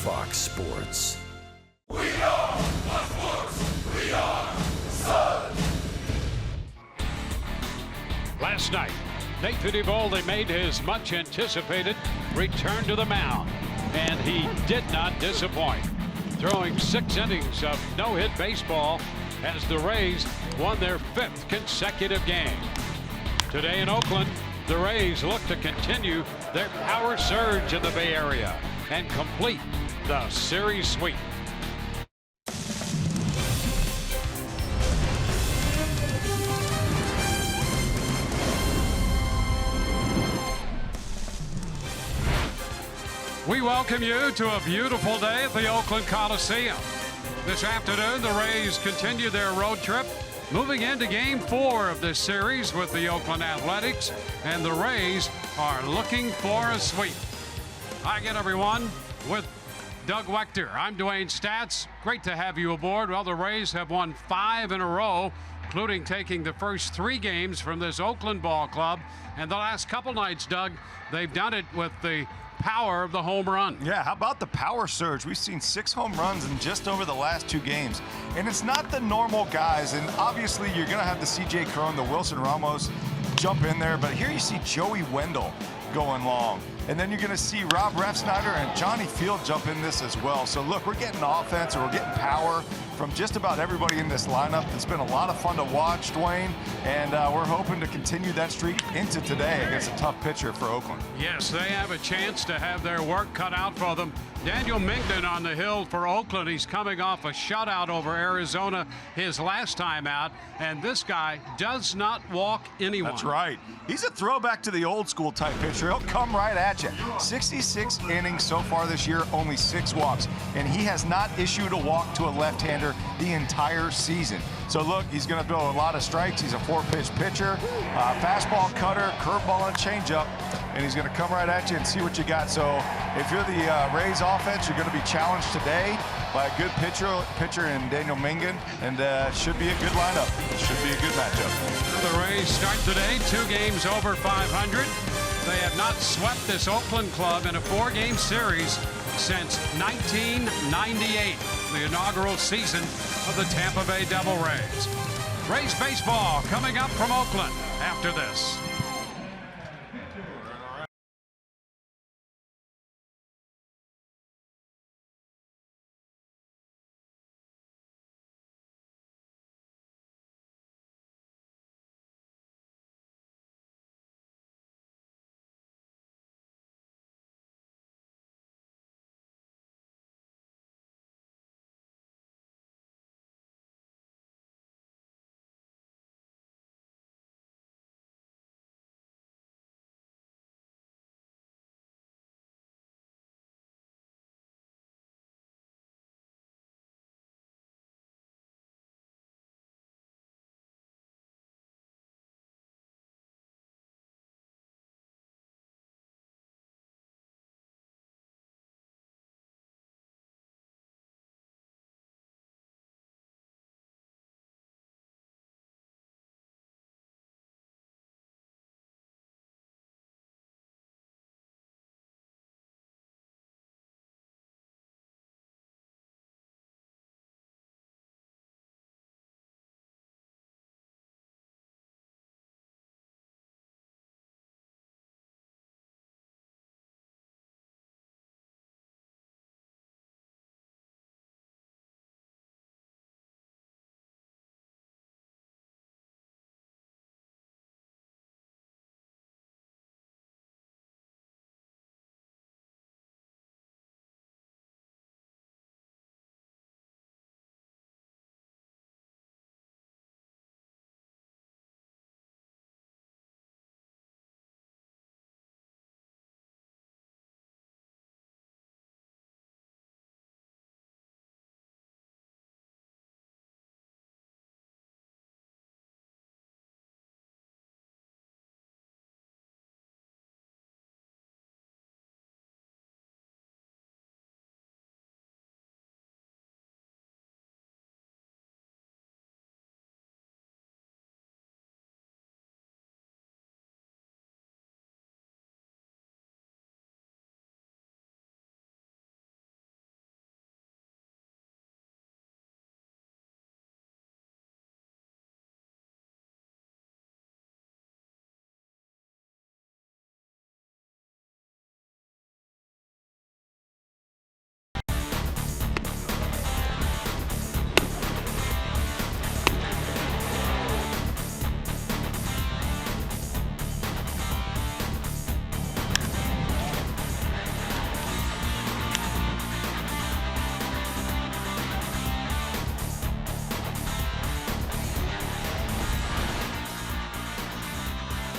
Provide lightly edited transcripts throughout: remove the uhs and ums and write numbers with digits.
Fox Sports. We are Fox Sports. We are Sun. Last night, Nathan Eovaldi made his much-anticipated return to the mound, and he did not disappoint, throwing 6 innings of no-hit baseball as the Rays won their 5th consecutive game. Today in Oakland, the Rays look to continue their power surge in the Bay Area and complete the series sweep. We welcome you to a beautiful day at the Oakland Coliseum. This afternoon, the Rays continue their road trip, moving into Game 4 of this series with the Oakland Athletics, and the Rays are looking for a sweep. Hi again, everyone, with Doug Wechter. I'm Dwayne Statz. Great to have you aboard. Well, the Rays have won 5 in a row, including taking the first 3 games from this Oakland ball club. And the last couple nights, Doug, they've done it with the power of the home run. Yeah, how about the power surge? We've seen 6 home runs in just over the last 2 games. And it's not the normal guys. And obviously, you're going to have the C.J. Cron, the Wilson Ramos jump in there. But here you see Joey Wendell going long. And then you're going to see Rob Refsnyder and Johnny Field jump in this as well. So, look, we're getting offense and we're getting power from just about everybody in this lineup. It's been a lot of fun to watch, Dwayne, and we're hoping to continue that streak into today against a tough pitcher for Oakland. Yes, they have a chance to have their work cut out for them. Daniel Mingden on the hill for Oakland. He's coming off a shutout over Arizona his last time out, and this guy does not walk anyone. That's right. He's a throwback to the old school type pitcher. He'll come right at you. 66 innings so far this year, only 6 walks, and he has not issued a walk to a left-hander the entire season. So look, he's going to throw a lot of strikes. He's a 4-pitch pitcher, fastball, cutter, curveball, and changeup, and he's going to come right at you and see what you got. So if you're the Rays offense, you're going to be challenged today by a good pitcher in Daniel Mingden, and should be a good lineup. Should be a good matchup. The Rays start today 2 games over 500. They have not swept this Oakland club in a 4-game series since 1998, the inaugural season of the Tampa Bay Devil Rays. Rays baseball coming up from Oakland after this.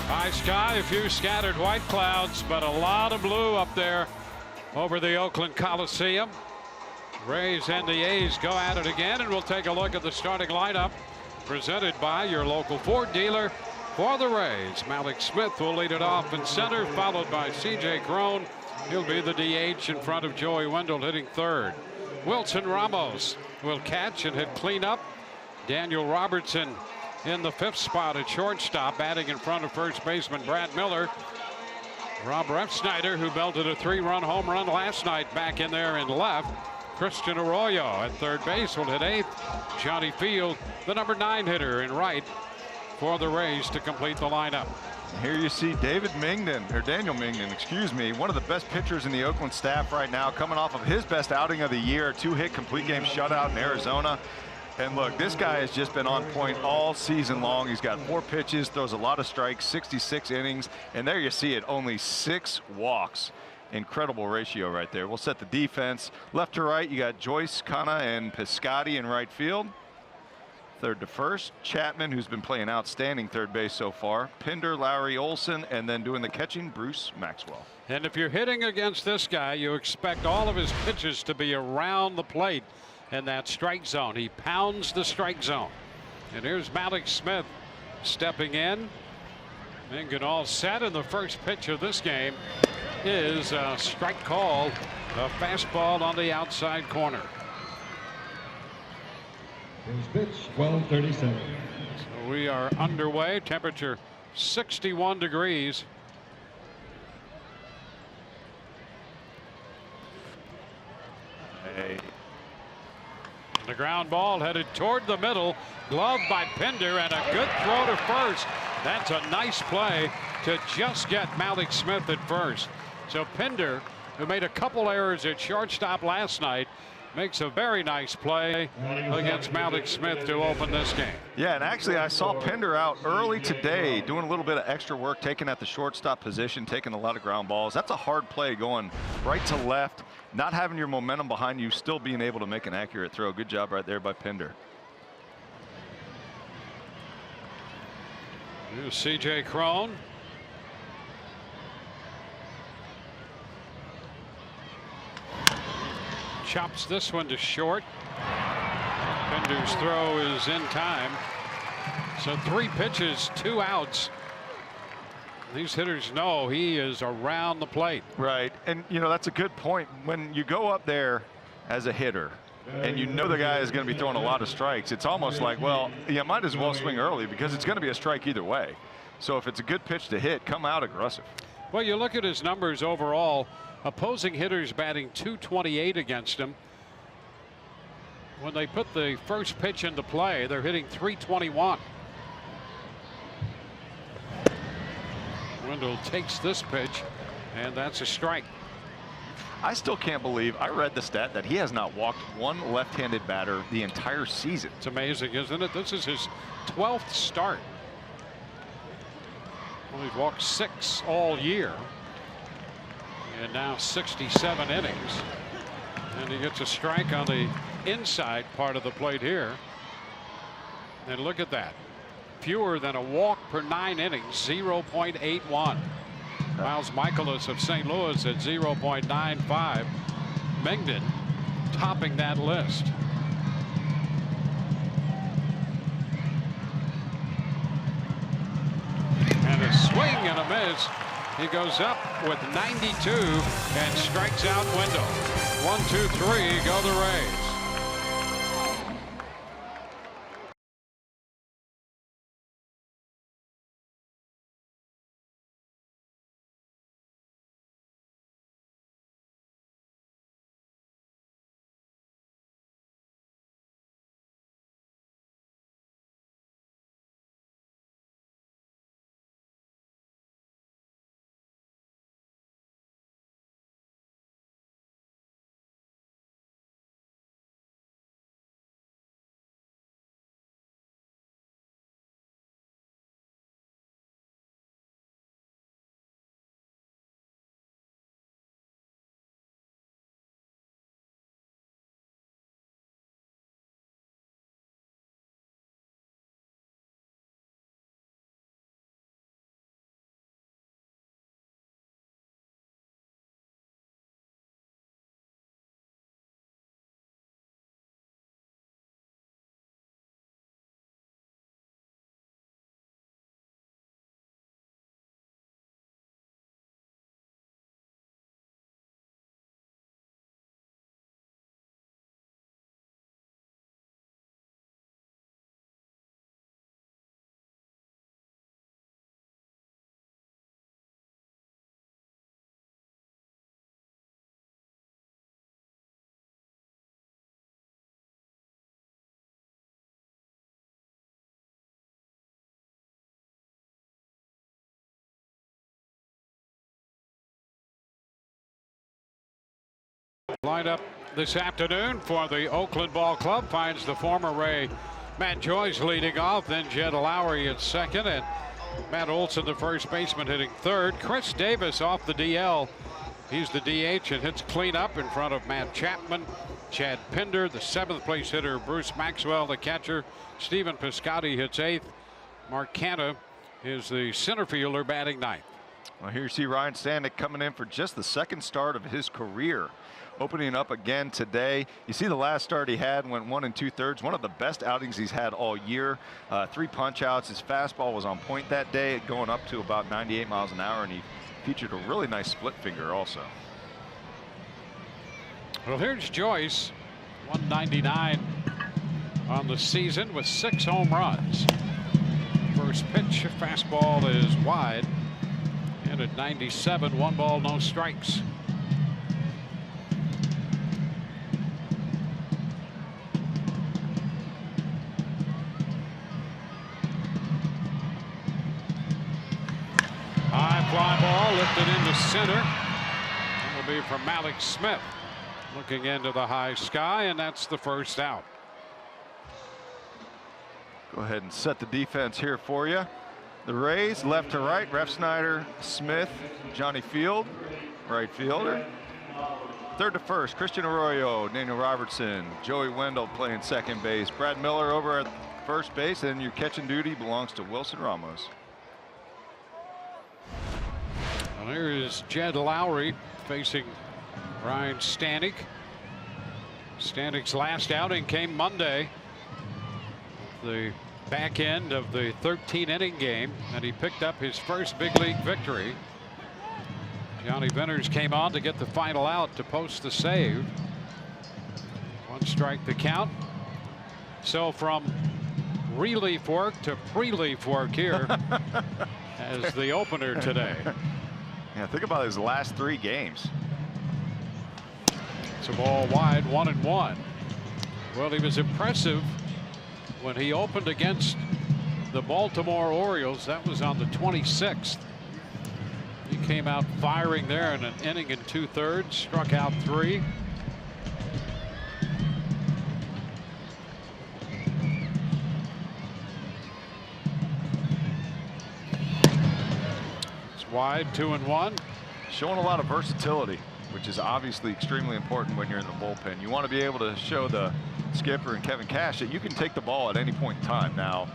High sky, a few scattered white clouds, but a lot of blue up there over the Oakland Coliseum. Rays and the A's go at it again, and we'll take a look at the starting lineup presented by your local Ford dealer. For the Rays, Malik Smith will lead it off in center, followed by C.J. Cron. He'll be the DH in front of Joey Wendell hitting third. Wilson Ramos will catch and hit cleanup. Daniel Robertson in the fifth spot at shortstop, batting in front of first baseman Brad Miller. Rob Refsnyder, who belted a 3-run home run last night, back in there in left. Christian Arroyo at third base will hit eighth. Johnny Field, the number 9 hitter, in right for the Rays to complete the lineup. Here you see Daniel Mingden, excuse me, one of the best pitchers in the Oakland staff right now, coming off of his best outing of the year, 2-hit complete game shutout in Arizona. And look, this guy has just been on point all season long. He's got 4 pitches, throws a lot of strikes, 66 innings, and there you see it, only 6 walks. Incredible ratio right there. We'll set the defense. Left to right, you got Joyce, Kana, and Piscotti in right field. Third to first, Chapman, who's been playing outstanding third base so far. Pinder, Lowry, Olson, and then doing the catching, Bruce Maxwell. And if you're hitting against this guy, you expect all of his pitches to be around the plate in that strike zone. He pounds the strike zone. And here's Malik Smith stepping in. Mingden all set, and the first pitch of this game is a strike call, a fastball on the outside corner. First pitch, 12:37. So we are underway. Temperature 61 degrees. Hey. The ground ball headed toward the middle, gloved by Pinder, and a good throw to first. That's a nice play to just get Malik Smith at first. So Pinder, who made a couple errors at shortstop last night, makes a very nice play against Malik Smith to open this game. Yeah, and actually I saw Pinder out early today doing a little bit of extra work, taking at the shortstop position, taking a lot of ground balls. That's a hard play, going right to left, not having your momentum behind you, still being able to make an accurate throw. Good job right there by Pinder. Here's C.J. Cron. Chops this one to short. Pinder's throw is in time. So 3 pitches, 2 outs. These hitters know he is around the plate. Right, and you know, that's a good point. When you go up there as a hitter and you know the guy is going to be throwing a lot of strikes, it's almost like, well, you might as well swing early because it's going to be a strike either way. So if it's a good pitch to hit, come out aggressive. Well, you look at his numbers overall. Opposing hitters batting .228 against him. When they put the first pitch into play, they're hitting .321. Wendell takes this pitch, and that's a strike. I still can't believe, I read the stat that he has not walked one left-handed batter the entire season. It's amazing, isn't it? This is his 12th start. Well, he's walked 6 all year. And now 67 innings. And he gets a strike on the inside part of the plate here. And look at that. Fewer than a walk per 9 innings, 0.81. Miles Michaelis of St. Louis at 0.95. Mingden topping that list. And a swing and a miss. He goes up with 92 and strikes out Wendell. 1, 2, 3, go the Rays. Lineup this afternoon for the Oakland Ball Club finds the former Ray Matt Joyce leading off, then Jed Lowry at second, and Matt Olson, the first baseman, hitting third. Chris Davis off the DL. He's the DH and hits cleanup in front of Matt Chapman. Chad Pinder, the 7th place hitter. Bruce Maxwell, the catcher. Stephen Piscotty hits 8th. Mark Canha is the center fielder, batting 9th. Well, here you see Ryan Stanek coming in for just the 2nd start of his career. Opening up again today. You see the last start he had went 1 2/3. One of the best outings he's had all year. 3 punch outs. His fastball was on point that day, going up to about 98 miles an hour, and he featured a really nice split finger also. Well, here's Joyce, 199 on the season with 6 home runs. First pitch, fastball is wide, and at 97, 1 ball, no strikes. High fly ball lifted into center. That will be from Malik Smith. Looking into the high sky, and that's the first out. Go ahead and set the defense here for you. The Rays left to right, Ref Snyder, Smith, Johnny Field, right fielder. Third to first, Christian Arroyo, Daniel Robertson, Joey Wendell playing second base, Brad Miller over at first base, and your catching duty belongs to Wilson Ramos. Well, here is Jed Lowry facing Ryan Stanek. Stanek's last outing came Monday, the back end of the 13-inning game, and he picked up his first big league victory. Johnny Venters came on to get the final out to post the save. 1 strike the count. So from relief work to pre-leaf work here as the opener today. Yeah, think about his last 3 games. It's a ball wide, 1-1. Well, he was impressive when he opened against the Baltimore Orioles. That was on the 26th. He came out firing there in an inning and 2/3, struck out 3. It's wide, 2-1. Showing a lot of versatility, which is obviously extremely important when you're in the bullpen. You want to be able to show the skipper and Kevin Cash that you can take the ball at any point in time. Now,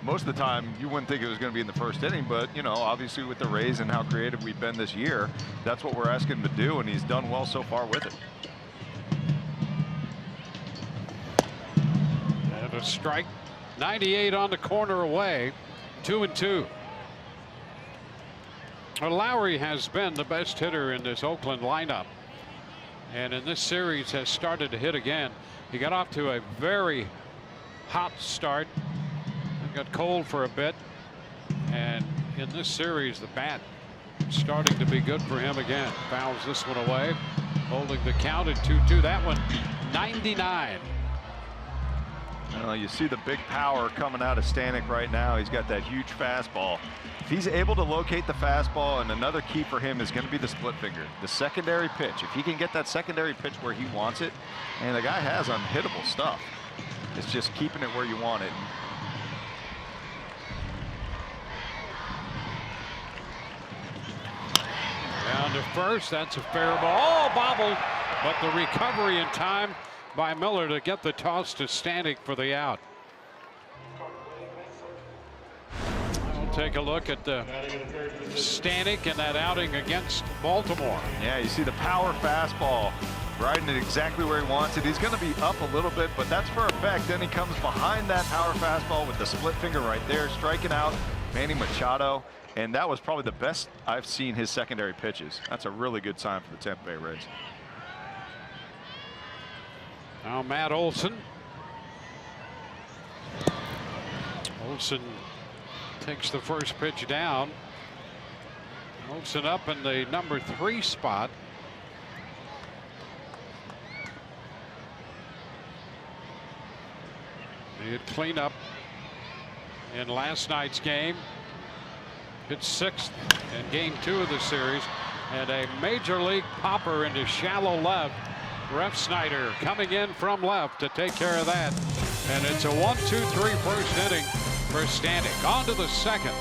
most of the time you wouldn't think it was going to be in the first inning, but you know, obviously with the Rays and how creative we've been this year, that's what we're asking him to do, and he's done well so far with it. And a strike, 98 on the corner away, 2-2. Well, Lowry has been the best hitter in this Oakland lineup, and in this series has started to hit again. He got off to a very hot start, got cold for a bit, and in this series the bat starting to be good for him again. Fouls this one away, holding the count at 2-2. That one 99. You see the big power coming out of Stanek right now. He's got that huge fastball. If he's able to locate the fastball, and another key for him is going to be the split finger, the secondary pitch. If he can get that secondary pitch where he wants it, and the guy has unhittable stuff. It's just keeping it where you want it. Down to first, that's a fair ball. Oh, bobbled, but the recovery in time by Miller to get the toss to Stanek for the out. We'll take a look at the Stanek in that outing against Baltimore. Yeah, you see the power fastball, riding it exactly where he wants it. He's going to be up a little bit, but that's for effect. Then he comes behind that power fastball with the split finger right there, striking out Manny Machado. And that was probably the best I've seen his secondary pitches. That's a really good sign for the Tampa Bay Rays. Now Matt Olson. Olson takes the first pitch down. Olson up in the number 3 spot. He had cleanup in last night's game. Hit 6th in game 2 of the series, and a major league popper into shallow left Ref Snyder coming in from left to take care of that. And it's a 1-2-3 first inning for Stanek. On to the second.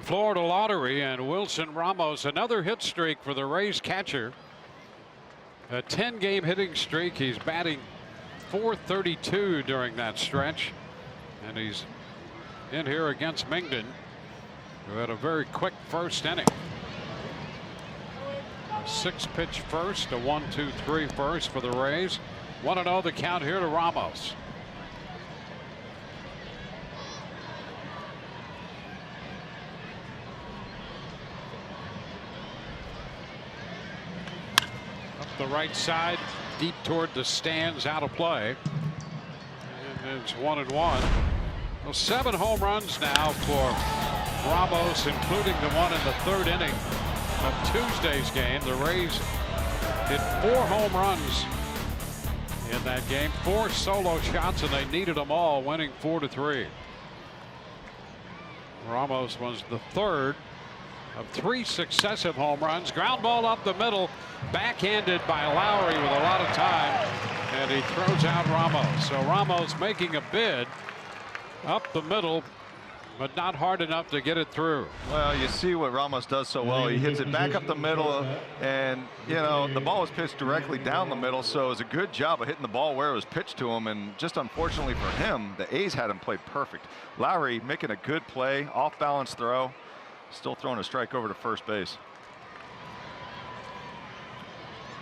Florida Lottery, and Wilson Ramos, another hit streak for the Rays catcher. A 10-game hitting streak. He's batting .432 during that stretch, and he's in here against Mingden, who had a very quick first inning. A 6-pitch first, a 1-2-3 first for the Rays. 1-0 the count here to Ramos. The right side, deep toward the stands, out of play. And it's 1-1. Well, 7 home runs now for Ramos, including the one in the third inning of Tuesday's game. The Rays hit 4 home runs in that game, 4 solo shots, and they needed them all, winning 4-3. Ramos was the third of 3 successive home runs. Ground ball up the middle, backhanded by Lowry with a lot of time, and he throws out Ramos. So Ramos making a bid up the middle, but not hard enough to get it through. Well, you see what Ramos does so well. He hits it back up the middle, and you know the ball was pitched directly down the middle, so it was a good job of hitting the ball where it was pitched to him. And just unfortunately for him, the A's had him play perfect. Lowry making a good play, off balance throw, still throwing a strike over to first base.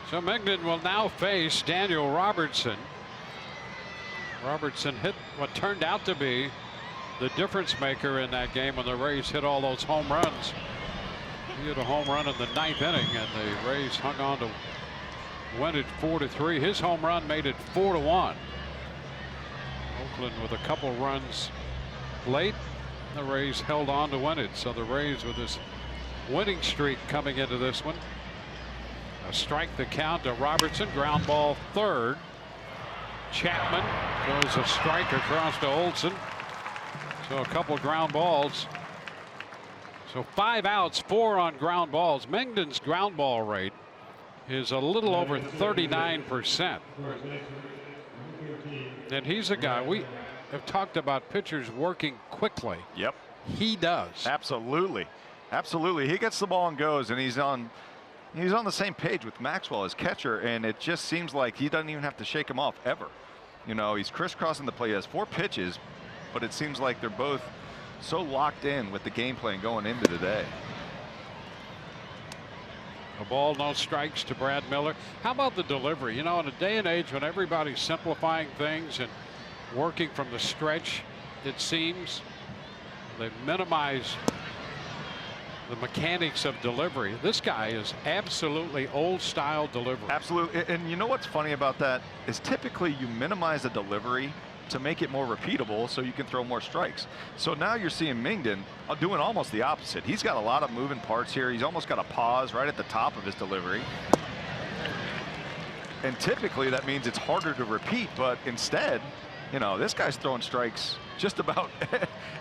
So Mingden will now face Daniel Robertson. Robertson hit what turned out to be the difference maker in that game when the Rays hit all those home runs. He hit a home run in the 9th inning, and the Rays hung on to win it 4-3. His home run made it 4-1. Oakland with a couple runs late. The Rays held on to win it. So the Rays with this winning streak coming into this one. A strike the count to Robertson. Ground ball third. Chapman throws a strike across to Olson. So a couple ground balls. So 5 outs, 4 on ground balls. Mingden's ground ball rate is a little over 39%. And he's a guy, we have talked about pitchers working quickly. Yep. He does. Absolutely. Absolutely. He gets the ball and goes, and he's on the same page with Maxwell as catcher, and it just seems like he doesn't even have to shake him off ever. You know, he's crisscrossing the play. He has 4 pitches, but it seems like they're both so locked in with the game plan going into the day. A ball, no strikes to Brad Miller. How about the delivery? You know, in a day and age when everybody's simplifying things and working from the stretch, it seems, They minimize the mechanics of delivery. This guy is absolutely old style delivery. Absolutely. And you know what's funny about that is typically you minimize the delivery to make it more repeatable so you can throw more strikes. So now you're seeing Mingden doing almost the opposite. He's got a lot of moving parts here. He's almost got a pause right at the top of his delivery. And typically that means it's harder to repeat, but instead, you know, this guy's throwing strikes just about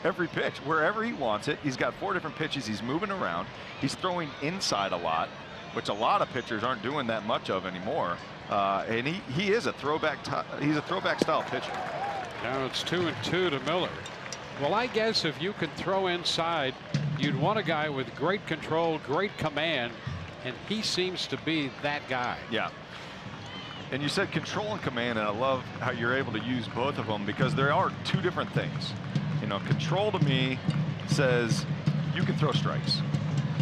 every pitch, wherever he wants it. He's got 4 different pitches. He's moving around. He's throwing inside a lot, which a lot of pitchers aren't doing that much of anymore. And he is a throwback. He's a throwback style pitcher. Now it's 2-2 to Miller. Well, I guess if you could throw inside, you'd want a guy with great control, great command, and he seems to be that guy. Yeah. And you said control and command, and I love how you're able to use both of them because there are 2 different things. You know, control to me says you can throw strikes,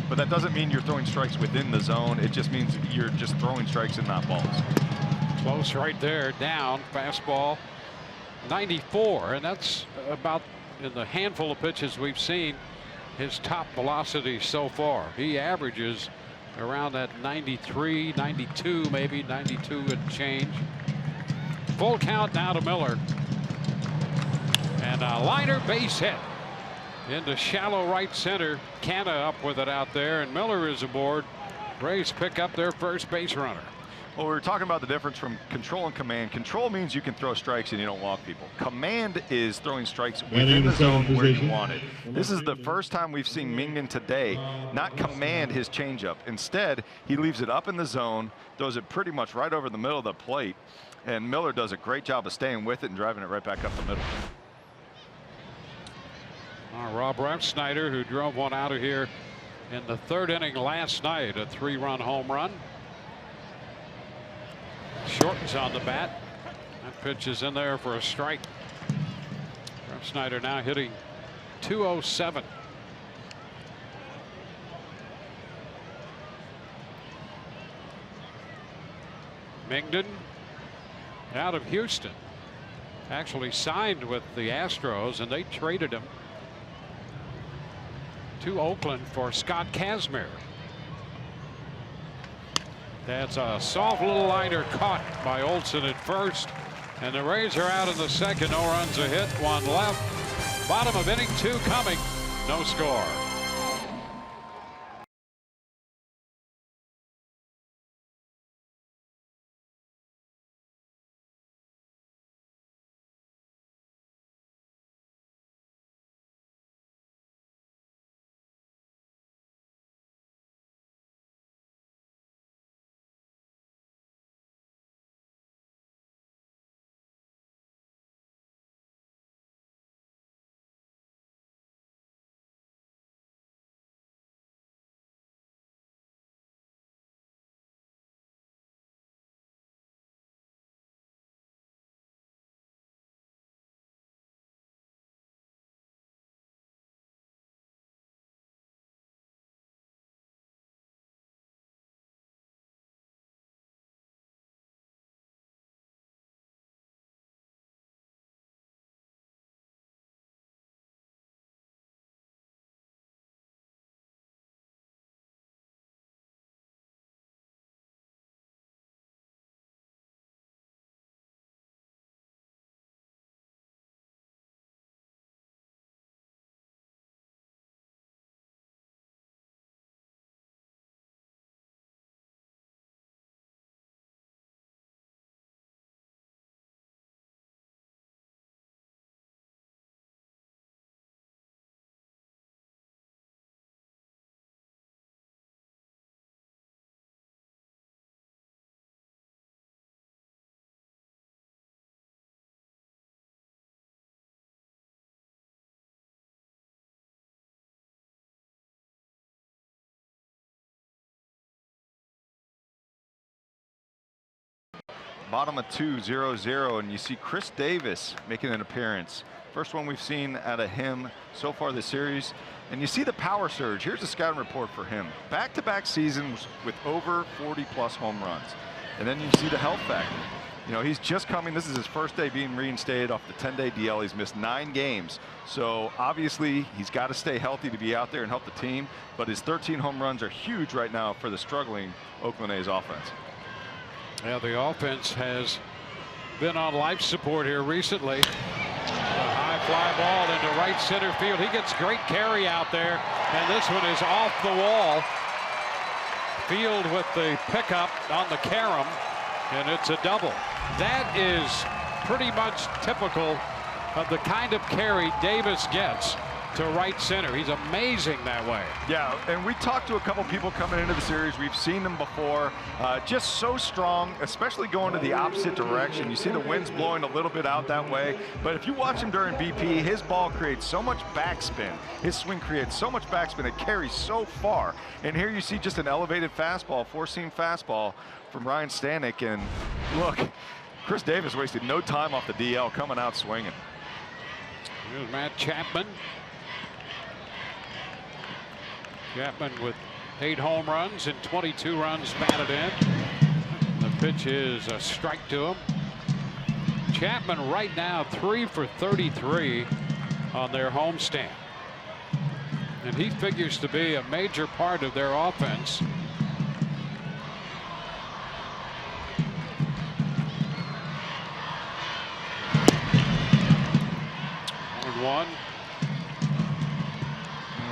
but that doesn't mean you're throwing strikes within the zone. It just means you're just throwing strikes and not balls. Close right there, down, fastball, 94, and that's about, in the handful of pitches we've seen, his top velocity so far. He averages around that 93, 92, maybe 92 and change. Full count now to Miller. And a liner base hit into shallow right center. Canna up with it out there, and Miller is aboard. Rays pick up their first base runner. Well, we were talking about the difference from control and command. Control means you can throw strikes and you don't walk people. Command is throwing strikes within the zone where you want it. This is the first time we've seen Mingden today not command his changeup. Instead, he leaves it up in the zone, throws it pretty much right over the middle of the plate, and Miller does a great job of staying with it and driving it right back up the middle. Rob Refsnyder, who drove one out of here in the 3rd inning last night, a 3-run home run. Shortens on the bat. That pitch is in there for a strike. Refsnyder now hitting .207. Mingden out of Houston. Actually signed with the Astros, and they traded him to Oakland for Scott Kazmir. That's a soft little liner caught by Olson at first, and the Rays are out in the 2nd. No runs a hit, 1 left. Bottom of inning 2 coming. No score. Bottom of 2, 0-0, and you see Chris Davis making an appearance. First one we've seen out of him so far this series. And you see the power surge. Here's a scouting report for him. Back-to-back seasons with over 40+ home runs. And then you see the health factor. You know, he's just coming. This is his first day being reinstated off the 10-day DL. He's missed 9 games. So obviously he's got to stay healthy to be out there and help the team. But his 13 home runs are huge right now for the struggling Oakland A's offense. Yeah, the offense has been on life support here recently. A high fly ball into right center field. He gets great carry out there, and this one is off the wall. Field with the pickup on the carom, and it's a double. That is pretty much typical of the kind of carry Davis gets to right center. He's amazing that way. Yeah, and we talked to a couple people coming into the series. We've seen them before. Just so strong, especially going to the opposite direction. You see the wind's blowing a little bit out that way, but if you watch him during BP, his ball creates so much backspin. His swing creates so much backspin. It carries so far. And here you see just an elevated fastball, 4-seam fastball from Ryan Stanek. And look, Chris Davis wasted no time off the DL coming out swinging. Here's Matt Chapman. Chapman with 8 home runs and 22 runs batted in. The pitch is a strike to him. Chapman right now 3 for 33 on their homestand. And he figures to be a major part of their offense. One.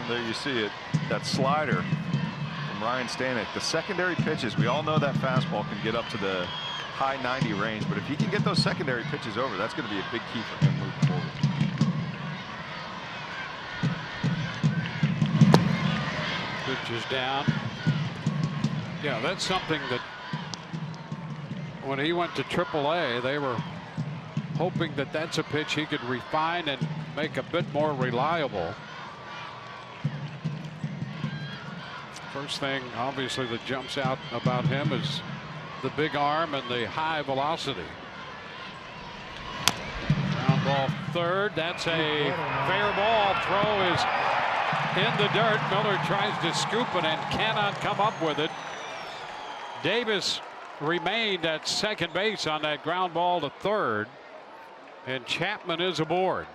There you see it. That slider from Ryan Stanek. The secondary pitches, we all know that fastball can get up to the high 90 range, but if he can get those secondary pitches over, that's going to be a big key for him moving forward. Pitch is down. Yeah, that's something that when he went to AAA, they were hoping that that's a pitch he could refine and make a bit more reliable. First thing, obviously, that jumps out about him is the big arm and the high velocity. Ground ball third. That's a fair ball. Throw is in the dirt. Miller tries to scoop it and cannot come up with it. Davis remained at second base on that ground ball to third, and Chapman is aboard.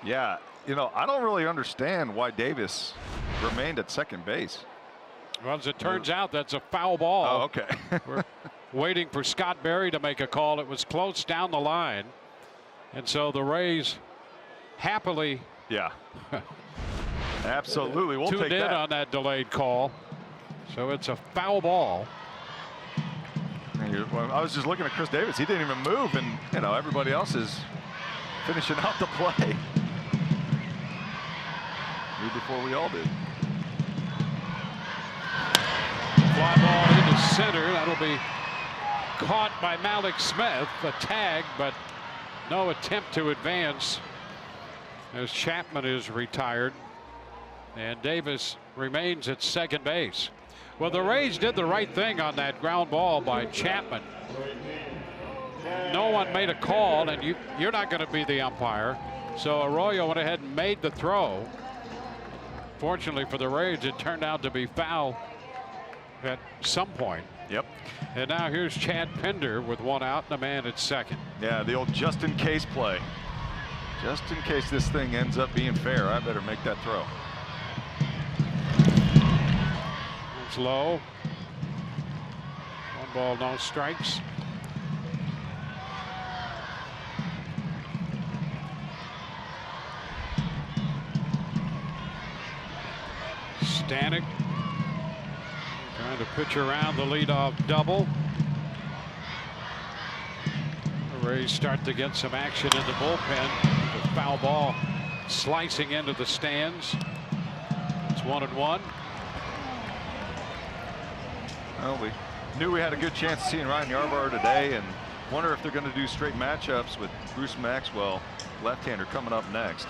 Yeah, you know, I don't really understand why Davis remained at second base. Well, as it turns out, that's a foul ball. Oh, okay. We're waiting for Scott Berry to make a call. It was close down the line, and so the Rays happily yeah absolutely we'll tuned take in that on that delayed call. So it's a foul ball. Well, I was just looking at Chris Davis. He didn't even move, and you know everybody else is finishing out the play. Before we all did. Fly ball into center. That'll be caught by Malik Smith. A tag, but no attempt to advance as Chapman is retired, and Davis remains at second base. Well, the Rays did the right thing on that ground ball by Chapman. No one made a call, and you're not going to be the umpire. So Arroyo went ahead and made the throw. Fortunately for the Rays, it turned out to be foul at some point. Yep. And now here's Chad Pinder with one out and a man at second. Yeah, the old just in case play. Just in case this thing ends up being fair, I better make that throw. It's low. 1 ball, no strikes. Stanek trying to pitch around the leadoff double. The Rays start to get some action in the bullpen. The foul ball slicing into the stands. It's 1-1. Well, we knew we had a good chance of seeing Ryan Yarbrough today, and wonder if they're going to do straight matchups with Bruce Maxwell, left-hander, coming up next.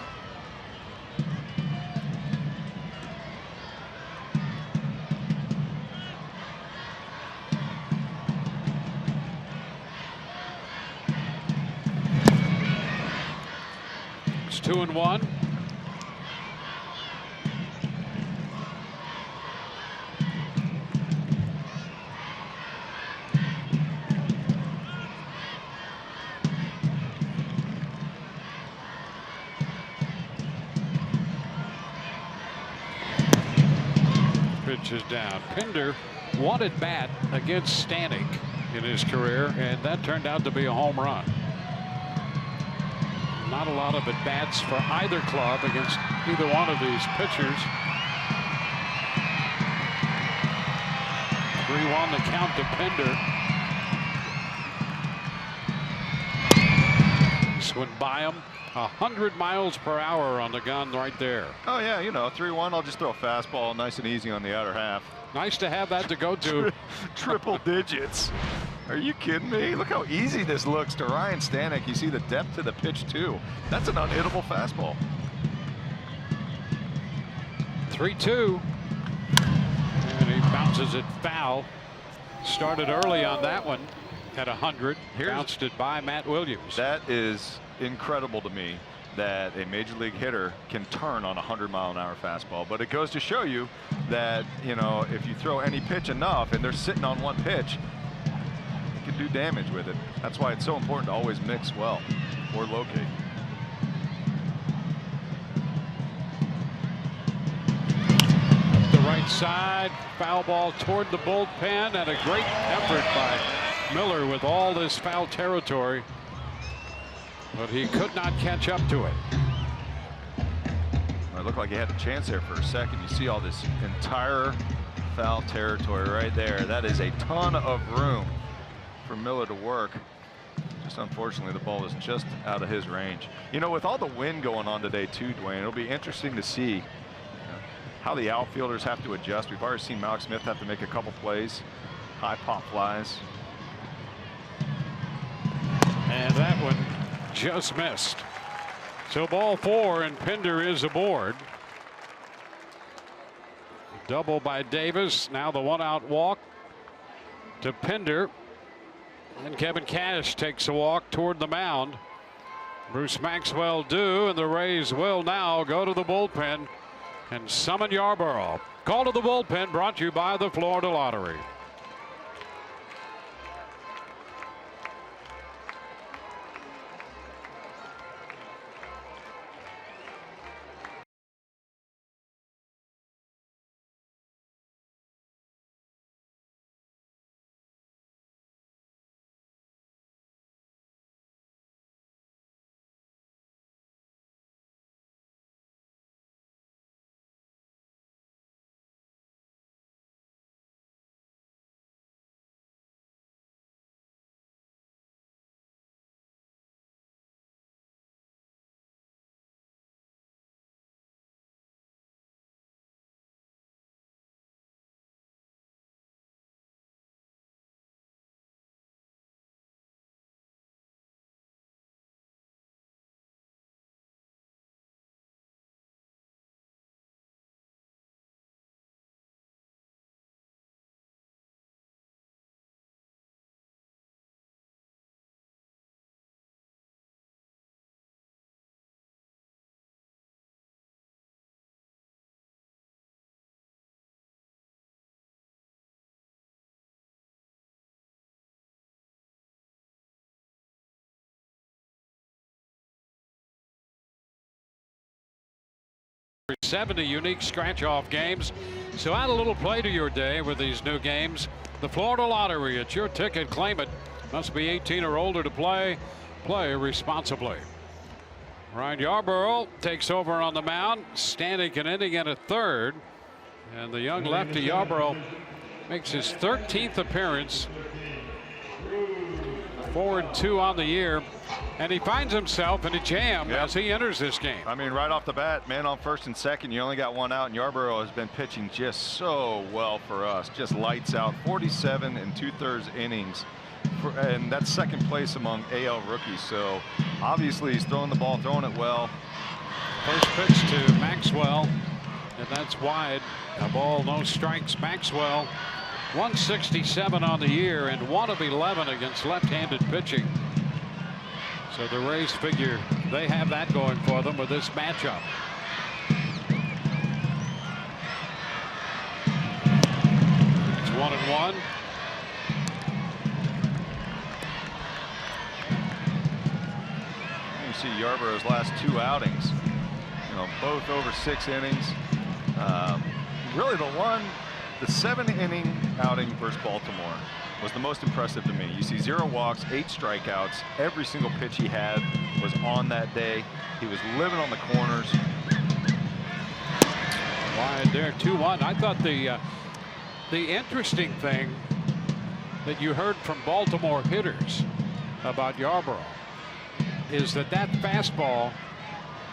It's 2-1. pitch is down. Pinder wanted bat against Stanek in his career, and that turned out to be a home run. Not a lot of at-bats for either club against either one of these pitchers. 3-1 the count to Pinder. This went by him. 100 miles per hour on the gun right there. Oh yeah, you know, 3-1. I'll just throw a fastball nice and easy on the outer half. Nice to have that to go to. Triple digits. Are you kidding me? Look how easy this looks to Ryan Stanek. You see the depth to the pitch too. That's an unhittable fastball. 3-2. And he bounces it foul. Started early on that one at 100. Bounced it by Matt Williams. That is incredible to me that a major league hitter can turn on a 100-mile-an-hour fastball. But it goes to show you that, you know, if you throw any pitch enough and they're sitting on one pitch, you can do damage with it. That's why it's so important to always mix well or locate. The right side, foul ball toward the bullpen, and a great effort by Miller with all this foul territory. But he could not catch up to it. It looked like he had a chance there for a second. You see all this entire foul territory right there. That is a ton of room for Miller to work. Just unfortunately, the ball was just out of his range. You know, with all the wind going on today too, Dwayne, it'll be interesting to see how the outfielders have to adjust. We've already seen Malcolm Smith have to make a couple plays. High pop flies. And that one just missed. So ball 4, and Pinder is aboard. Double by Davis. Now the 1-out walk to Pinder. And Kevin Cash takes a walk toward the mound. Bruce Maxwell due, and the Rays will now go to the bullpen and summon Yarborough. Call to the bullpen brought to you by the Florida Lottery. '70 unique scratch-off games. So add a little play to your day with these new games. The Florida Lottery, it's your ticket. Claim it. Must be 18 or older to play. Play responsibly. Ryan Yarborough takes over on the mound. Stanek and inning at a third. And the young lefty Yarborough makes his 13th appearance. 4-2 on the year. And he finds himself in a jam as he enters this game. I mean, right off the bat, man on first and second, you only got one out, and Yarborough has been pitching just so well for us. Just lights out. 47 2/3 innings. And that's second place among AL rookies. So obviously he's throwing the ball, throwing it well. First pitch to Maxwell, and that's wide. A ball, no strikes. Maxwell 167 on the year and 1 of 11 against left-handed pitching. So the Rays figure they have that going for them with this matchup. It's 1-1. You see Yarborough's last 2 outings, you know, both over 6 innings. Really the one The 7-inning outing versus Baltimore was the most impressive to me. You see 0 walks, 8 strikeouts. Every single pitch he had was on that day. He was living on the corners. Wide there, 2-1. I thought the interesting thing that you heard from Baltimore hitters about Yarbrough is that fastball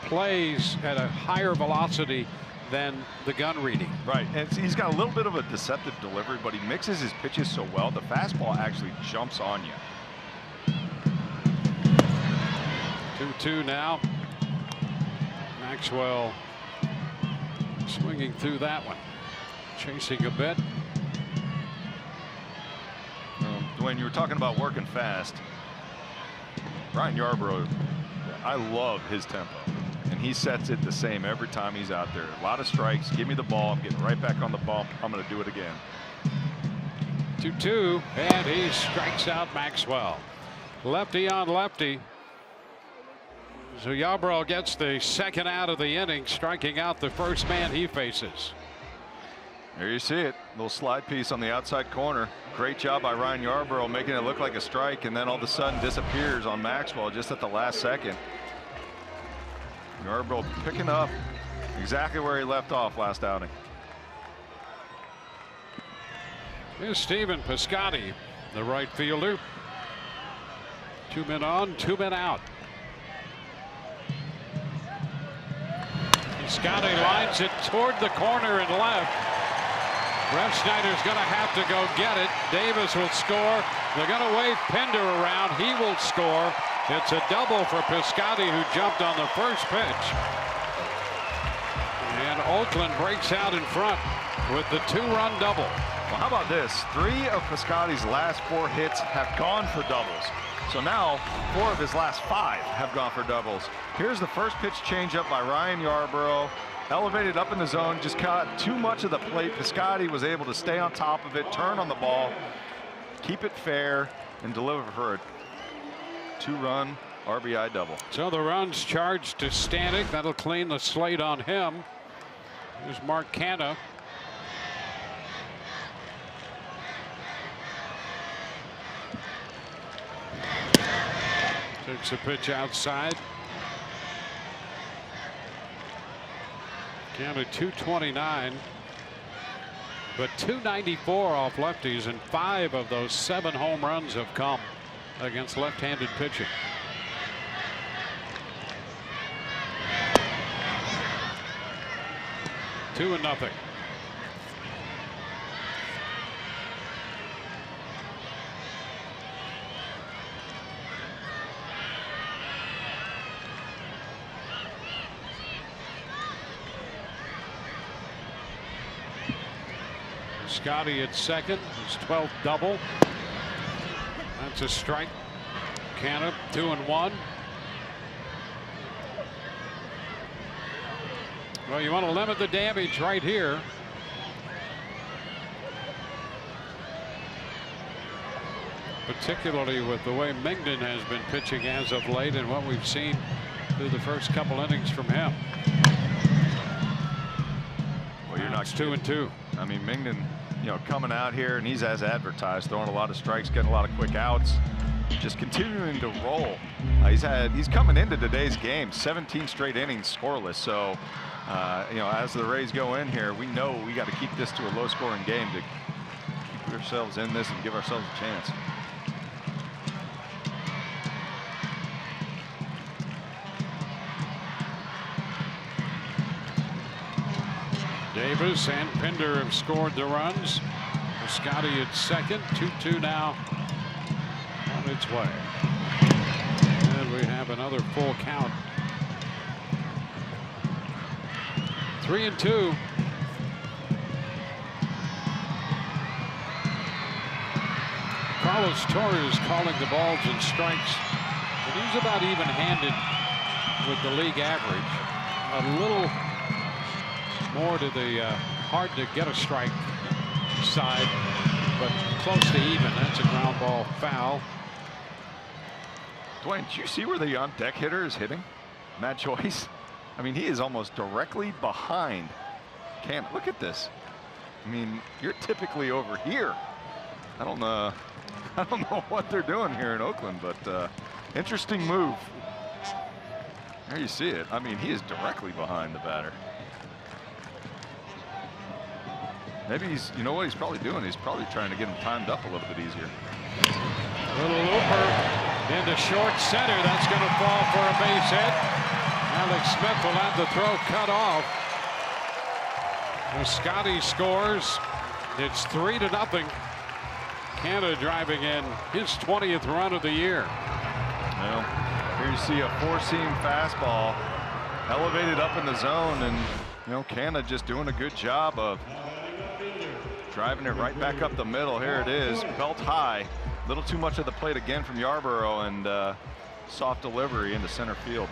plays at a higher velocity than the gun reading. Right, and he's got a little bit of a deceptive delivery, but he mixes his pitches so well. The fastball actually jumps on you. 2-2 now. Maxwell swinging through that one, chasing a bit. Dwayne, you were talking about working fast. Ryan Yarbrough, I love his tempo, and he sets it the same every time he's out there. A lot of strikes. Give me the ball. I'm getting right back on the bump. I'm going to do it again. 2-2, and he strikes out Maxwell. Lefty on lefty. So Yarbrough gets the second out of the inning, striking out the first man he faces. There you see it. Little slide piece on the outside corner. Great job by Ryan Yarbrough making it look like a strike, and then all of a sudden disappears on Maxwell just at the last second. Yarbrough picking up exactly where he left off last outing. Here's Stephen Piscotty, the right fielder. 2 men on, 2 men out. Piscotty lines it toward the corner and left. Refsnyder's going to have to go get it. Davis will score. They're going to wave Pender around. He will score. It's a double for Piscotty, who jumped on the first pitch. And Oakland breaks out in front with the 2-run double. Well, how about this? 3 of Piscotty's last 4 hits have gone for doubles. So now 4 of his last 5 have gone for doubles. Here's the first pitch changeup by Ryan Yarbrough. Elevated up in the zone, just caught too much of the plate. Piscotty was able to stay on top of it, turn on the ball, keep it fair, and deliver for a 2-run RBI double. So the runs charged to Stanek. That'll clean the slate on him. Here's Mark Canha. Takes a pitch outside. Canha 229, but 294 off lefties, and 5 of those 7 home runs have come against left-handed pitching. Two and nothing. Scotty at second, his 12th double. That's a strike. Canha 2-1. Well, you want to limit the damage right here. Particularly with the way Mingden has been pitching as of late and what we've seen through the first couple innings from him. Well, you're not 2-2. I mean, Mingden, you know, coming out here, and he's as advertised, throwing a lot of strikes, getting a lot of quick outs, just continuing to roll. He's coming into today's game 17 straight innings scoreless. So you know, as the Rays go in here, we know we got to keep this to a low-scoring game to keep ourselves in this and give ourselves a chance. Davis and Pender have scored the runs. Scotty at second. 2-2 now on its way. And we have another full count. 3-2. Carlos Torres calling the balls and strikes. And he's about even-handed with the league average. A little more to the hard to get a strike side, but close to even. That's a ground ball foul. Dwayne, did you see where the on-deck hitter is hitting? Matt Joyce. I mean, he is almost directly behind Canha. Look at this. I mean, you're typically over here. I don't know what they're doing here in Oakland, but interesting move. There you see it. I mean, he is directly behind the batter. Maybe he's, you know what he's probably doing? He's probably trying to get him timed up a little bit easier. Little looper into short center. That's going to fall for a base hit. Alex Smith will have the throw cut off. Scotty scores. It's 3-0. Canada driving in his 20th run of the year. Well, here you see a four-seam fastball elevated up in the zone, and you know, Canada just doing a good job of driving it right back up the middle. Here it is, belt high. A little too much of the plate again from Yarborough, and soft delivery into center field.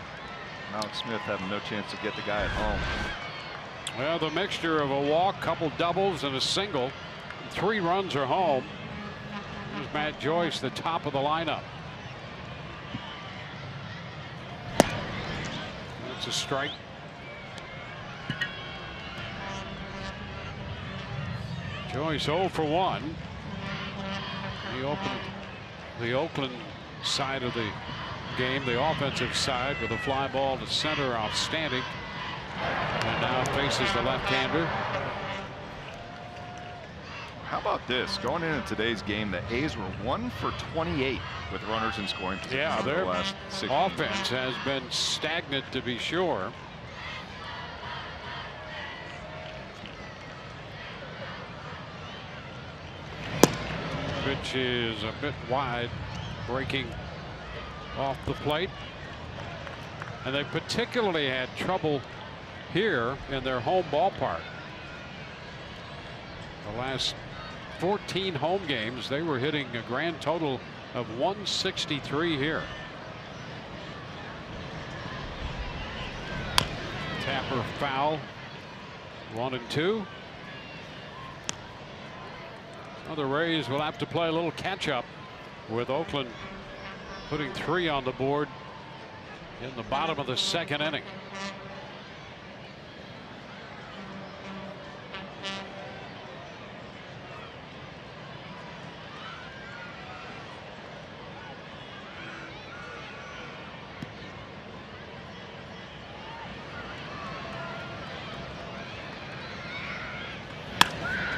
Alex Smith having no chance to get the guy at home. Well, the mixture of a walk, couple doubles, and a single. 3 runs are home. Here's Matt Joyce, the top of the lineup. It's a strike. Joyce 0 for 1. He opened the Oakland side of the game, the offensive side, with a fly ball to center, outstanding. And now faces the left-hander. How about this? Going into today's game, the A's were 1 for 28 with runners in scoring position. Yeah, their last 6 offense has been stagnant, to be sure. Pitch is a bit wide, breaking off the plate. And they particularly had trouble here in their home ballpark. The last 14 home games, they were hitting a grand total of 163 here. Tapper foul. 1-2. Now the Rays will have to play a little catch up, with Oakland putting 3 on the board in the bottom of the 2nd inning.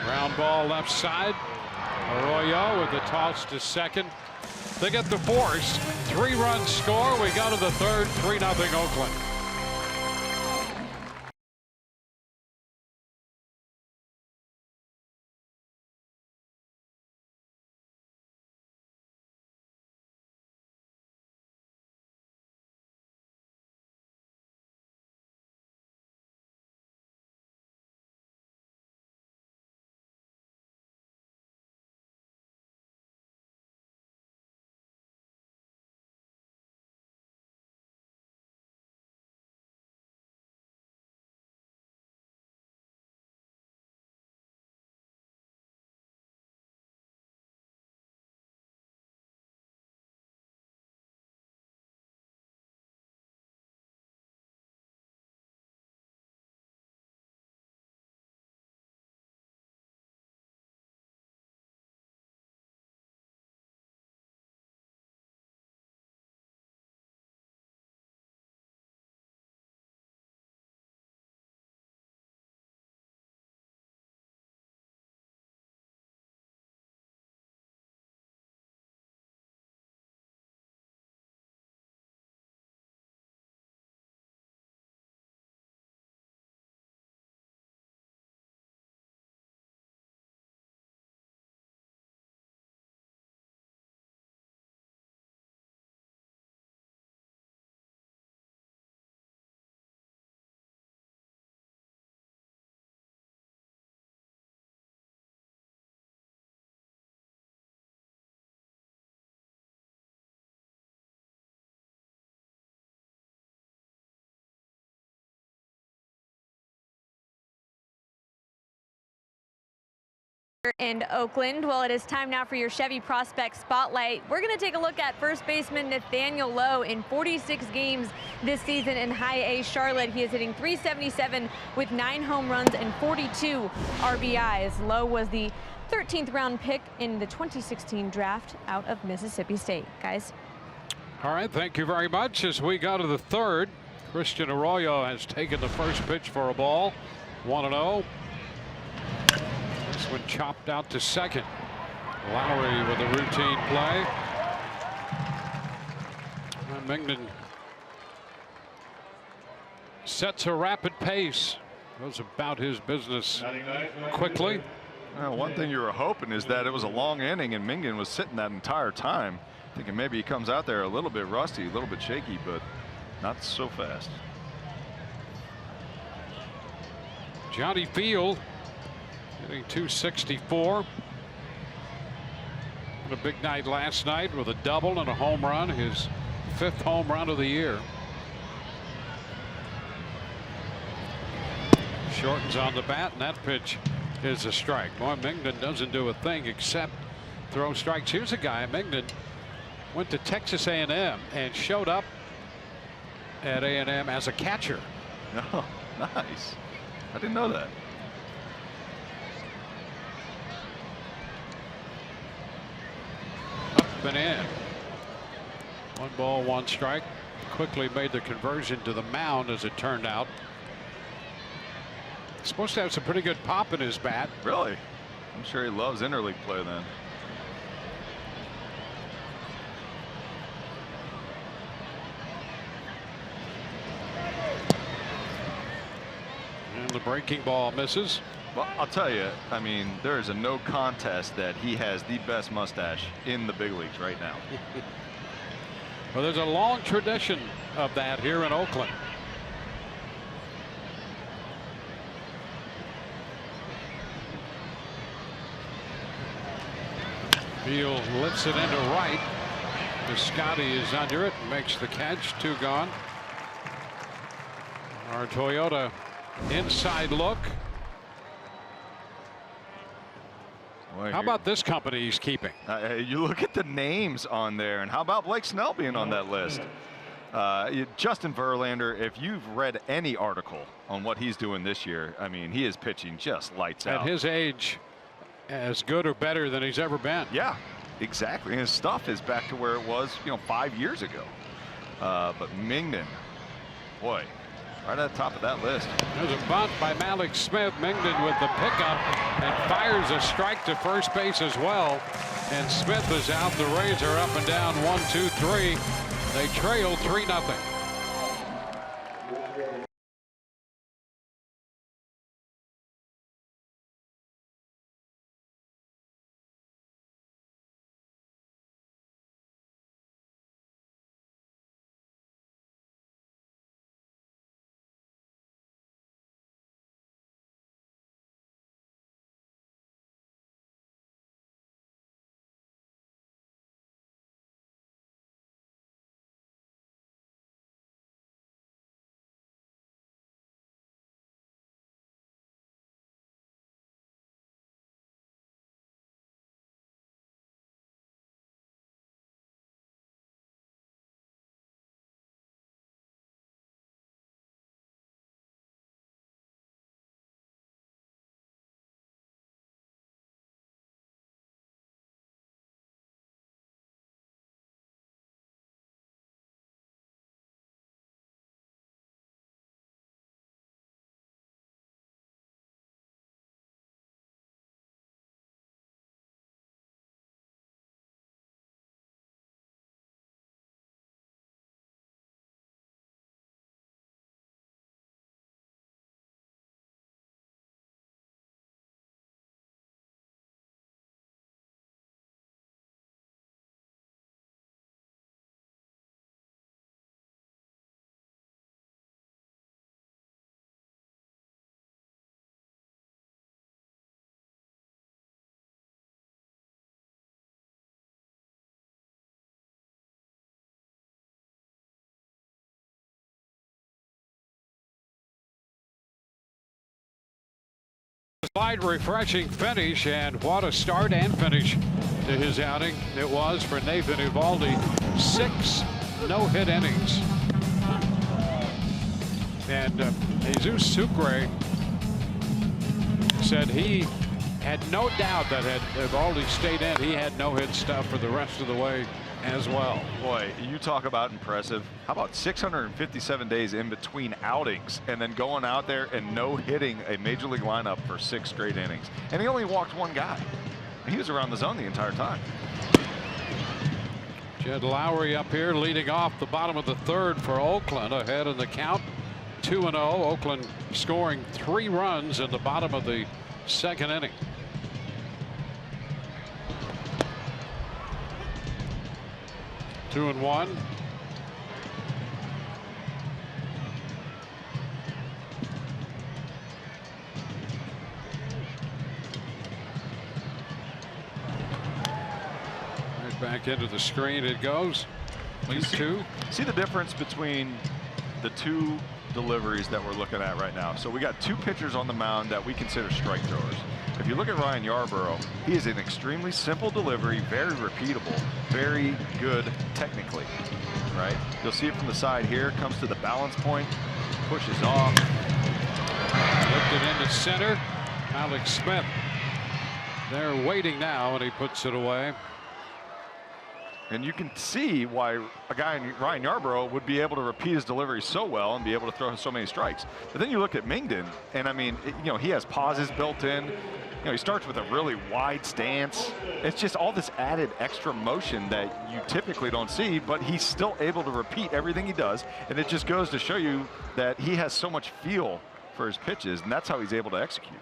Ground ball left side. Arroyo with the toss to second. They get the force. 3-run score. We go to the 3rd. 3-0 Oakland. in Oakland. Well, it is time now for your Chevy Prospect Spotlight. We're going to take a look at first baseman Nathaniel Lowe. In 46 games this season in High A Charlotte, he is hitting .377 with 9 home runs and 42 RBIs. Lowe was the 13th round pick in the 2016 draft out of Mississippi State. Guys. All right, thank you very much. As we go to the third, Christian Arroyo has taken the first pitch for a ball. 1-0. This one chopped out to second. Lowry with a routine play. And Mingden sets a rapid pace. Goes about his business quickly. Well, one thing you were hoping is that it was a long inning and Mingden was sitting that entire time, thinking maybe he comes out there a little bit rusty, a little bit shaky, but not so fast. Johnny Field hitting .264. Had a big night last night with a double and a home run, his 5th home run of the year. Shortens on the bat, and that pitch is a strike. Boy, Mingden doesn't do a thing except throw strikes. Here's a guy, Mingden went to Texas A&M and showed up at A&M as a catcher. Oh, nice. I didn't know that. Up and in. 1 ball, 1 strike. Quickly made the conversion to the mound, as it turned out. Supposed to have some pretty good pop in his bat. Really? I'm sure he loves interleague play then. And the breaking ball misses. Well, I'll tell you, I mean, there is a no contest that he has the best mustache in the big leagues right now. Well, there's a long tradition of that here in Oakland. Field lifts it into right. Scotty is under it, makes the catch. 2 gone. Our Toyota inside look. Boy, how about this company he's keeping? You look at the names on there, and how about Blake Snell being on that list? Justin Verlander, if you've read any article on what he's doing this year, I mean, he is pitching just lights out. At his age, as good or better than he's ever been. Yeah, exactly. And his stuff is back to where it was, 5 years ago. But Mingden, boy, right at the top of that list. There's a bunt by Malik Smith. Mingden with the pickup and fires a strike to first base as well. And Smith is out. The Rays are up and down 1-2-3. They trail 3-0. Light, refreshing finish, and what a start and finish to his outing it was for Nathan Eovaldi. 6 no-hit innings. And Jesus Sucre said he had no doubt that had Eovaldi stayed in, he had no-hit stuff for the rest of the way as well. Boy, you talk about impressive. How about 657 days in between outings and then going out there and no-hitting a major league lineup for 6 straight innings. And he only walked 1 guy. He was around the zone the entire time. Jed Lowry up here leading off the bottom of the 3rd for Oakland, ahead in the count 2-0. Oakland scoring 3 runs in the bottom of the 2nd inning. Two and one. Right back into the screen it goes. Leads 2. See the difference between the 2 deliveries that we're looking at right now. So we got 2 pitchers on the mound that we consider strike throwers. If you look at Ryan Yarbrough, he is an extremely simple delivery, very repeatable, very good technically, right? You'll see it from the side here, comes to the balance point, pushes off. Lifted into center. Alex Smith. They're waiting now, and he puts it away. And you can see why a guy in Ryan Yarbrough would be able to repeat his delivery so well and be able to throw so many strikes. But then you look at Mingden, and I mean, he has pauses built in. He starts with a really wide stance. It's just all this added extra motion that you typically don't see, but he's still able to repeat everything he does. And it just goes to show you that he has so much feel for his pitches, and that's how he's able to execute.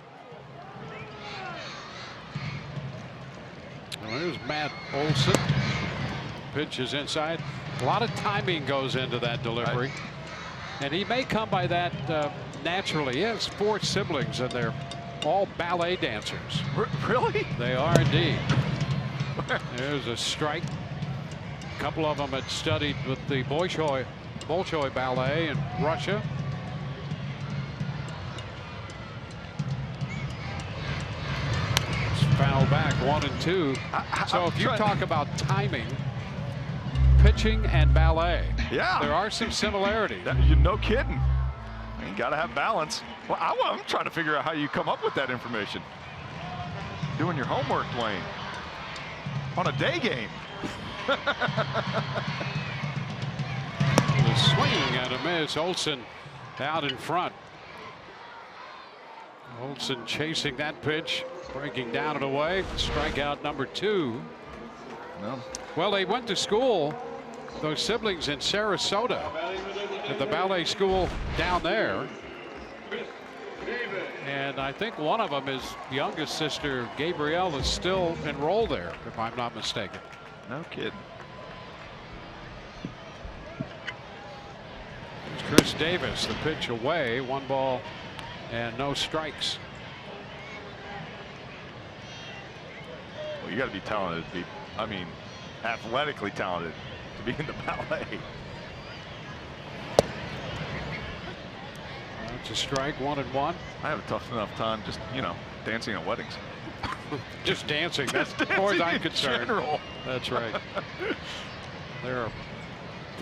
Well, here's Matt Olson. Pitch is inside. A lot of timing goes into that delivery. Right. And he may come by that naturally. He has 4 siblings, and they're all ballet dancers. Really? They are indeed. There's a strike. A couple of them had studied with the Bolshoi Ballet in Russia. It's foul back, 1 and 2. So if you talk about timing, pitching and ballet, yeah, there are some similarities. You're no kidding. You got to have balance. Well, I'm trying to figure out how you come up with that information. Doing your homework, Dwayne, on a day game. The swing and a miss. Olson out in front. Olson chasing that pitch, breaking down and away. Strikeout number 2. No. Well, they went to school, those siblings, in Sarasota at the ballet school down there. And I think one of them, his youngest sister, Gabrielle, is still enrolled there, if I'm not mistaken. No kidding. There's Chris Davis, the pitch away, 1 ball and no strikes. Well, you got to be talented to be, I mean, athletically talented to be in the ballet. That's a strike, 1 and 1. I have a tough enough time just, dancing at weddings. Just dancing. That's as far as I'm concerned. General. That's right. There are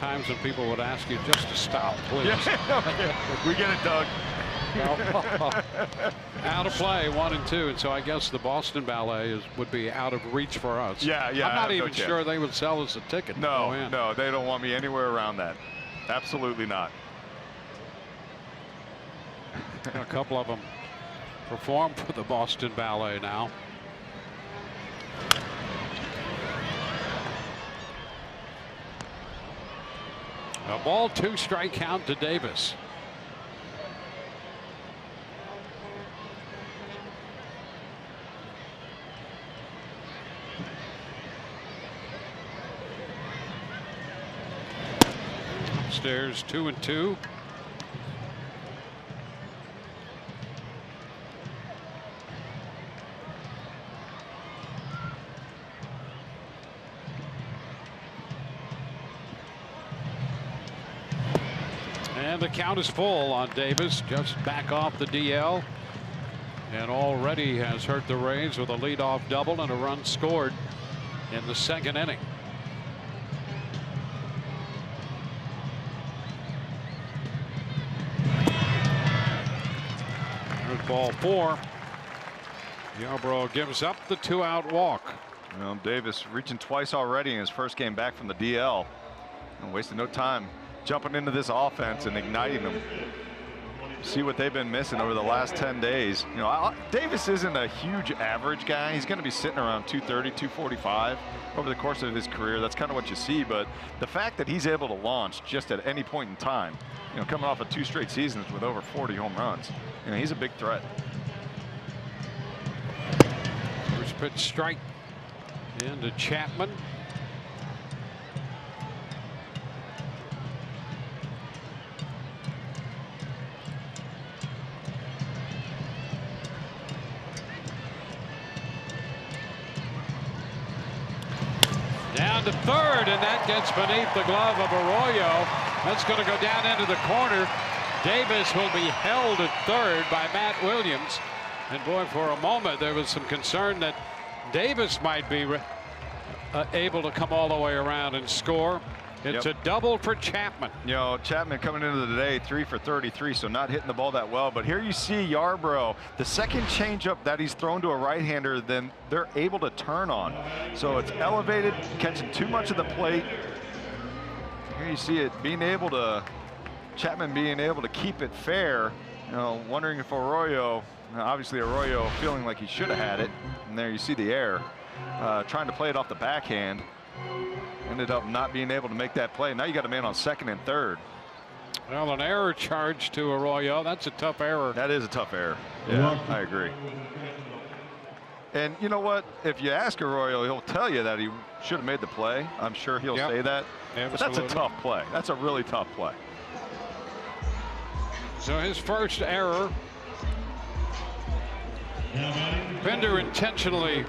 times when people would ask you just to stop, please. Yeah, okay. We get it, Doug. Out of play, 1 and 2, and so I guess the Boston Ballet would be out of reach for us. Yeah. I'm not even sure they would sell us a ticket. No, no, they don't want me anywhere around that. Absolutely not. A couple of them perform for the Boston Ballet now. A ball, 2 strike count to Davis. Upstairs, 2 and 2. And the count is full on Davis, just back off the DL. and already has hurt the Rays with a leadoff double and a run scored in the second inning. There's ball 4. Yarbrough gives up the 2-out walk. Well, Davis reaching twice already in his first game back from the DL, and wasting no time jumping into this offense and igniting them. See what they've been missing over the last 10 days. You know, Davis isn't a huge average guy. He's going to be sitting around 230, 245 over the course of his career. That's kind of what you see. But the fact that he's able to launch just at any point in time, you know, coming off of 2 straight seasons with over 40 home runs, you know, he's a big threat. First pitch strike into Chapman. Down to third, and that gets beneath the glove of Arroyo. That's going to go down into the corner. Davis will be held at third by Matt Williams. And boy, for a moment there was some concern that Davis might be able to come all the way around and score. It's a double for Chapman. You know, Chapman coming into the day 3 for 33, so not hitting the ball that well. But here you see Yarbrough, the second changeup that he's thrown to a right-hander, then they're able to turn on. So it's elevated, catching too much of the plate. Here you see it being able to, Chapman being able to keep it fair. You know, wondering if Arroyo, obviously Arroyo feeling like he should have had it. And there you see the error, trying to play it off the backhand. Ended up not being able to make that play. Now you got a man on second and third. Well, an error charge to Arroyo. That's a tough error. That is a tough error. Yeah, I agree. And you know what? If you ask Arroyo, he'll tell you that he should have made the play. I'm sure he'll say that. Absolutely. But that's a tough play. That's a really tough play. So his first error. Bender intentionally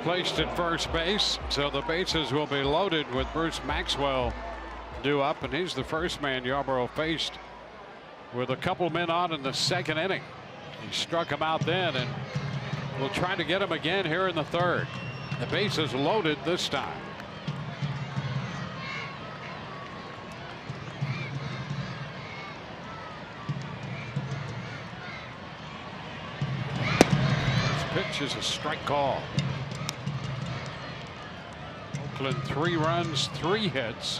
placed at first base, so the bases will be loaded with Bruce Maxwell due up, and he's the first man Yarbrough faced with a couple men on in the second inning. He struck him out then, and we'll try to get him again here in the third. The bases loaded this time. First pitch is a strike call. Oakland 3 runs, 3 hits.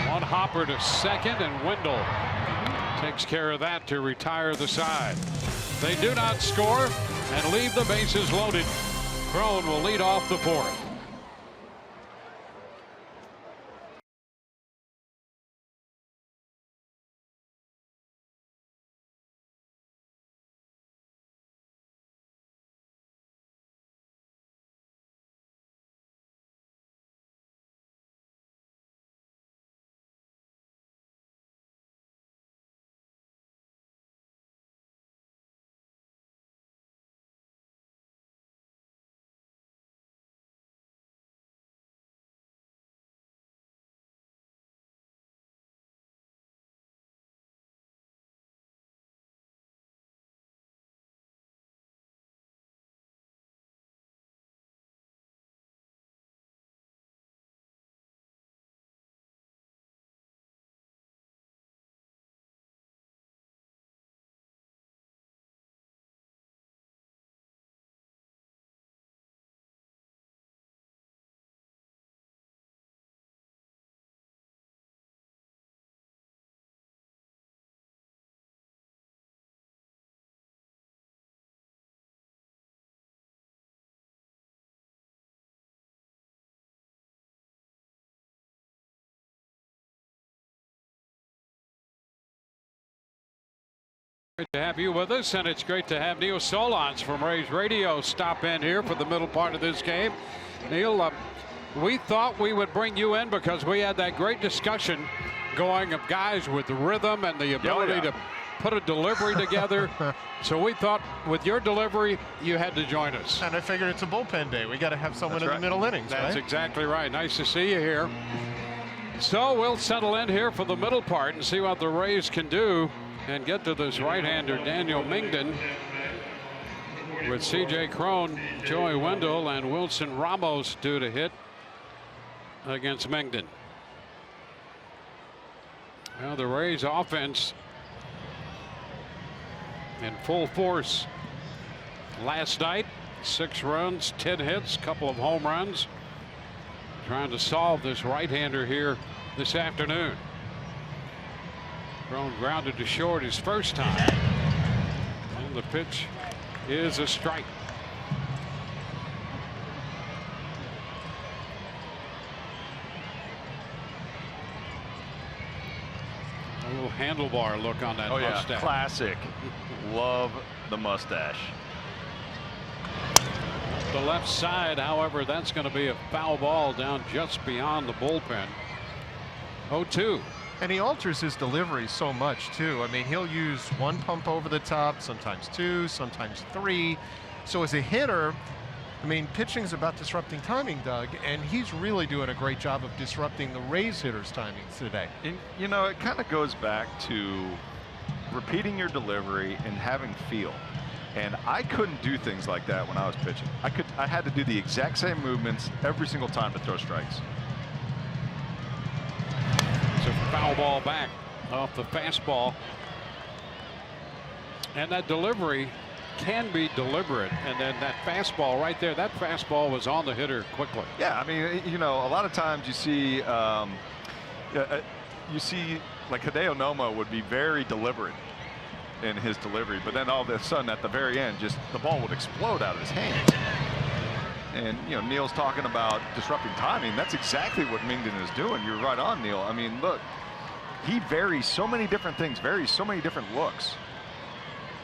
One hopper to second, and Wendell takes care of that to retire the side. They do not score and leave the bases loaded. Crone will lead off the 4th. Great to have you with us, and it's great to have Neil Solondz from Rays Radio stop in here for the middle part of this game. Neil, we thought we would bring you in because we had that great discussion going of guys with rhythm and the ability to put a delivery together. So we thought with your delivery, you had to join us. And I figured it's a bullpen day. We got to have someone in the middle innings, That's right? exactly right. Nice to see you here. So we'll settle in here for the middle part and see what the Rays can do and get to this right-hander, Daniel Mingden, with C.J. Cron, Joey Wendell, and Wilson Ramos due to hit against Mingden. Well, the Rays offense in full force last night. 6 runs, 10 hits, couple of home runs. Trying to solve this right-hander here this afternoon. Cron grounded to short his first time. And the pitch is a strike. A little handlebar look on that mustache. Yeah, classic. Love the mustache. The left side, however, that's going to be a foul ball down just beyond the bullpen. 0-2. And he alters his delivery so much too. I mean, he'll use 1 pump over the top, sometimes 2, sometimes 3. So as a hitter, I mean, pitching is about disrupting timing, Doug, and he's really doing a great job of disrupting the Rays hitters' timings today. And, you know, it kind of goes back to repeating your delivery and having feel. And I couldn't do things like that when I was pitching. I had to do the exact same movements every single time to throw strikes. It's a foul ball back off the fastball. And that delivery can be deliberate. And then that fastball right there, that fastball was on the hitter quickly. Yeah, I mean, you know, a lot of times you see like Hideo Nomo would be very deliberate in his delivery, but then all of a sudden at the very end, just the ball would explode out of his hands. And, you know, Neil's talking about disrupting timing. That's exactly what Mingden is doing. You're right on, Neil. I mean, look, he varies so many different things, varies so many different looks.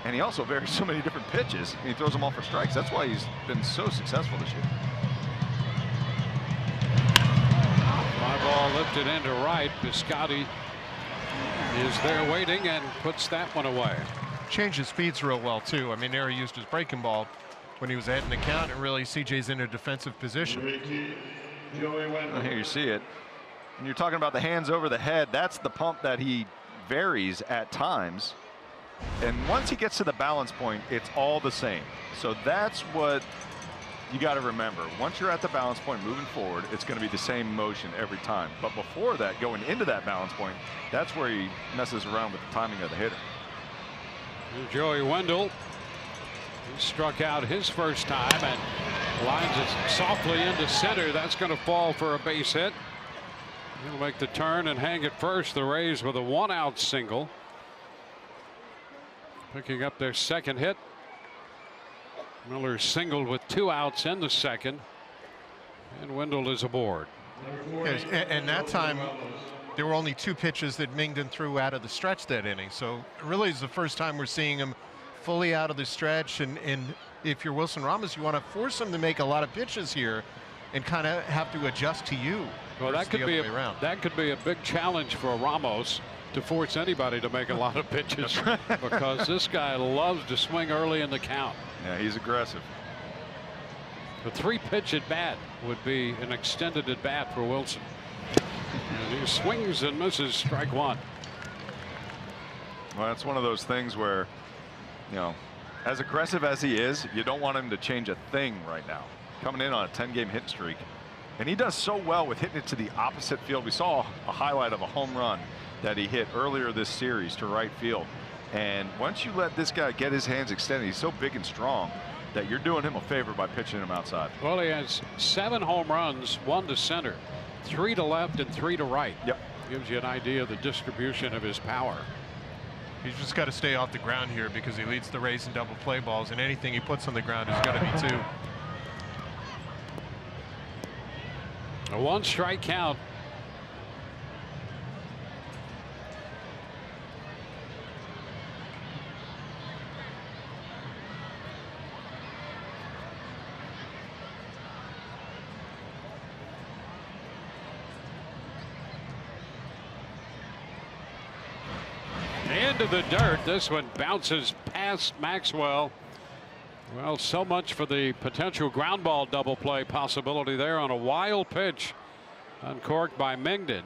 And he also varies so many different pitches, and he throws them all for strikes. That's why he's been so successful this year. Fly ball lifted into right. Piscotty is there waiting and puts that one away. Changes speeds real well too. I mean, there he used his breaking ball when he was ahead in the count, and really CJ's in a defensive position. Well, here you see it. And you're talking about the hands over the head. That's the pump that he varies at times. And once he gets to the balance point, it's all the same. So that's what you got to remember. Once you're at the balance point moving forward, it's going to be the same motion every time. But before that, going into that balance point, that's where he messes around with the timing of the hitter. Joey Wendell, he struck out his first time and lines it softly into center. That's going to fall for a base hit. He'll make the turn and hang it first. The Rays with a 1-out single. Picking up their second hit. Miller singled with 2 outs in the second, and Wendell is aboard. Yes, and that time there were only 2 pitches that Mingden threw out of the stretch that inning. So really it's the first time we're seeing him fully out of the stretch. And if you're Wilson Ramos, you want to force him to make a lot of pitches here and kind of have to adjust to you. Well, that could be a big challenge for Ramos, to force anybody to make a lot of pitches, because this guy loves to swing early in the count. Yeah, he's aggressive. The 3-pitch at bat would be an extended at bat for Wilson. And he swings and misses, strike 1. Well, that's one of those things where, you know, as aggressive as he is, you don't want him to change a thing right now. Coming in on a 10-game hit streak. And he does so well with hitting it to the opposite field. We saw a highlight of a home run that he hit earlier this series to right field. And once you let this guy get his hands extended, he's so big and strong that you're doing him a favor by pitching him outside. Well, he has 7 home runs, 1 to center, 3 to left, and 3 to right. Yep. Gives you an idea of the distribution of his power. He's just got to stay off the ground here, because he leads the Rays in double play balls, and anything he puts on the ground has got to be 2. A 1-strike count. into the dirt. This one bounces past Maxwell. Well, so much for the potential ground ball double play possibility there on a wild pitch uncorked by Mingden.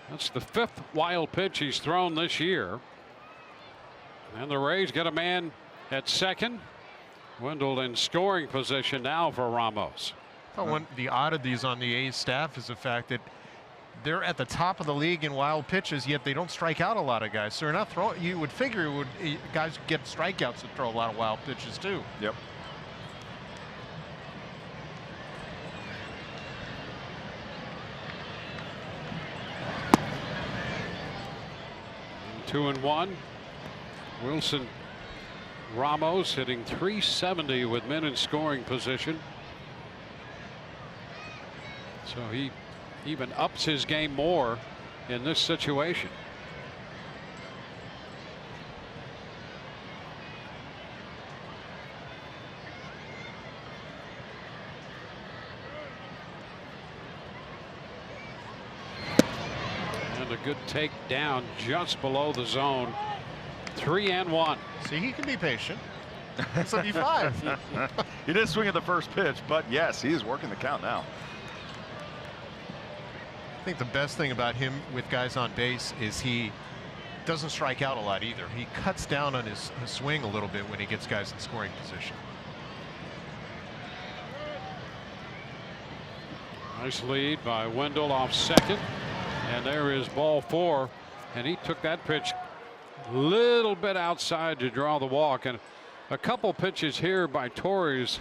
That's the 5th wild pitch he's thrown this year. And the Rays get a man at second. Wendell in scoring position now for Ramos. One the oddities on the A's staff is the fact that they're at the top of the league in wild pitches, yet they don't strike out a lot of guys. So they're not throwing. You would figure guys get strikeouts and throw a lot of wild pitches too. Yep. And 2-1. Wilson Ramos hitting .370 with men in scoring position. So he even ups his game more in this situation. And a good take down just below the zone. 3-1. See, he can be patient. 75. He did swing at the first pitch, but yes, he is working the count now. I think the best thing about him with guys on base is he doesn't strike out a lot either. He cuts down on his swing a little bit when he gets guys in scoring position. Nice lead by Wendell off second. And there is ball 4. And he took that pitch a little bit outside to draw the walk. And a couple pitches here by Torres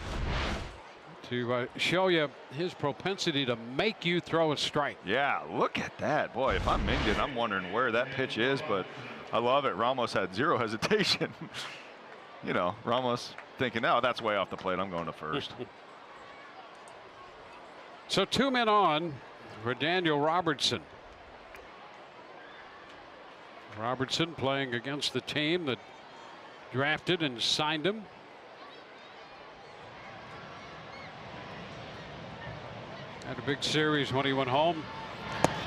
to show you his propensity to make you throw a strike. Yeah, look at that. Boy, if I'm Mingden, I'm wondering where that pitch is, but I love it. Ramos had zero hesitation. You know, Ramos thinking, oh, that's way off the plate. I'm going to first. So 2 men on for Daniel Robertson. Robertson playing against the team that drafted and signed him. Had a big series when he went home,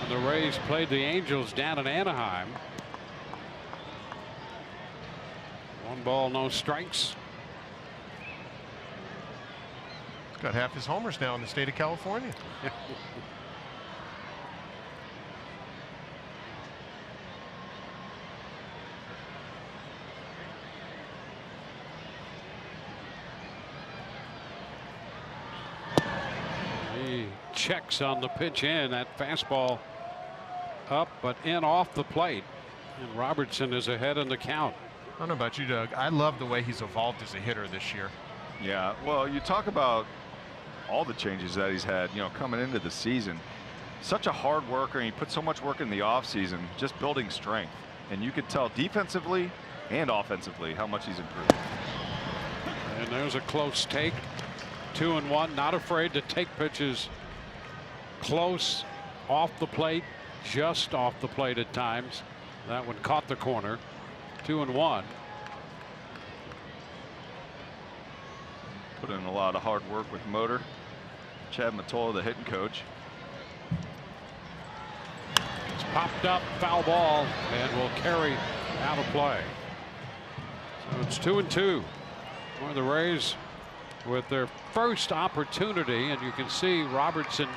and the Rays played the Angels down in Anaheim. 1 ball, no strikes. He's got half his homers now in the state of California. Checks on the pitch in. That fastball up but in off the plate, and Robertson is ahead in the count. I don't know about you, Doug. I love the way he's evolved as a hitter this year. Yeah, well, you talk about all the changes that he's had, you know, coming into the season. Such a hard worker, and he put so much work in the offseason just building strength, and you could tell defensively and offensively how much he's improved. And there's a close take. 2-1. Not afraid to take pitches close, off the plate, just off the plate at times. That one caught the corner. 2-1. Put in a lot of hard work with motor. Chad Matola, the hitting coach. It's popped up, foul ball, and will carry out of play. So it's 2-2. For the Rays with their first opportunity, and you can see Robertson,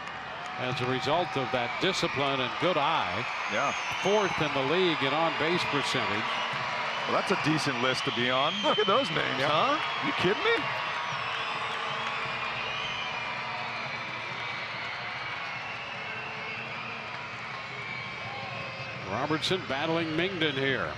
as a result of that discipline and good eye, yeah, 4th in the league in on-base percentage. Well, that's a decent list to be on. Look at those names, huh? You kidding me? Robertson battling Mingden here.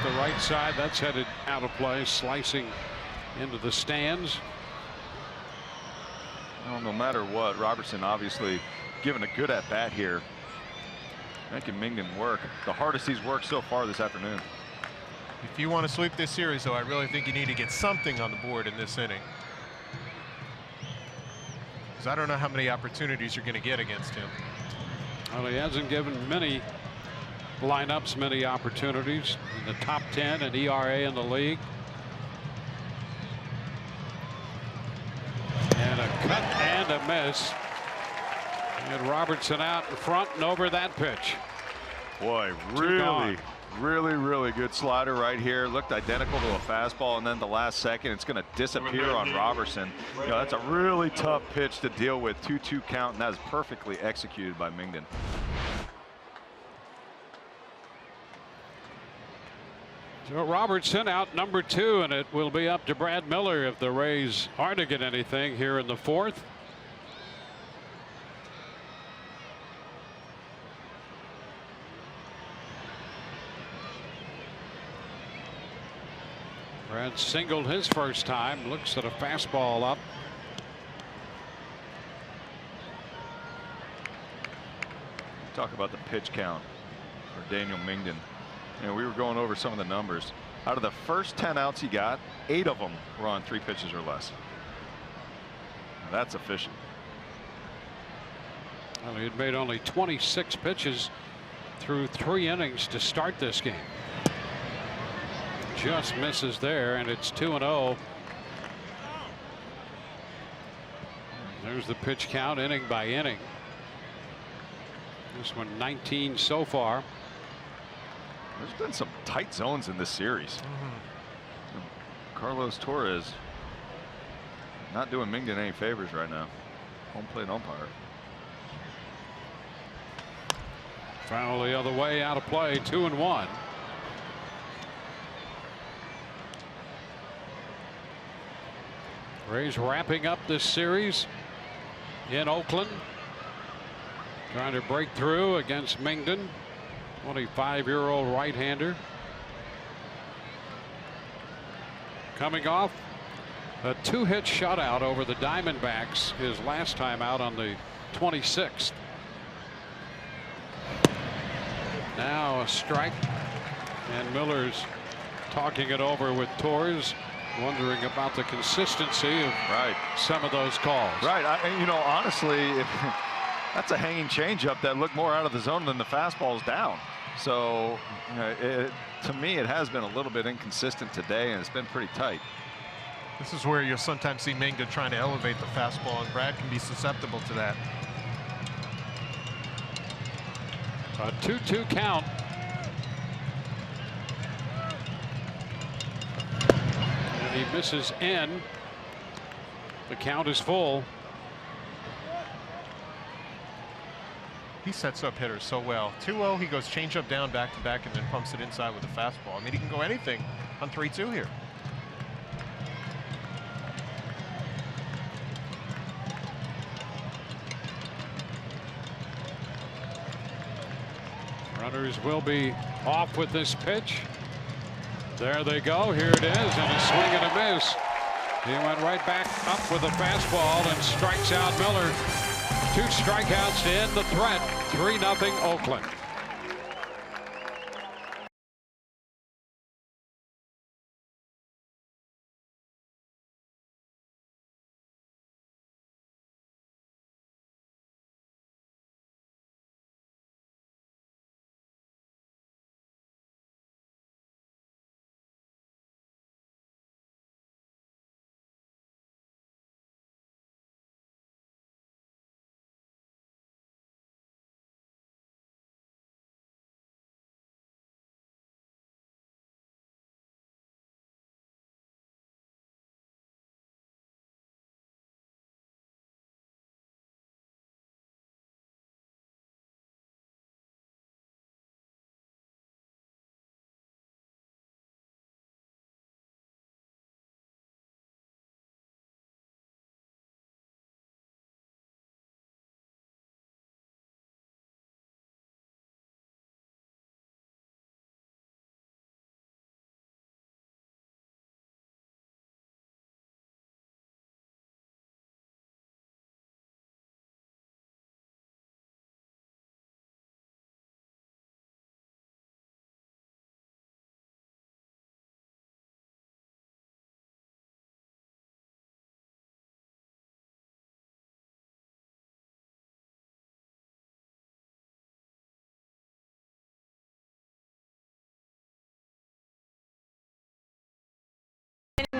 The right side, that's headed out of play, slicing into the stands. Well, no matter what, Robertson obviously giving a good at bat here, making Mingden work. The hardest he's worked so far this afternoon. If you want to sweep this series, though, I really think you need to get something on the board in this inning. Because I don't know how many opportunities you're going to get against him. Well, he hasn't given many lineups many opportunities. In the top 10 in ERA in the league. And a cut and a miss. And Robertson out in front and over that pitch. Boy, really good slider right here. Looked identical to a fastball, and then the last second it's going to disappear on Robertson. You know, that's a really tough pitch to deal with. 2-2 count, and that is perfectly executed by Mingden. So Robertson out number 2, and it will be up to Brad Miller if the Rays are to get anything here in the 4th. Brad singled his first time. Looks at a fastball up. Talk about the pitch count for Daniel Mingden. You know, we were going over some of the numbers. Out of the first 10 outs he got, 8 of them were on 3 pitches or less. Now that's efficient. Well, he had made only 26 pitches through 3 innings to start this game. Just misses there, and it's 2-0. There's the pitch count inning by inning. This one 19 so far. There's been some tight zones in this series. Carlos Torres not doing Mingden any favors right now. Home plate umpire. Foul the other way, out of play, 2-1. Rays wrapping up this series in Oakland. Trying to break through against Mingden. 25-year-old right-hander. Coming off a 2-hit shutout over the Diamondbacks his last time out on the 26th. Now a strike, and Miller's talking it over with Torres, wondering about the consistency of some of those calls. You know, honestly, that's a hanging changeup that looked more out of the zone than the fastball's down. So, you know, to me, it has been a little bit inconsistent today, and it's been pretty tight. This is where you'll sometimes see Mingden trying to elevate the fastball, and Brad can be susceptible to that. A 2-2 count. And he misses in. The count is full. He sets up hitters so well. 2-0, he goes changeup down back to back and then pumps it inside with a fastball. I mean, he can go anything on 3-2 here. Runners will be off with this pitch. There they go. Here it is, and a swing and a miss. He went right back up with a fastball and strikes out Miller. 2 strikeouts to end the threat. 3-0 Oakland.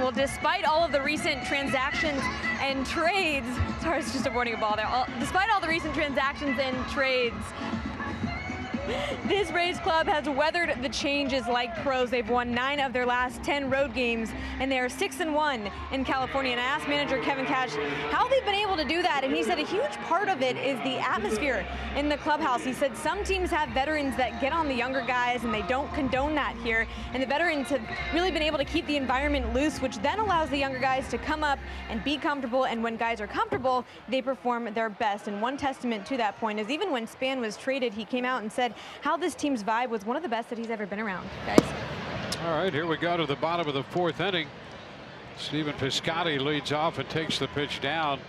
Well, despite all of the recent transactions and trades, sorry, it's just avoiding a ball there. Despite all the recent transactions and trades, this Rays club has weathered the changes like pros. They've won 9 of their last 10 road games, and they are 6-1 in California. And I asked manager Kevin Cash how they've been able to do that, and he said a huge part of it is the atmosphere in the clubhouse. He said some teams have veterans that get on the younger guys, and they don't condone that here. And the veterans have really been able to keep the environment loose, which then allows the younger guys to come up and be comfortable. And when guys are comfortable, they perform their best. And one testament to that point is even when Span was traded, he came out and said how this team's vibe was one of the best that he's ever been around, guys. All right, here we go to the bottom of the 4th inning. Stephen Piscotty leads off and takes the pitch down.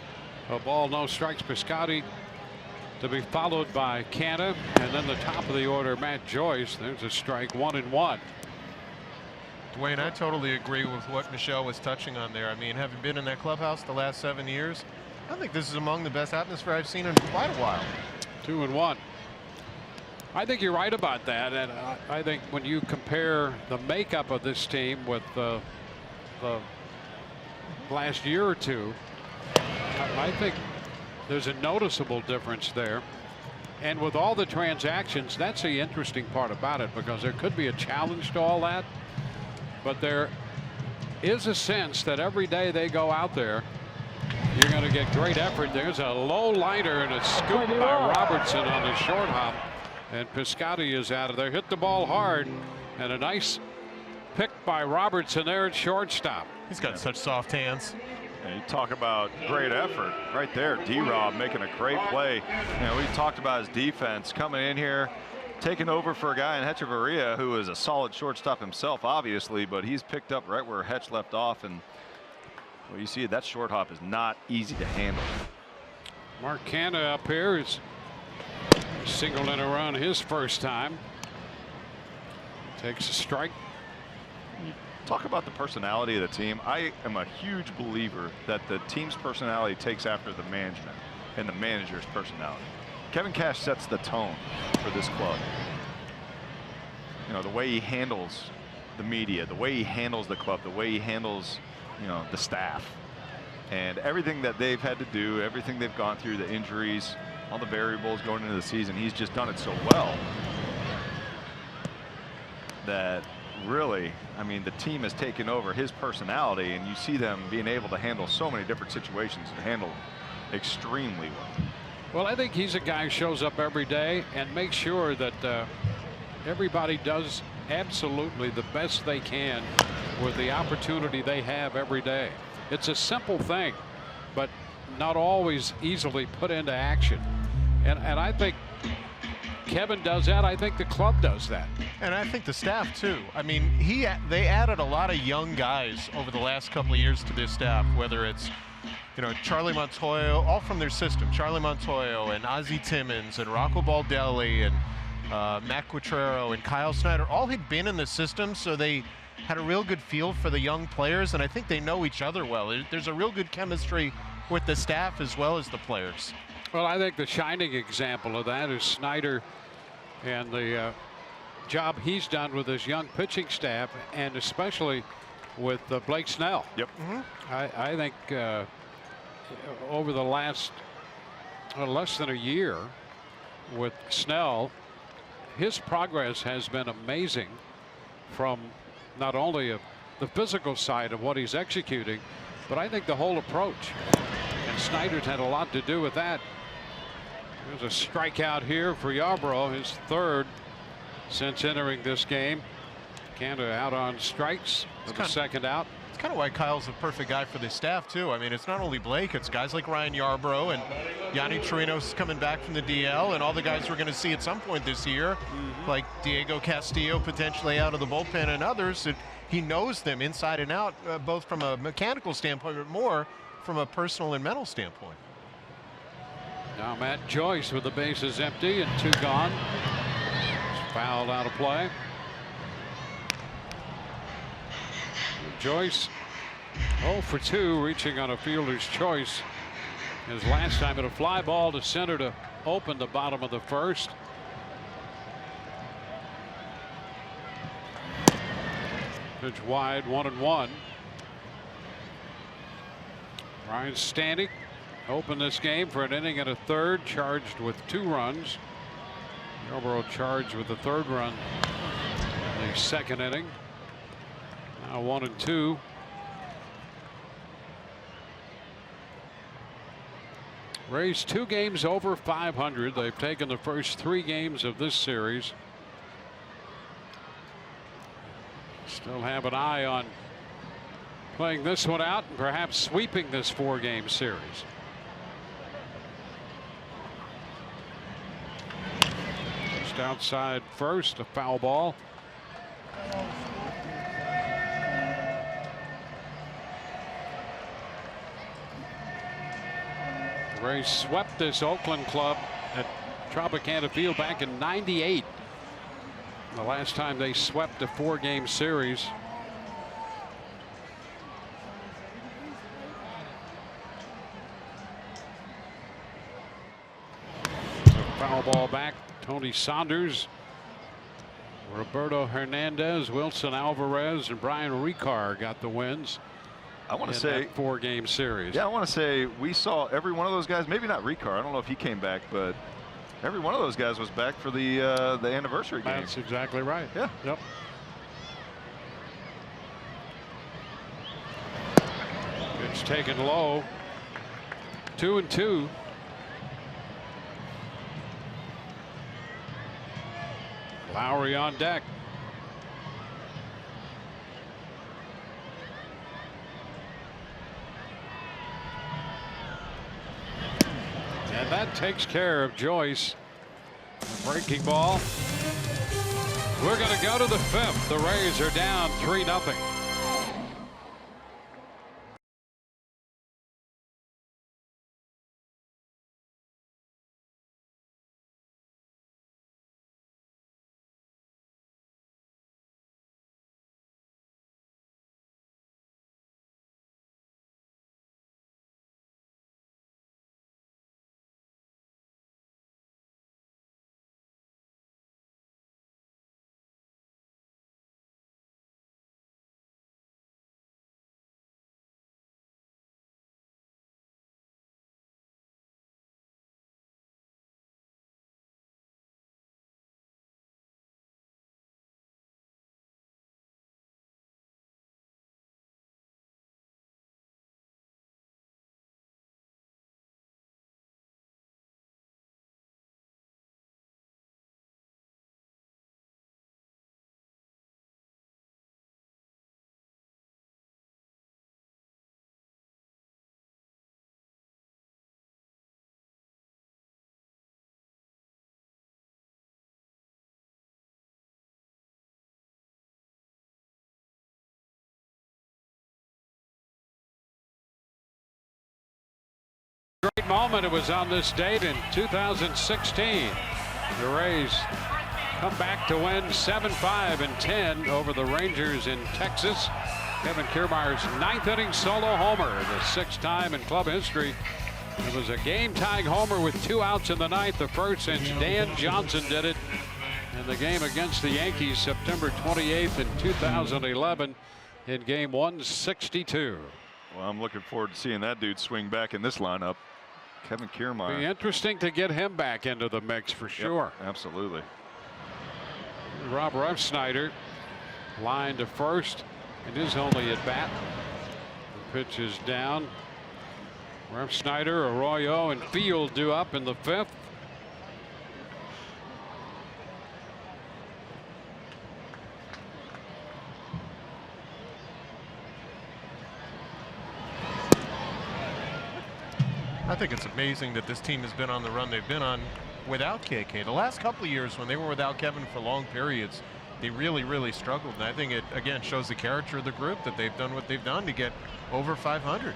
A ball, no strikes. Piscotty to be followed by Canna, and then the top of the order, Matt Joyce. There's a strike, 1-1. Dwayne, I totally agree with what Michelle was touching on there. I mean, having been in that clubhouse the last 7 years, I think this is among the best atmosphere I've seen in quite a while. 2-1. I think you're right about that, and I think when you compare the makeup of this team with the last year or two, I think there's a noticeable difference there. And with all the transactions, that's the interesting part about it, because there could be a challenge to all that, but there is a sense that every day they go out there, you're going to get great effort. There's a low liner and a scoop by Robertson on the short hop. And Piscotty is out of there. Hit the ball hard, and a nice pick by Robertson there at shortstop. He's got such soft hands. And you talk about great effort right there. D-Rob making a great play. You know, we talked about his defense coming in here, taking over for a guy in Hechavarria who is a solid shortstop himself, obviously, but he's picked up right where Hetch left off. And well, you see that short hop is not easy to handle. Mark Canna up here is singled in a run his first time. Takes a strike. Talk about the personality of the team. I am a huge believer that the team's personality takes after the management and the manager's personality. Kevin Cash sets the tone for this club. You know, the way he handles the media, the way he handles the club, the way he handles, you know, the staff, and everything that they've had to do, everything they've gone through, the injuries, all the variables going into the season. He's just done it so well that really, I mean, the team has taken over his personality, and you see them being able to handle so many different situations and handle extremely well. Well, I think he's a guy who shows up every day and makes sure that everybody does absolutely the best they can with the opportunity they have every day. It's a simple thing, but not always easily put into action. And I think Kevin does that. I think the club does that. And I think the staff too. I mean, they added a lot of young guys over the last couple of years to this staff, whether it's, you know, Charlie Montoyo, all from their system. Charlie Montoyo and Ozzie Timmons and Rocco Baldelli and Matt Quattrero and Kyle Snyder all had been in the system, so they had a real good feel for the young players, and I think they know each other well. There's a real good chemistry with the staff as well as the players. Well, I think the shining example of that is Snyder and the job he's done with his young pitching staff, and especially with Blake Snell. Yep. I think over the last less than a year with Snell, his progress has been amazing, from not only the physical side of what he's executing, but I think the whole approach. And Snyder's had a lot to do with that. There's a strikeout here for Yarbrough, his third since entering this game. Canada out on strikes with the second out. It's kind of why Kyle's a perfect guy for the staff too. I mean, it's not only Blake, it's guys like Ryan Yarbrough and Yanni Chirinos coming back from the DL, and all the guys we're going to see at some point this year, like Diego Castillo potentially out of the bullpen, and others. He knows them inside and out, both from a mechanical standpoint, but more from a personal and mental standpoint. Now Matt Joyce with the bases empty and 2 gone. Fouled out of play. Joyce 0 for 2, reaching on a fielder's choice. His last time at a fly ball to center to open the bottom of the first. Pitch wide, 1-1. Ryan Stanek opened this game for an inning and a third, charged with 2 runs. Yarborough charged with the 3rd run in the 2nd inning. Now 1 and 2. Rays 2 games over 500. They've taken the first 3 games of this series. Still have an eye on playing this one out and perhaps sweeping this 4-game series. Just outside first, a foul ball. The Rays swept this Oakland club at Tropicana Field back in '98. The last time they swept a 4-game series. Foul ball back. Tony Saunders, Roberto Hernandez, Wilson Alvarez, and Brian Ricard got the wins. I want to say 4-game series. Yeah, I want to say we saw every one of those guys. Maybe not Ricard. I don't know if he came back, but every one of those guys was back for the anniversary game. That's exactly right. Yeah. Yep. Pitch taken low. 2 and 2. Lowry on deck. And that takes care of Joyce. The breaking ball. We're going to go to the 5th. The Rays are down 3-0. Great moment. It was on this date in 2016. The Rays come back to win 7-5 and 10 over the Rangers in Texas. Kevin Kiermaier's 9th inning solo homer, the 6th time in club history. It was a game-tying homer with 2 outs in the 9th, the first since Dan Johnson did it in the game against the Yankees September 28th in 2011 in game 162. Well, I'm looking forward to seeing that dude swing back in this lineup. Kevin Kiermaier. Be interesting to get him back into the mix for sure. Yep, absolutely. Rob Refsnyder line to first. It is only at bat. The pitch is down. Refsnyder, Arroyo, and Field due up in the 5th. I think it's amazing that this team has been on the run they've been on without KK. The last couple of years when they were without Kevin for long periods, they really struggled. And I think it, again, shows the character of the group that they've done what they've done to get over 500.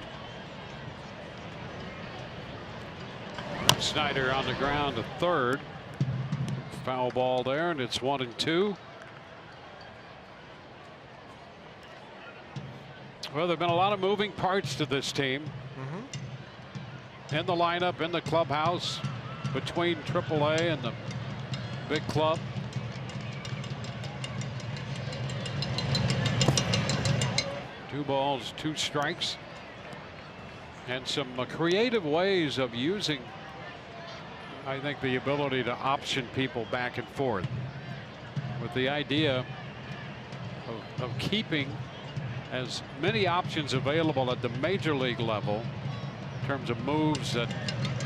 Snyder on the ground to third. Foul ball there, and it's 1 and 2. Well, there have been a lot of moving parts to this team. In the lineup, in the clubhouse, between AAA and the big club. Two balls, 2 strikes. And some creative ways of using, I think, the ability to option people back and forth, with the idea of keeping as many options available at the major league level in terms of moves that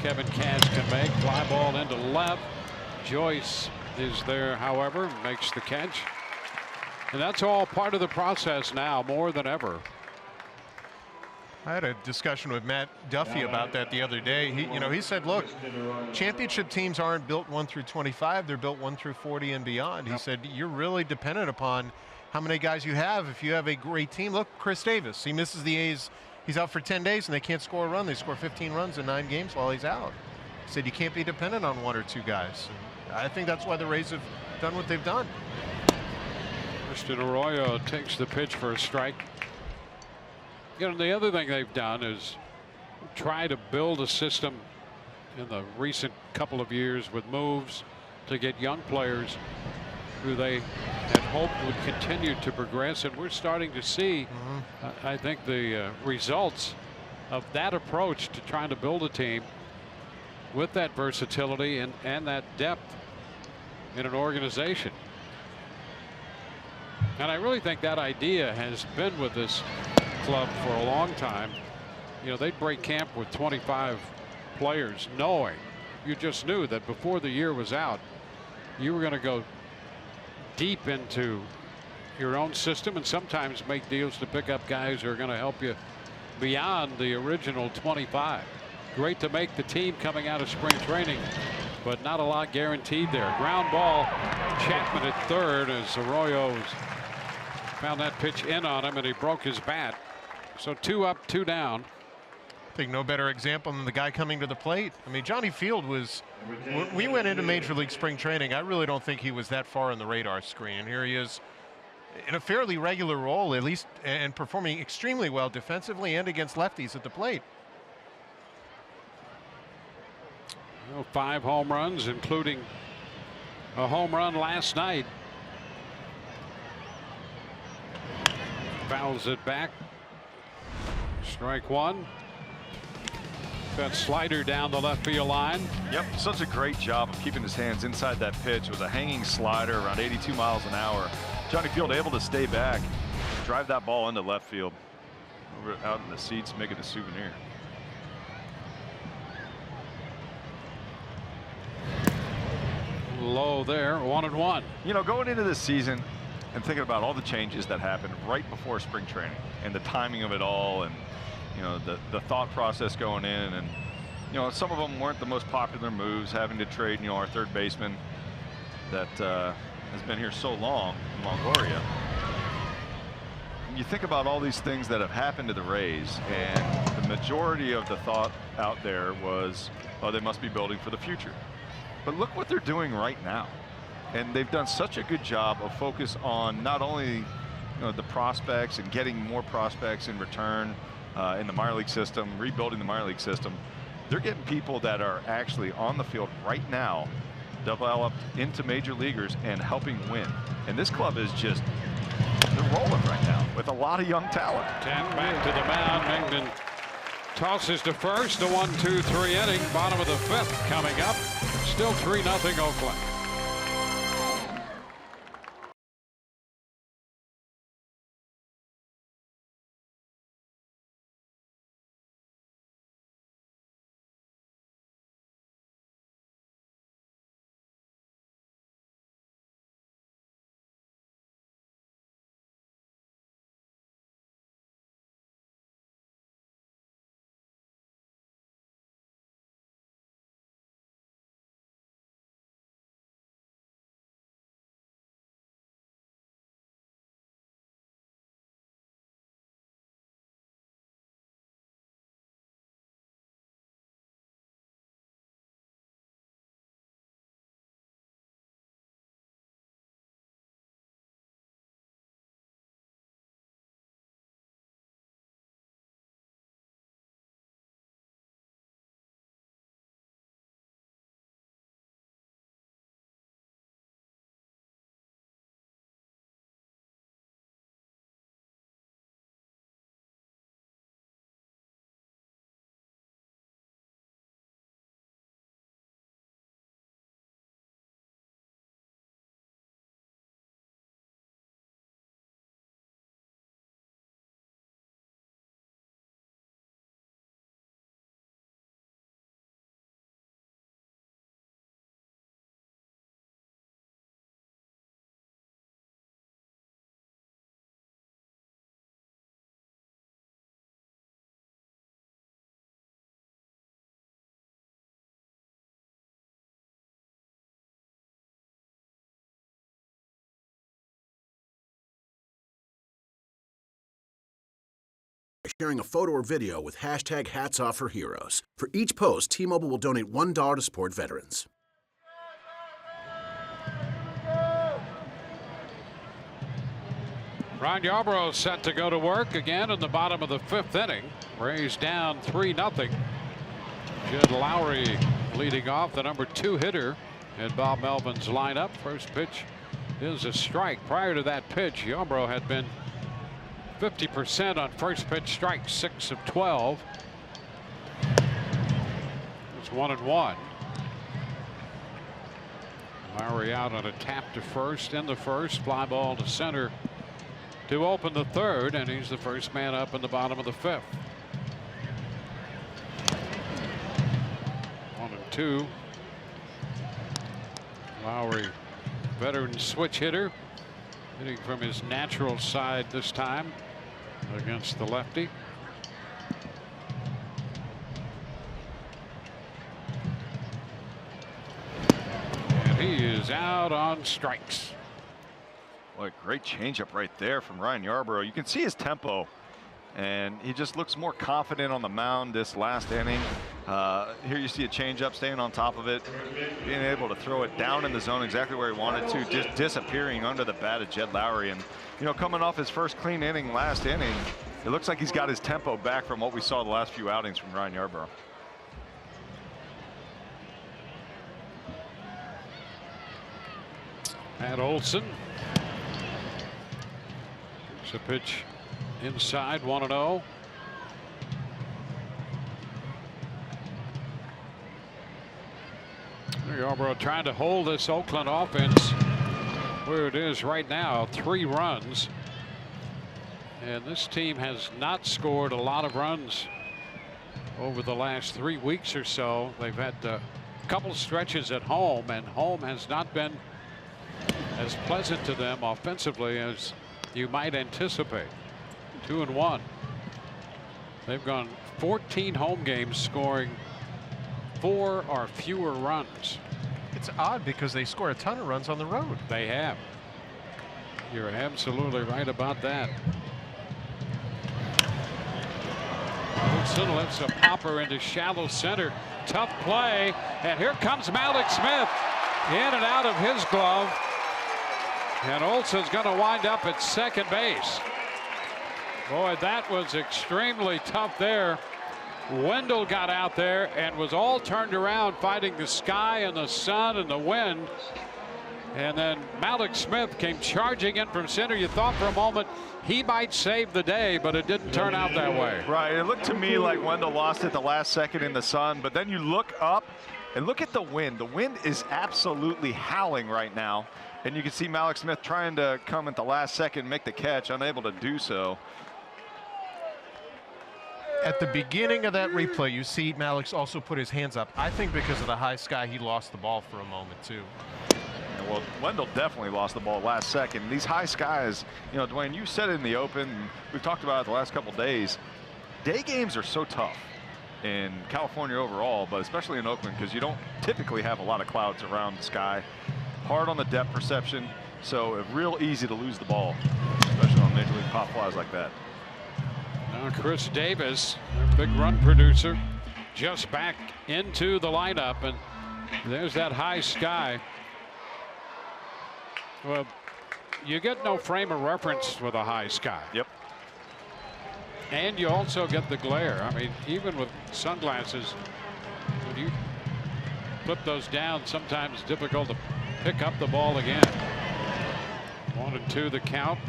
Kevin Cash can make. Fly ball into left. Joyce is there, however, makes the catch. And that's all part of the process now more than ever. I had a discussion with Matt Duffy about that the other day. He said, look, championship teams aren't built 1 through 25. They're built 1 through 40 and beyond. He said, you're really dependent upon how many guys you have. If you have a great team, look, Chris Davis, he misses the A's. He's out for 10 days and they can't score a run. They score 15 runs in 9 games while he's out. He said, you can't be dependent on 1 or 2 guys. And I think that's why the Rays have done what they've done. Christian Arroyo takes the pitch for a strike. The other thing they've done is try to build a system in the recent couple of years with moves to get young players who they had hoped would continue to progress. And we're starting to see, I think, the results of that approach to trying to build a team with that versatility and that depth in an organization. And I really think that idea has been with this club for a long time. They'd break camp with 25 players, knowing, you just knew that before the year was out, you were going to go deep into your own system and sometimes make deals to pick up guys who are going to help you beyond the original 25. Great to make the team coming out of spring training, but not a lot guaranteed there. Ground ball, Chapman at third as Arroyo's found that pitch in on him and he broke his bat. So 2 up, 2 down. I think no better example than the guy coming to the plate. I mean, Johnny Field was, when we went into Major League spring training, I really don't think he was that far on the radar screen. And here he is in a fairly regular role, at least, and performing extremely well defensively and against lefties at the plate. 5 home runs, including a home run last night. Fouls it back. Strike 1. That slider down the left field line. Yep, such a great job of keeping his hands inside that pitch. It was a hanging slider around 82 miles an hour. Johnny Field able to stay back, drive that ball into left field. Over out in the seats, make it a souvenir. Low there, 1-1. Going into this season and thinking about all the changes that happened right before spring training and the timing of it all, and the thought process going in, and some of them weren't the most popular moves, having to trade our third baseman that has been here so long in Longoria. You think about all these things that have happened to the Rays, and the majority of the thought out there was, oh, they must be building for the future. But look what they're doing right now. And they've done such a good job of focus on not only the prospects and getting more prospects in return in the minor league system, rebuilding the minor league system. They're getting people that are actually on the field right now, developed into major leaguers and helping win. And this club is just, they're rolling right now with a lot of young talent. Tap back to the mound. Mingden tosses to first. A 1-2-3 inning. Bottom of the 5th coming up. Still 3-0 Oakland. by sharing a photo or video with hashtag HatsOffForHeroes. For each post, T-Mobile will donate $1 to support veterans. Ryan Yarbrough set to go to work again in the bottom of the 5th inning. Rays down 3-0. Jed Lowry leading off, the number 2 hitter in Bob Melvin's lineup. First pitch is a strike. Prior to that pitch, Yarbrough had been 50% on first pitch strikes, 6 of 12. It's 1-1. Lowry out on a tap to first in the first, fly ball to center to open the 3rd, and he's the first man up in the bottom of the 5th. 1-2. Lowry, veteran switch hitter, hitting from his natural side this time against the lefty. And he is out on strikes. What a great changeup right there from Ryan Yarbrough. You can see his tempo, and he just looks more confident on the mound this last inning. Here you see a changeup, staying on top of it, being able to throw it down in the zone exactly where he wanted to, just disappearing under the bat of Jed Lowry. And, you know, coming off his first clean inning last inning, it looks like he's got his tempo back from what we saw the last few outings from Ryan Yarbrough. Matt Olson. It's a pitch inside, 1-0. Yarbrough trying to hold this Oakland offense where it is right now, 3 runs. And this team has not scored a lot of runs over the last 3 weeks or so. They've had a couple stretches at home, and home has not been as pleasant to them offensively as you might anticipate. 2-1. They've gone 14 home games scoring 4 or fewer runs. It's odd because they score a ton of runs on the road. They have. You're absolutely right about that. Olson lifts a popper into shallow center. Tough play, and here comes Malik Smith in and out of his glove. And Olson's going to wind up at second base. Boy, that was extremely tough there. Wendell got out there and was all turned around fighting the sky and the sun and the wind. And then Malik Smith came charging in from center. You thought for a moment he might save the day, but it didn't turn out that way. Right. It looked to me like Wendell lost it the last second in the sun, but then you look up and look at the wind. The wind is absolutely howling right now. And you can see Malik Smith trying to come at the last second, make the catch, unable to do so. At the beginning of that replay, you see Malik's also put his hands up. I think because of the high sky, he lost the ball for a moment, too. Yeah, well, Wendell definitely lost the ball last second. These high skies, you know, Dwayne, you said it in the open. We've talked about it the last couple days. Day games are so tough in California overall, but especially in Oakland, because you don't typically have a lot of clouds around the sky. Hard on the depth perception, so real easy to lose the ball, especially on Major League pop flies like that. Now Chris Davis, their big run producer, just back into the lineup, and there's that high sky. Well, you get no frame of reference with a high sky. Yep. And you also get the glare. I mean, even with sunglasses, when you flip those down, sometimes it's difficult to pick up the ball again. 1-2 the count.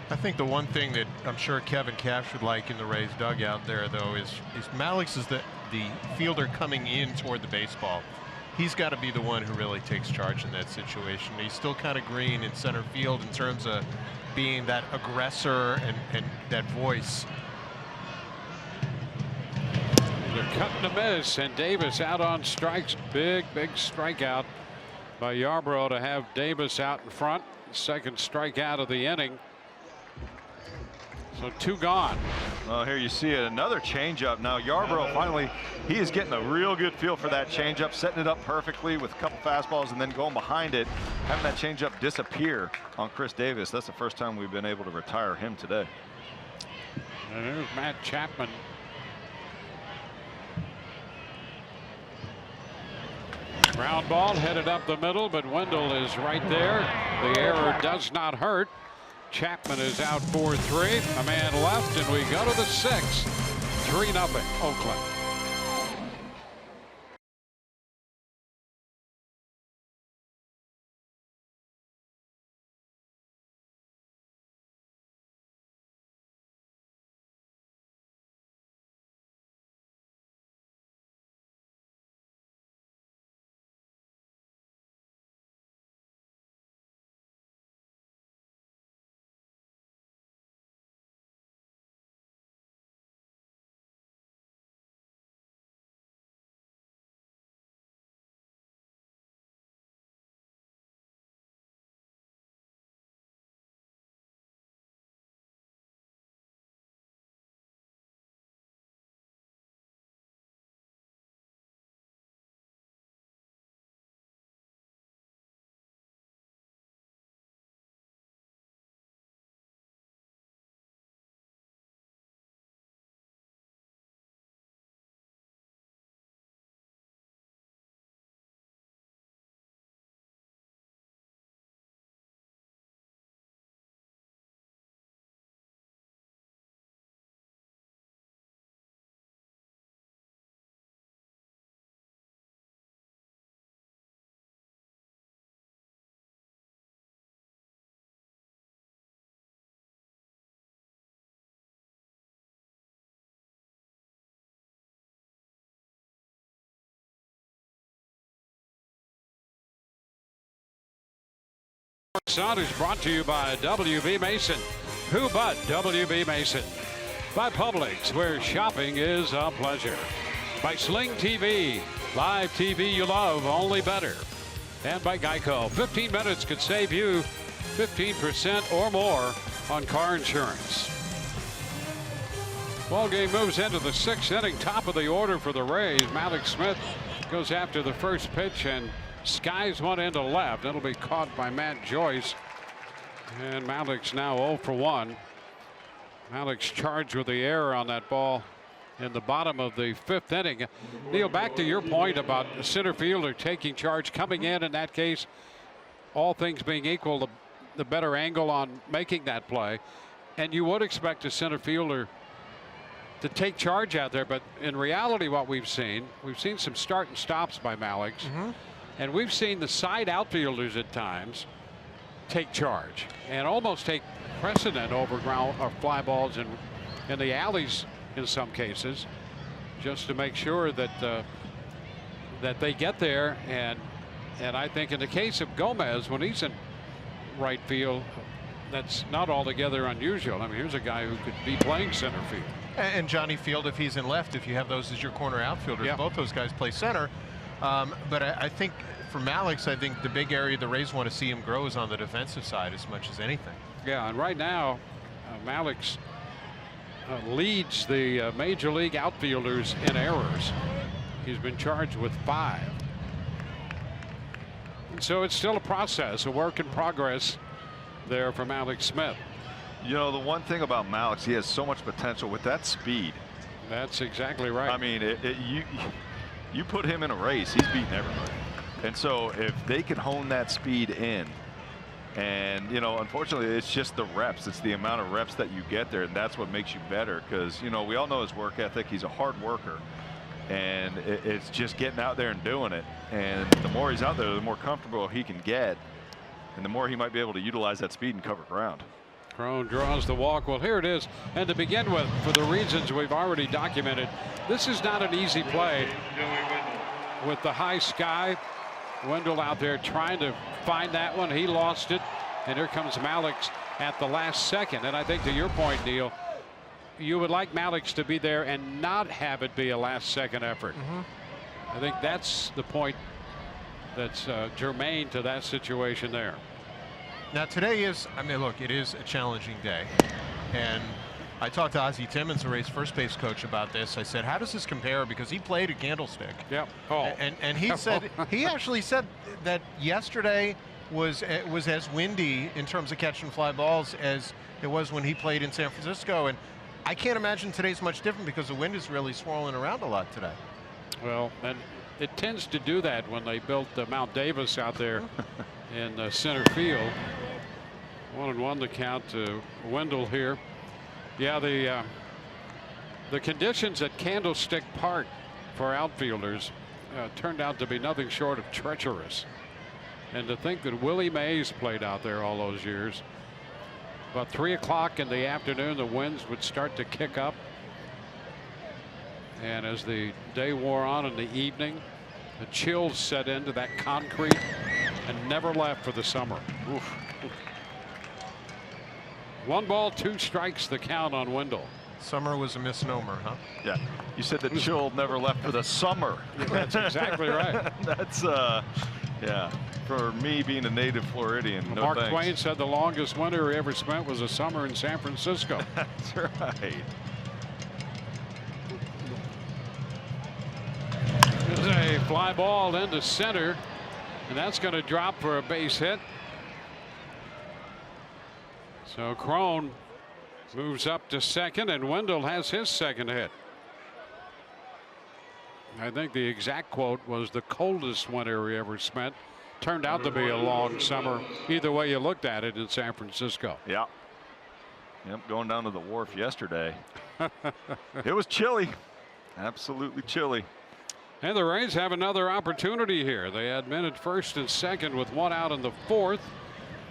I think the one thing that I'm sure Kevin Cash would like in the Rays dugout there, though, is Malik's is the fielder coming in toward the baseball. He's got to be the one who really takes charge in that situation. He's still kind of green in center field in terms of being that aggressor and that voice. They're cutting a miss, and Davis out on strikes. Big strikeout by Yarbrough to have Davis out in front. Second strikeout of the inning. So 2 gone. Well, here you see it, another changeup. Now Yarbrough finally, he is getting a real good feel for that changeup, setting it up perfectly with a couple fastballs and then going behind it, having that changeup disappear on Chris Davis. That's the first time we've been able to retire him today. And there's Matt Chapman. Ground ball headed up the middle, but Wendell is right there. The error does not hurt. Chapman is out 4-3. A man left, and we go to the 6th. 3-0 Oakland. Sun is brought to you by W.B. Mason. Who but W.B. Mason? By Publix, where shopping is a pleasure. By Sling TV, live TV you love, only better. And by Geico, 15 minutes could save you 15% or more on car insurance. Ball game moves into the 6th inning, top of the order for the Rays. Malik Smith goes after the first pitch and skies one into left. That'll be caught by Matt Joyce. And Malik's now 0 for 1. Malik's charged with the error on that ball in the bottom of the 5th inning. Neil, back to your point about the center fielder taking charge, coming in that case, all things being equal, the better angle on making that play. And you would expect a center fielder to take charge out there, but in reality what we've seen some start and stops by Malik's. And we've seen the side outfielders at times take charge and almost take precedent over ground or fly balls in the alleys in some cases, just to make sure that that they get there. And I think in the case of Gomez, when he's in right field, that's not altogether unusual. I mean, here's a guy who could be playing center field. And Johnny Field, if he's in left, if you have those as your corner outfielders, both those guys play center. But I think for Malik's, I think the big area the Rays want to see him grow is on the defensive side as much as anything. Yeah, and right now, Malik's leads the major league outfielders in errors. He's been charged with 5. And so it's still a process, a work in progress there for Malik Smith. You know, the one thing about Malik, he has so much potential with that speed. That's exactly right. I mean, you put him in a race, he's beating everybody. And so if they can hone that speed in, and, you know, unfortunately, it's just the reps. It's the amount of reps that you get there, and that's what makes you better. Because, you know, we all know his work ethic. He's a hard worker. And it's just getting out there and doing it. And the more he's out there, the more comfortable he can get. And the more he might be able to utilize that speed and cover ground. Crone draws the walk. Well, here it is. And to begin with, for the reasons we've already documented, this is not an easy play. With the high sky, Wendell out there trying to find that one. He lost it. And here comes Malik's at the last second. And I think to your point, Neil, you would like Malik's to be there and not have it be a last second effort. I think that's the point that's germane to that situation there. Now today is, I mean, look, it is a challenging day. And I talked to Ozzie Timmons, the Rays first base coach, about this. I said, how does this compare? Because he played at Candlestick. Yep. Oh. And he said, he actually said that yesterday was as windy in terms of catching fly balls as it was when he played in San Francisco. And I can't imagine today's much different because the wind is really swirling around a lot today. Well, and it tends to do that when they built Mount Davis out there in center field. 1-1 the count to Wendell here. Yeah, the conditions at Candlestick Park for outfielders turned out to be nothing short of treacherous. And to think that Willie Mays played out there all those years. About 3 o'clock in the afternoon, the winds would start to kick up. And as the day wore on in the evening, the chills set into that concrete and never left for the summer. Oof. 1 ball, 2 strikes the count on Wendell. Summer was a misnomer, huh? Yeah. You said the chill never left for the summer. That's exactly right. That's yeah. For me being a native Floridian, no Mark thanks. Twain said the longest winter he ever spent was a summer in San Francisco. That's right. There's a fly ball into center, and that's going to drop for a base hit. So Crone moves up to second, and Wendell has his second hit. I think the exact quote was the coldest winter he ever spent. Turned out to be a long summer, either way you looked at it in San Francisco. Yeah. Yep, going down to the wharf yesterday. It was chilly. Absolutely chilly. And the Rays have another opportunity here. They had men at first and second with 1 out in the 4th.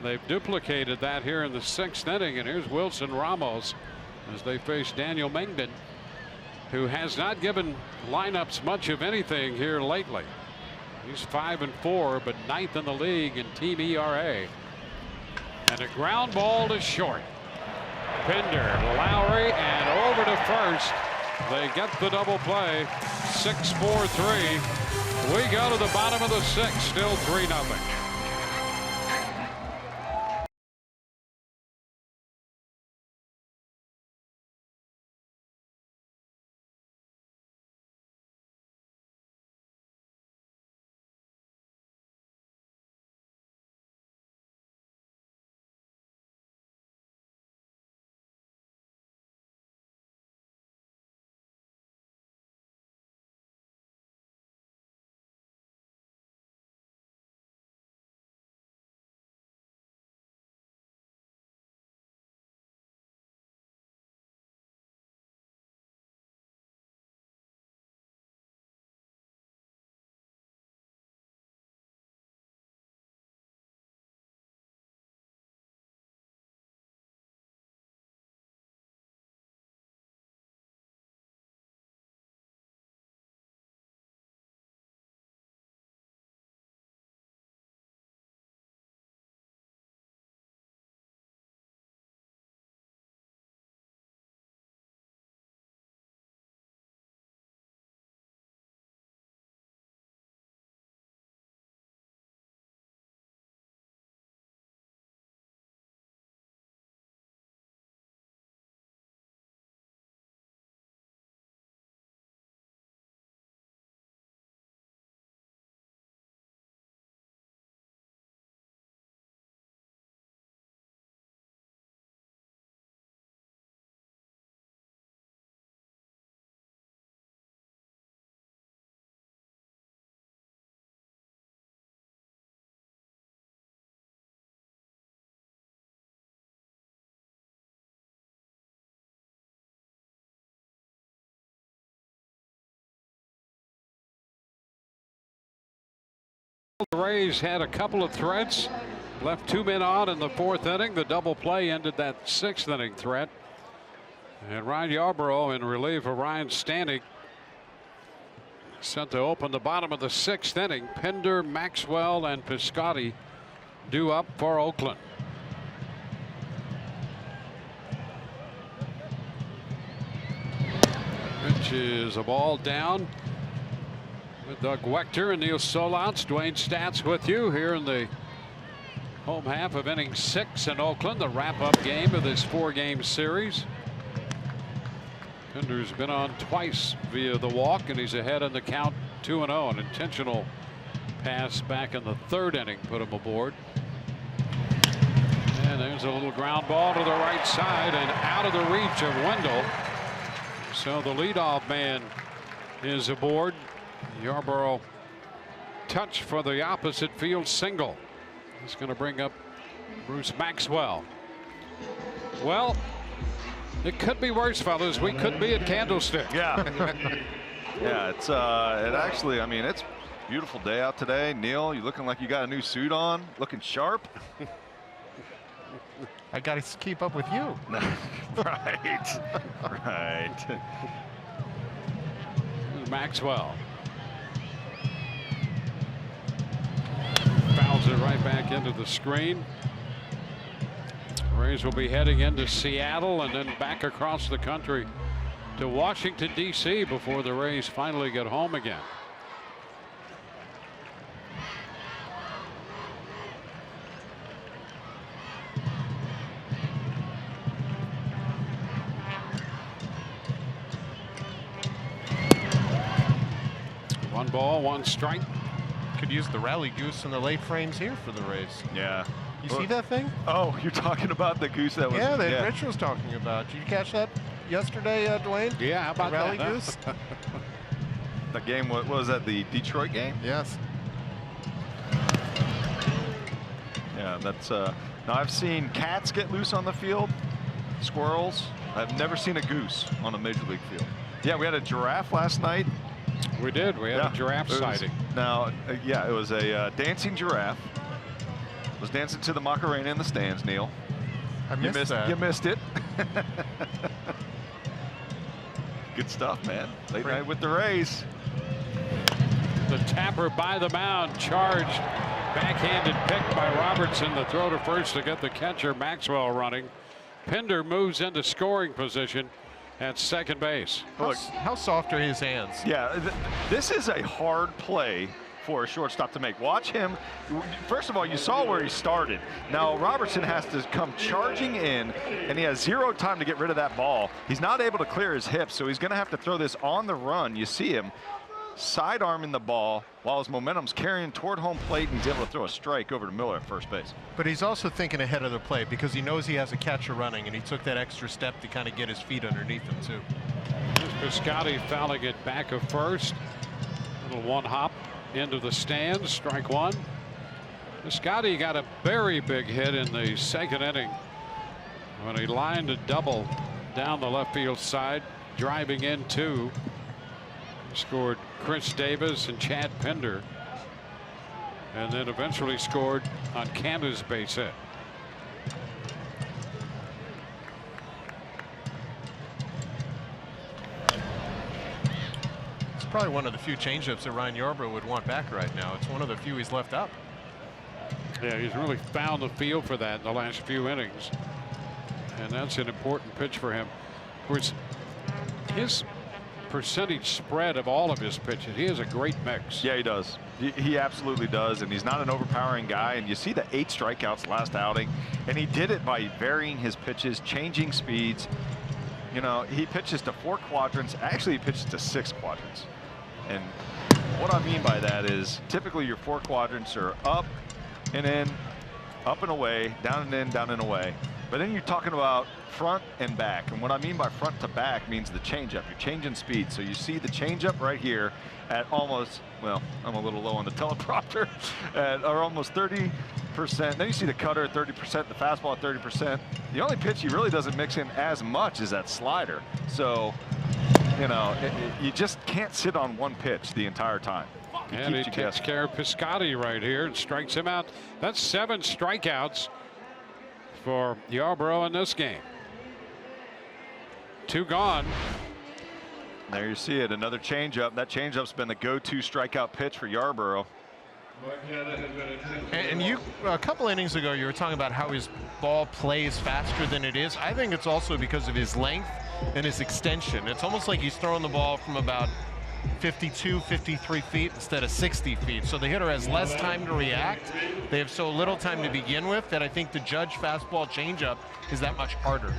They've duplicated that here in the 6th inning, and here's Wilson Ramos as they face Daniel Mengden, who has not given lineups much of anything here lately. He's 5-4, but 9th in the league in team ERA. And a ground ball to short. Pinder, Lowry, and over to first. They get the double play. 6-4-3. We go to the bottom of the 6th, still 3-0. The Rays had a couple of threats, left 2 men on in the 4th inning. The double play ended that 6th inning threat. And Ryan Yarborough in relief of Ryan Stanek sent to open the bottom of the 6th inning. Pinder, Maxwell, and Piscotty due up for Oakland. Pitch is a ball down. With Doug Wechter and Neil Solantz, Dwayne Stats with you here in the home half of inning 6 in Oakland, the wrap-up game of this 4-game series. Pinder's been on twice via the walk, and he's ahead in the count 2-0. An intentional pass back in the 3rd inning put him aboard. And there's a little ground ball to the right side and out of the reach of Wendell. So the leadoff man is aboard. Yarborough touch for the opposite field single. He's going to bring up Bruce Maxwell. Well, it could be worse, fellas. We could be at Candlestick. Yeah. Yeah, it's it actually, I mean, it's a beautiful day out today. Neil, you looking like you got a new suit on, looking sharp. I got to keep up with you. Right. Right. Maxwell fouls it right back into the screen. Rays will be heading into Seattle and then back across the country to Washington, D.C. before the Rays finally get home again. One ball, one strike. Could use the rally goose in the late frames here for the Rays. Yeah. You see that thing? Oh, you're talking about the goose that was. Yeah, that Rich was talking about. Did you catch that yesterday, Dwayne? Yeah, how about the rally that, goose? The game, what was that, the Detroit game? Yes. Yeah, that's now I've seen cats get loose on the field, squirrels. I've never seen a goose on a major league field. Yeah, we had a giraffe last night. We did. We had a giraffe sighting. Now, yeah, it was a dancing giraffe. Was dancing to the Macarena in the stands, Neil. I missed that. You missed it. Good stuff, man. Late night with the Rays. The tapper by the mound, charged, backhanded pick by Robertson. The throw to first to get the catcher Maxwell running. Pinder moves into scoring position at second base. Look, how soft are his hands? Yeah, this is a hard play for a shortstop to make. Watch him. First of all, you saw where he started. Now Robertson has to come charging in, and he has zero time to get rid of that ball. He's not able to clear his hips, so he's going to have to throw this on the run. You see him sidearming the ball while his momentum's carrying toward home plate, and he's able to throw a strike over to Miller at first base. But he's also thinking ahead of the play because he knows he has a catcher running, and he took that extra step to kind of get his feet underneath him too. Piscotty fouling it back of first. Little one hop into the stands, strike one. Piscotty got a very big hit in the second inning when he lined a double down the left field side, driving in two. Scored Chris Davis and Chad Pinder, and then eventually scored on Canada's base hit. It's probably one of the few changeups that Ryan Yarbrough would want back right now. It's one of the few he's left up. Yeah, he's really found the feel for that in the last few innings, and that's an important pitch for him. Of course, his percentage spread of all of his pitches, he has a great mix. Yeah, he does. He absolutely does, and he's not an overpowering guy. And you see the 8 strikeouts last outing, and he did it by varying his pitches, changing speeds. You know, he pitches to 4 quadrants. Actually, he pitches to 6 quadrants. And what I mean by that is typically your 4 quadrants are up and in, up and away, down and in, down and away. But then you're talking about front and back. And what I mean by front to back means the changeup. You're changing speed. So you see the changeup right here at almost, well, I'm a little low on the teleprompter, or almost 30%. Then you see the cutter at 30%, the fastball at 30%. The only pitch he really doesn't mix in as much is that slider. So, you know, you just can't sit on one pitch the entire time. And he takes care of Piscotty right here and strikes him out. That's 7 strikeouts for Yarbrough in this game. 2 gone. There you see it, another changeup. That changeup's been the go-to strikeout pitch for Yarbrough. And you, a couple innings ago, you were talking about how his ball plays faster than it is. I think it's also because of his length and his extension. It's almost like he's throwing the ball from about 52, 53 feet instead of 60 feet. So the hitter has less time to react. They have so little time to begin with that I think the judge fastball changeup is that much harder.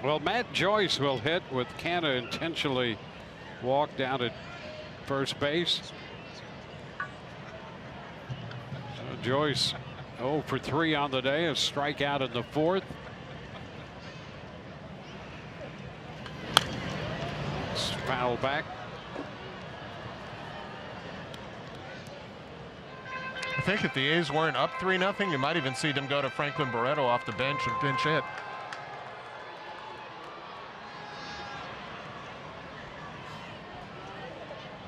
Well, Matt Joyce will hit with Canna intentionally walked down at first base. So Joyce 0 for 3 on the day, a strikeout in the 4th. fouled back. I think if the A's weren't up 3-0, you might even see them go to Franklin Barreto off the bench and pinch hit.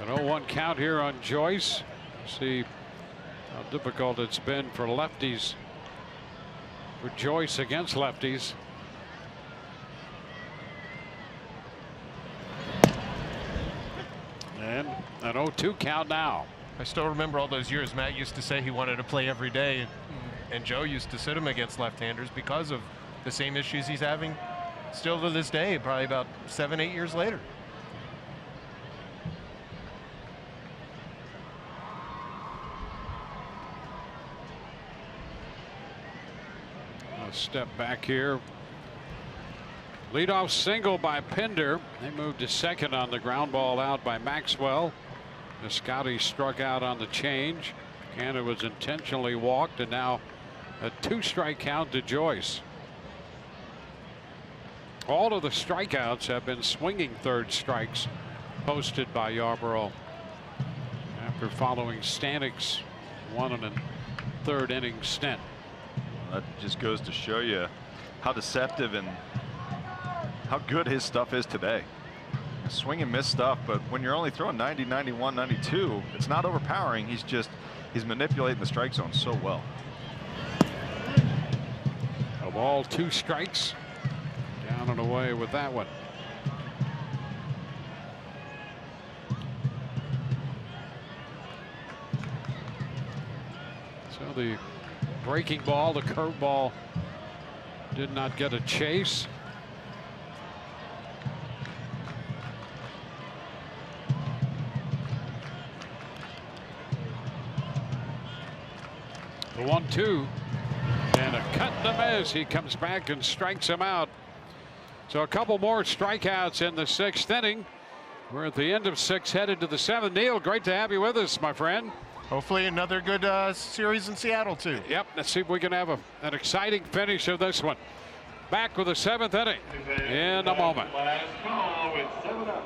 An 0-1 count here on Joyce. See how difficult it's been for lefties, for Joyce against lefties. And an 0-2 count now. I still remember all those years Matt used to say he wanted to play every day, and Joe used to sit him against left-handers because of the same issues he's having still to this day, probably about 7-8 years later. A step back here. Leadoff single by Pinder. They moved to second on the ground ball out by Maxwell. Scotty struck out on the change. Canada was intentionally walked, and now a 2-strike count to Joyce. All of the strikeouts have been swinging third strikes posted by Yarborough after following Stanek's 1 1/3 inning stint. That just goes to show you how deceptive and how good his stuff is today. Swing and miss stuff, but when you're only throwing 90, 91, 92, it's not overpowering. He's manipulating the strike zone so well. A ball, 2 strikes. Down and away with that one. So the breaking ball, the curveball, did not get a chase. The 1-2 and a cut and a miss. He comes back and strikes him out. So a couple more strikeouts in the 6th inning. We're at the end of 6, headed to the 7th. Neil, great to have you with us, my friend. Hopefully another good series in Seattle too. Yep, let's see if we can have an exciting finish of this one. Back with the 7th inning in a moment. Last call with 7 up.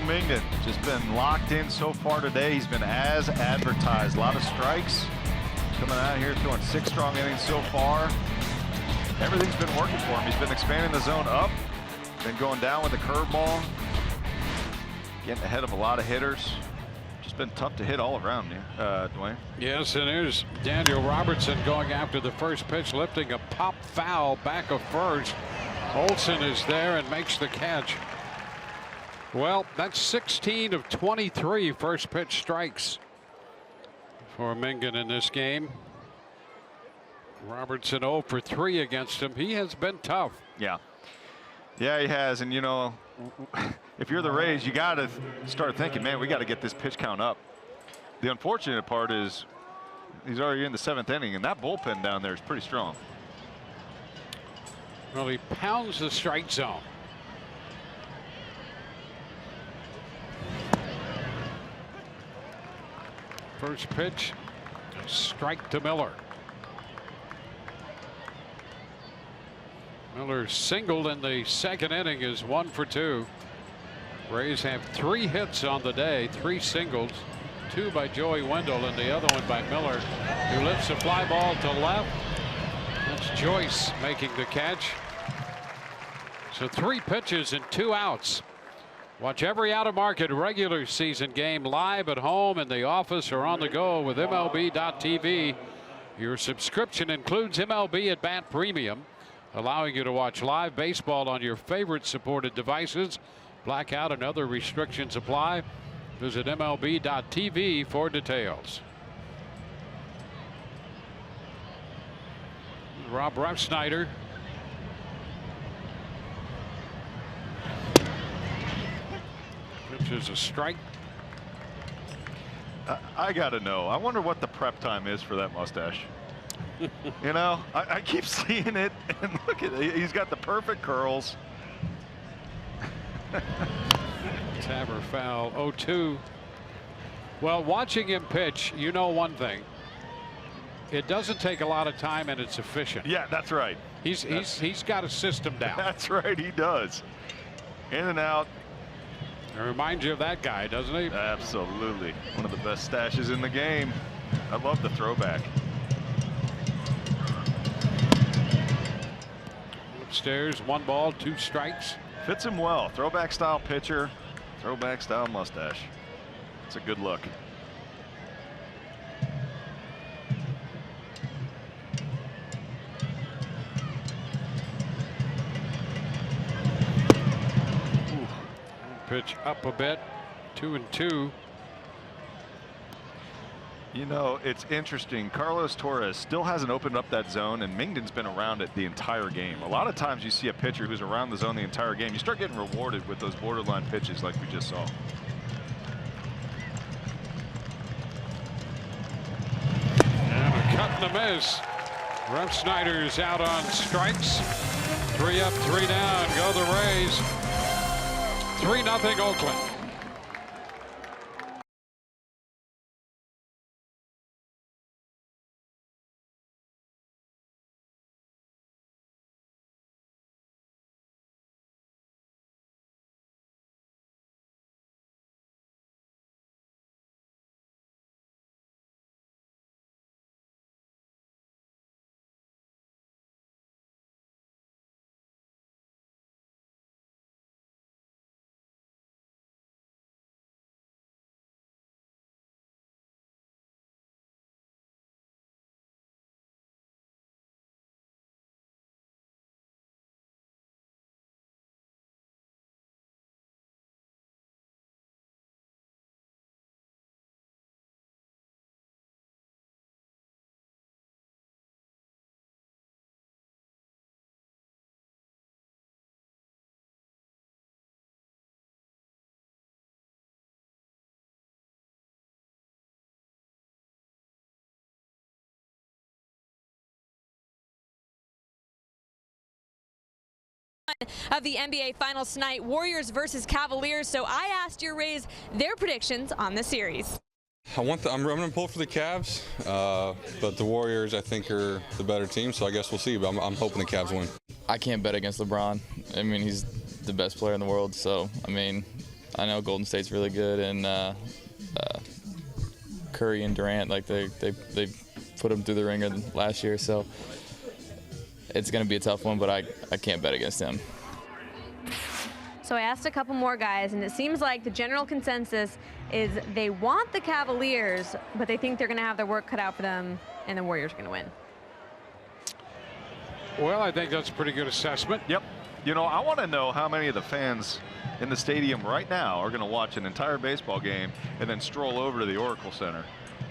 Mingden just been locked in so far today. He's been as advertised. A lot of strikes coming out here, throwing 6 strong innings so far. Everything's been working for him. He's been expanding the zone up, been going down with the curveball, getting ahead of a lot of hitters. Just been tough to hit all around, Dwayne. Yes, and here's Daniel Robertson going after the first pitch, lifting a pop foul back of first. Olsen is there and makes the catch. Well, that's 16 of 23 first pitch strikes for Mingden in this game. Robertson 0 for 3 against him. He has been tough. Yeah. Yeah, he has. And, you know, if you're the Rays, you got to start thinking, man, we got to get this pitch count up. The unfortunate part is he's already in the 7th inning, and that bullpen down there is pretty strong. Well, he pounds the strike zone. First pitch, a strike to Miller. Miller singled in the second inning, is 1 for 2. Rays have 3 hits on the day, 3 singles, 2 by Joey Wendell and the other one by Miller, who lifts a fly ball to left. That's Joyce making the catch. So 3 pitches and 2 outs. Watch every out-of-market regular season game live at home, in the office, or on the go with MLB.tv. Your subscription includes MLB at Bat Premium, allowing you to watch live baseball on your favorite supported devices. Blackout and other restrictions apply. Visit MLB.tv for details. Rob Refsnyder. Which is a strike. I gotta know. I wonder what the prep time is for that mustache. You know, I keep seeing it, and look at it. He's got the perfect curls. Tabber foul, 0-2. Well, watching him pitch, you know one thing. It doesn't take a lot of time, and it's efficient. Yeah, that's right. He's got a system down. That's right, he does. In and out. It reminds you of that guy, doesn't he? Absolutely. One of the best stashes in the game. I love the throwback. Upstairs, 1 ball, 2 strikes. Fits him well. Throwback style pitcher, throwback style mustache. It's a good look. Pitch up a bit, 2-2. You know, it's interesting. Carlos Torres still hasn't opened up that zone, and Mingden's been around it the entire game. A lot of times you see a pitcher who's around the zone the entire game. You start getting rewarded with those borderline pitches like we just saw. And a cut and a miss. Refsnyder's out on strikes. 3 up, 3 down. Go the Rays. 3-0 Oakland. Of the NBA Finals tonight, Warriors versus Cavaliers. So I asked your Rays their predictions on the series. I'm going to pull for the Cavs, but the Warriors, I think, are the better team, so I guess we'll see, but I'm hoping the Cavs win. I can't bet against LeBron. I mean, he's the best player in the world, so, I mean, I know Golden State's really good, and Curry and Durant, like, they put him through the ringer last year, so it's going to be a tough one, but I can't bet against him. So I asked a couple more guys, and it seems like the general consensus is they want the Cavaliers, but they think they're going to have their work cut out for them, and the Warriors are going to win. Well, I think that's a pretty good assessment. Yep. You know, I want to know how many of the fans in the stadium right now are going to watch an entire baseball game and then stroll over to the Oracle Center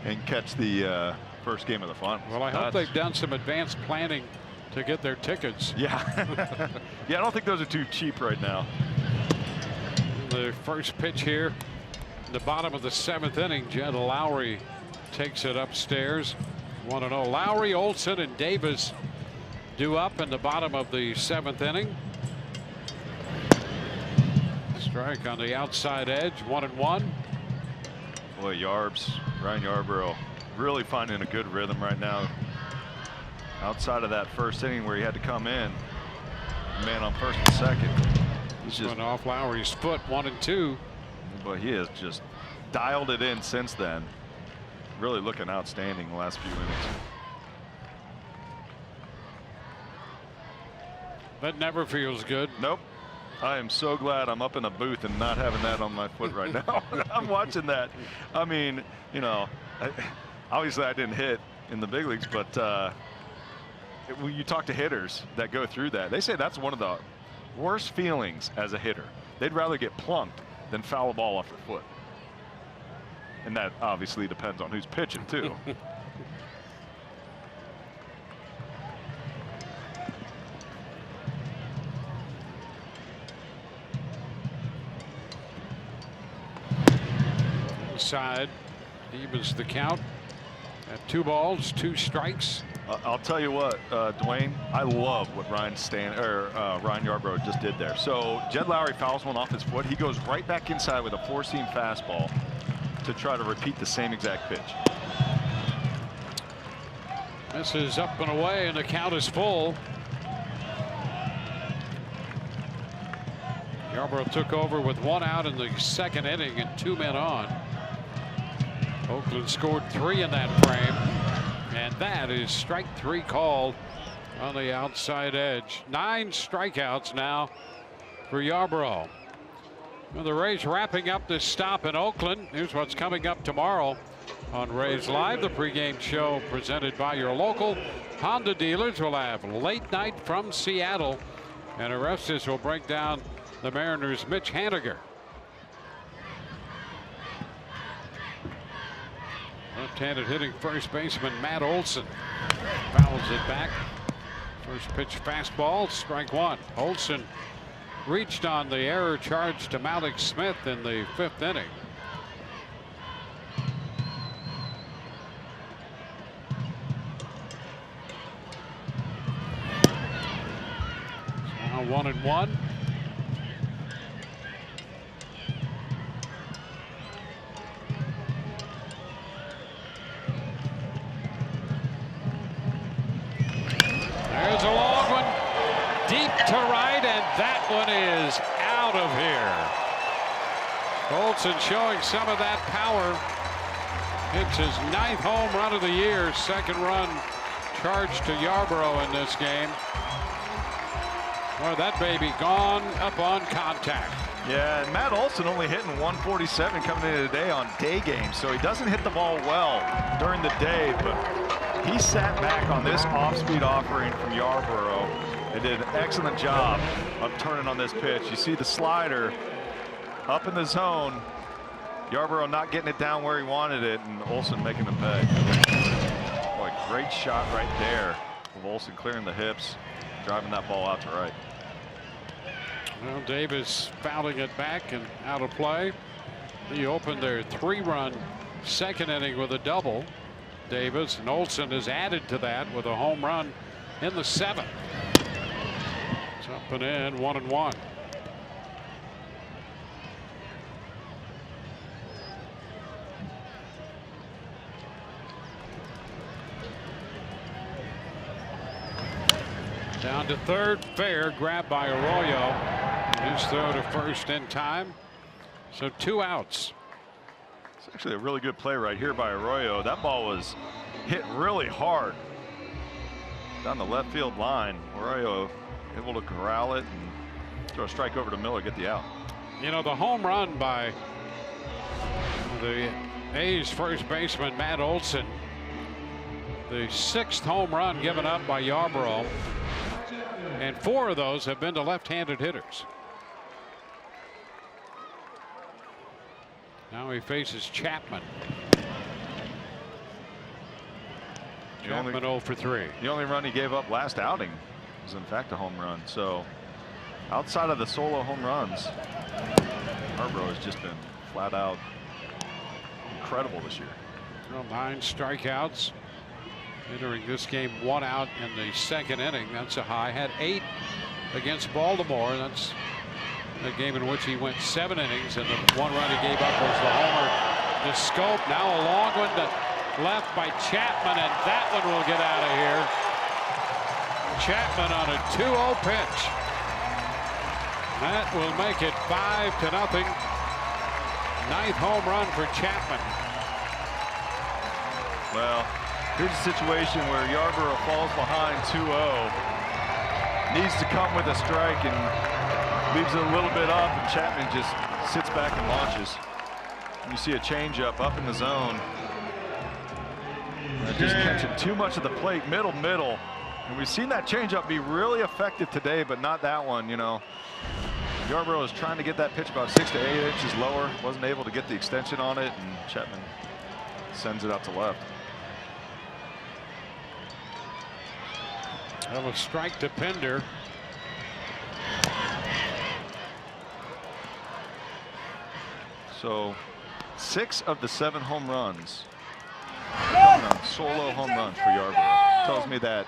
and catch the first game of the finals. Well, I hope they've done some advanced planning to get their tickets. Yeah. Yeah, I don't think those are too cheap right now. The first pitch here, the bottom of the 7th inning, Jed Lowry takes it upstairs. 1-0. Lowry, Olsen, and Davis due up in the bottom of the 7th inning. Strike on the outside edge, 1-1. Boy, Ryan Yarbrough really finding a good rhythm right now. Outside of that first inning where he had to come in, man on first and second. He's just went off Lowry's foot, 1-2. But he has just dialed it in since then. Really looking outstanding the last few innings. That never feels good. Nope. I am so glad I'm up in the booth and not having that on my foot right now. I'm watching that. I mean, you know, obviously I didn't hit in the big leagues, but when you talk to hitters that go through that, they say that's one of the worst feelings as a hitter. They'd rather get plunked than foul a ball off their foot. And that obviously depends on who's pitching too. Inside evens the count at 2 balls, 2 strikes. I'll tell you what, Dwayne, I love what Ryan Yarbrough just did there. So Jed Lowry fouls one off his foot. He goes right back inside with a 4-seam fastball to try to repeat the same exact pitch. This is up and away, and the count is full. Yarbrough took over with 1 out in the 2nd inning and 2 men on. Oakland scored 3 in that frame, and that is strike 3 called on the outside edge. 9 strikeouts now for Yarbrough. Well, the Rays wrapping up this stop in Oakland. Here's what's coming up tomorrow on Rays Live, the pregame show presented by your local Honda dealers. We'll have Late Night from Seattle, and Orestes will break down the Mariners' Mitch Haniger. Left-handed hitting first baseman Matt Olson fouls it back. First pitch fastball, strike 1. Olson reached on the error charge to Malik Smith in the 5th inning. Now 1-1. There's a long one deep to right, and that one is out of here. Olson showing some of that power. Hits his 9th home run of the year. 2nd run charged to Yarbrough in this game. Boy, that baby gone up on contact. Yeah, and Matt Olson only hitting 147 coming into today on day games, so he doesn't hit the ball well during the day, but he sat back on this off-speed offering from Yarbrough and did an excellent job of turning on this pitch. You see the slider up in the zone. Yarbrough not getting it down where he wanted it, and Olson making the pay. Boy, great shot right there of Olson clearing the hips, driving that ball out to right. Well, Davis fouling it back and out of play. He opened their 3-run 2nd inning with a double. Davis, and Olson has added to that with a home run in the 7th. It's up and in, 1-1. Down to 3rd, fair, grabbed by Arroyo. His throw to 1st in time. So 2 outs. It's actually a really good play right here by Arroyo. That ball was hit really hard down the left field line. Arroyo able to corral it and throw a strike over to Miller, get the out. You know, the home run by the A's first baseman Matt Olson, the 6th home run given up by Yarbrough, and 4 of those have been to left-handed hitters. Now he faces Chapman. Chapman 0 for 3. The only run he gave up last outing was in fact a home run. So outside of the solo home runs, Yarbrough has just been flat out incredible this year. Well, 9 strikeouts. Entering this game 1 out in the 2nd inning. That's a high. Had 8 against Baltimore. That's a game in which he went 7 innings, and the 1 run he gave up was the homer to Scope. Now a long one to left by Chapman, and that one will get out of here. Chapman on a 2-0 pitch. That will make it 5-0. 9th home run for Chapman. Well, here's a situation where Yarborough falls behind 2-0. Needs to come with a strike and leaves it a little bit up, and Chapman just sits back and launches. And you see a changeup up in the zone. Just catching too much of the plate, middle. And we've seen that changeup be really effective today, but not that one, you know. Yarborough is trying to get that pitch about 6 to 8 inches lower. Wasn't able to get the extension on it, and Chapman sends it out to left. Well, a strike to Pender. So 6 of the 7 home runs, solo home runs for Yarborough. Tells me that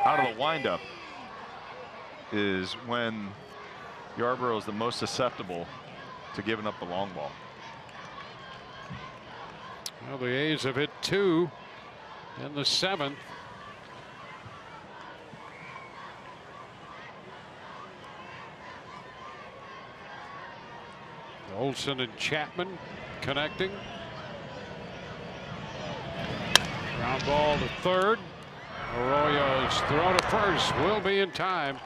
out of the windup is when Yarborough is the most susceptible to giving up the long ball. Well, the A's have hit 2 in the 7th. Olsen and Chapman connecting. Ground ball to third. Arroyo's throw to first will be in time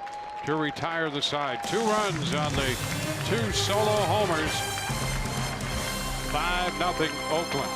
to retire the side. 2 runs on the 2 solo homers. 5-0 Oakland.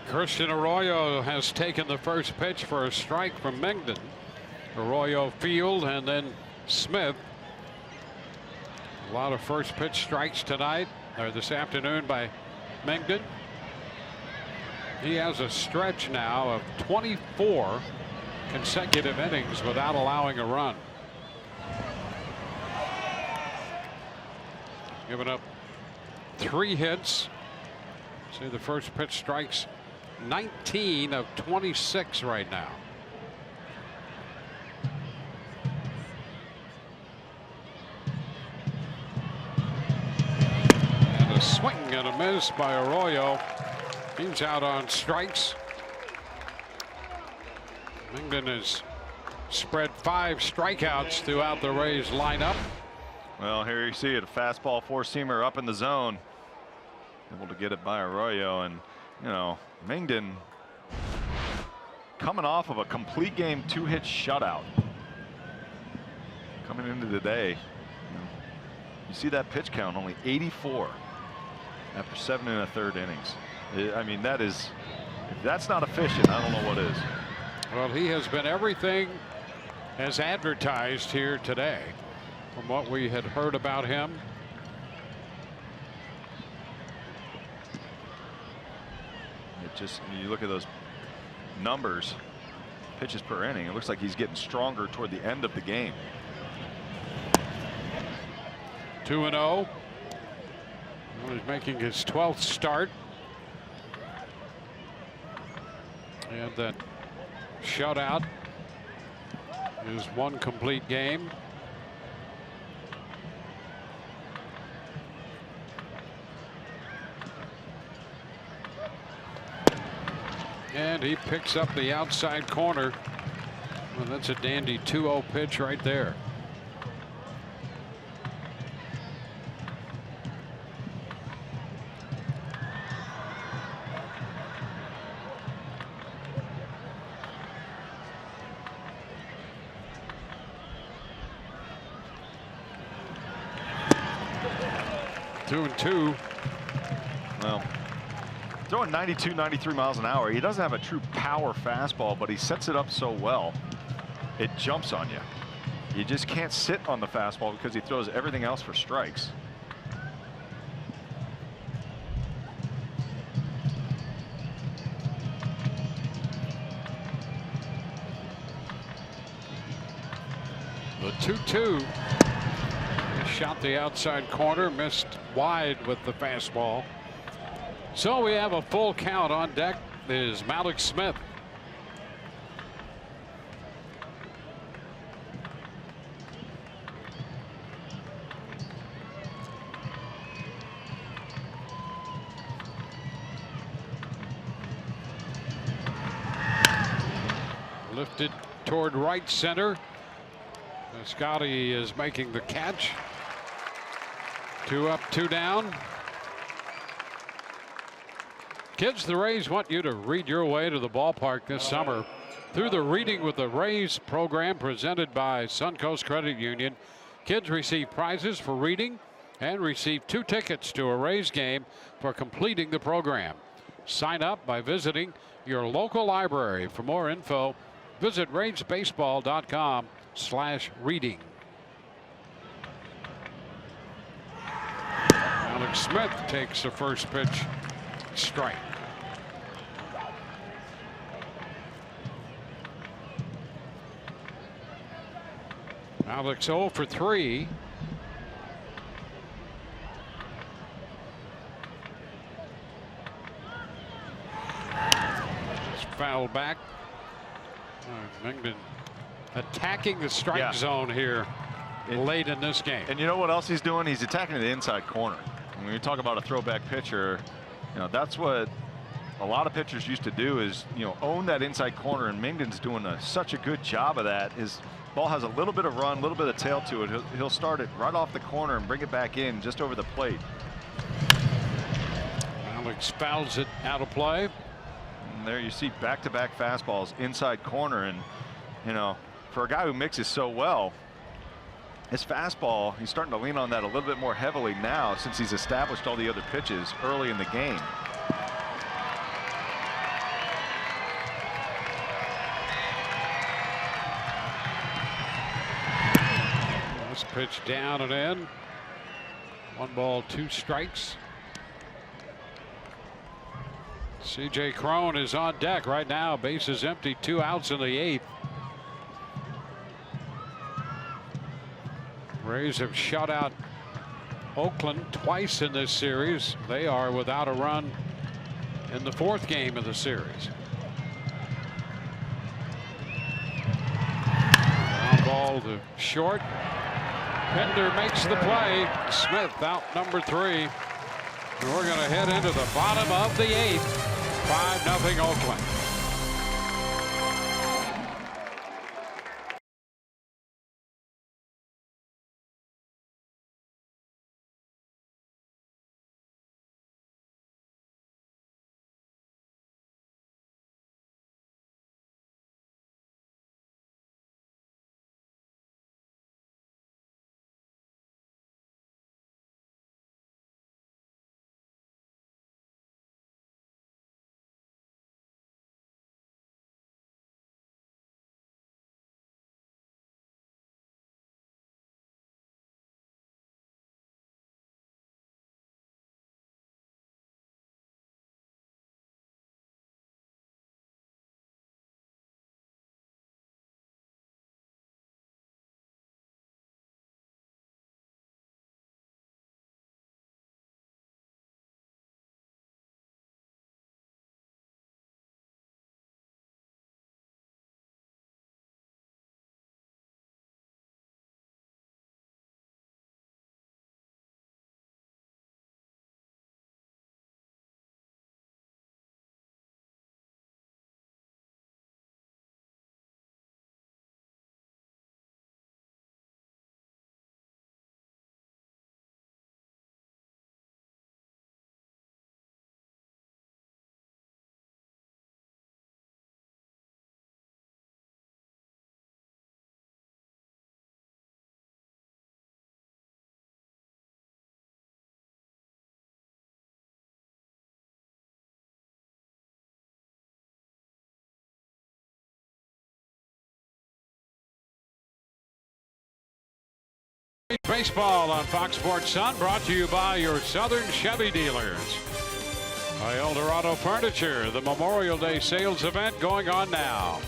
Christian Arroyo has taken the first pitch for a strike from Mengden. Arroyo field and then Smith. A lot of first pitch strikes tonight or this afternoon by Mengden. He has a stretch now of 24 consecutive innings without allowing a run. Giving up 3 hits. See, the first pitch strikes 19 of 26 right now. And a swing and a miss by Arroyo. He's out on strikes. Mengden has spread 5 strikeouts throughout the Rays lineup. Well, here you see it, a fastball 4-seamer up in the zone. able to get it by Arroyo, and you know, Mingden coming off of a complete game 2-hit shutout. Coming into the day, you see that pitch count, only 84 after 7 1/3 innings. I mean, that is, if that's not efficient, I don't know what is. Well, he has been everything as advertised here today from what we had heard about him. It just, you look at those numbers, pitches per inning, it looks like he's getting stronger toward the end of the game. 2-0. He's making his 12th start. And that shutout is one complete game. And he picks up the outside corner. Well, that's a dandy 2-0 pitch right there. Two and two. Well, throwing 92, 93 miles an hour. He doesn't have a true power fastball, but he sets it up so well, it jumps on you. You just can't sit on the fastball because he throws everything else for strikes. The 2-2. Shot the outside corner, missed wide with the fastball. So we have a full count. On deck is Malik Smith. Lifted toward right center. Scotty is making the catch. 2 up, 2 down. Kids, the Rays want you to read your way to the ballpark this summer through the Reading with the Rays program presented by Suncoast Credit Union. Kids receive prizes for reading and receive 2 tickets to a Rays game for completing the program. Sign up by visiting your local library. For more info, visit RaysBaseball.com/reading. Alex Smith takes the first pitch strike. Alex 0 for 3. Just fouled back. Mingden attacking the strike zone here late in this game. And you know what else he's doing? He's attacking the inside corner. When you talk about a throwback pitcher, you know, that's what a lot of pitchers used to do, is, you know, own that inside corner, and Mingden's doing such a good job of that. His ball has a little bit of run, a little bit of tail to it. He'll start it right off the corner and bring it back in just over the plate. Alex fouls it out of play. And there you see back-to-back fastballs inside corner, and you know, for a guy who mixes so well, his fastball, he's starting to lean on that a little bit more heavily now since he's established all the other pitches early in the game. This pitch down and in. 1 ball, 2 strikes. C.J. Cron is on deck right now. Bases empty, 2 outs in the 8th. Rays have shut out Oakland twice in this series. They are without a run in the 4th game of the series. Ground ball to short. Pender makes the play. Smith out number 3. And we're going to head into the bottom of the 8th. 5-0 Oakland. Baseball on Fox Sports Sun, brought to you by your Southern Chevy dealers. By Eldorado Furniture, the Memorial Day sales event going on now.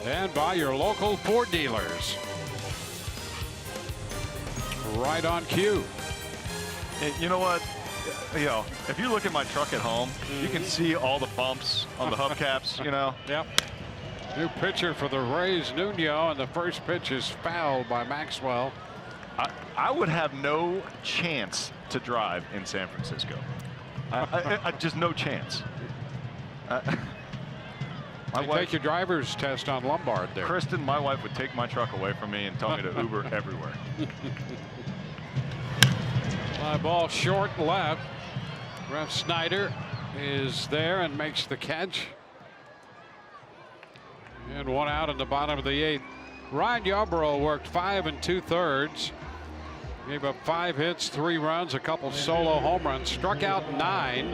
And by your local Ford dealers. Right on cue. You know what? You know, if you look at my truck at home, you can see all the bumps on the hubcaps, you know. Yep. New pitcher for the Rays, Nuno, and the first pitch is fouled by Maxwell. I would have no chance to drive in San Francisco. Just no chance. My wife, take your driver's test on Lombard there. Kristen, my wife, would take my truck away from me and tell me to Uber everywhere. Fly ball short left. Ref Snyder is there and makes the catch. And one out in the bottom of the 8th. Ryan Yarbrough worked 5 2/3. Gave up 5 hits, 3 runs, a couple solo home runs, struck out 9,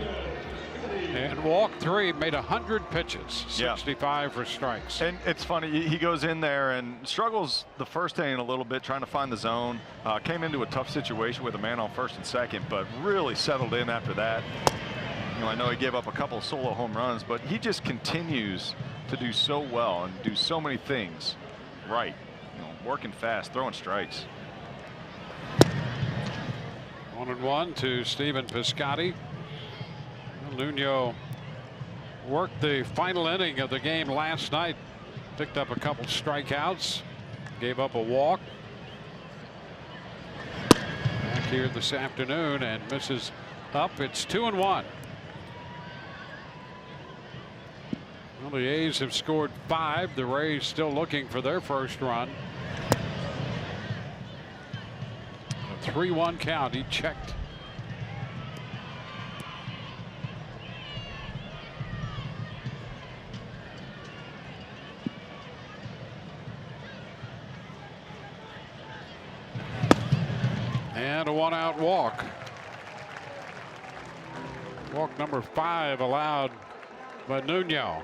and walked 3, made 100 pitches, 65 for strikes. And it's funny, he goes in there and struggles the first inning a little bit, trying to find the zone. Came into a tough situation with a man on first and second, but really settled in after that. You know, I know he gave up a couple of solo home runs, but he just continues to do so well and do so many things right. You know, working fast, throwing strikes. 1-1 to Stephen Piscotty. Nuno worked the final inning of the game last night. Picked up a couple strikeouts. Gave up a walk. Back here this afternoon and misses up. It's 2-1. Well, the A's have scored 5. The Rays still looking for their first run. 3-1 count. He checked. And a 1-out walk. Walk number 5 allowed by Nuno.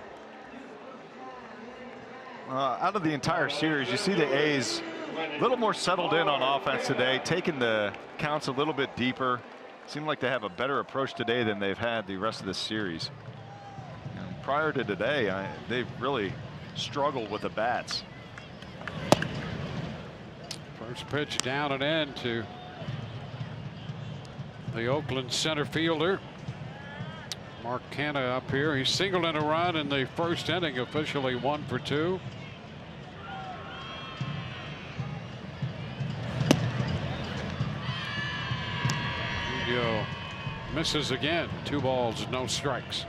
Out of the entire series, you see the A's a little more settled in on offense today, taking the counts a little bit deeper. Seemed like they have a better approach today than they've had the rest of this series. And prior to today, they've really struggled with the bats. First pitch down and in to the Oakland center fielder. Mark Canha up here. He singled in a run in the first inning, officially 1 for 2. Nuno misses again. 2 balls, no strikes.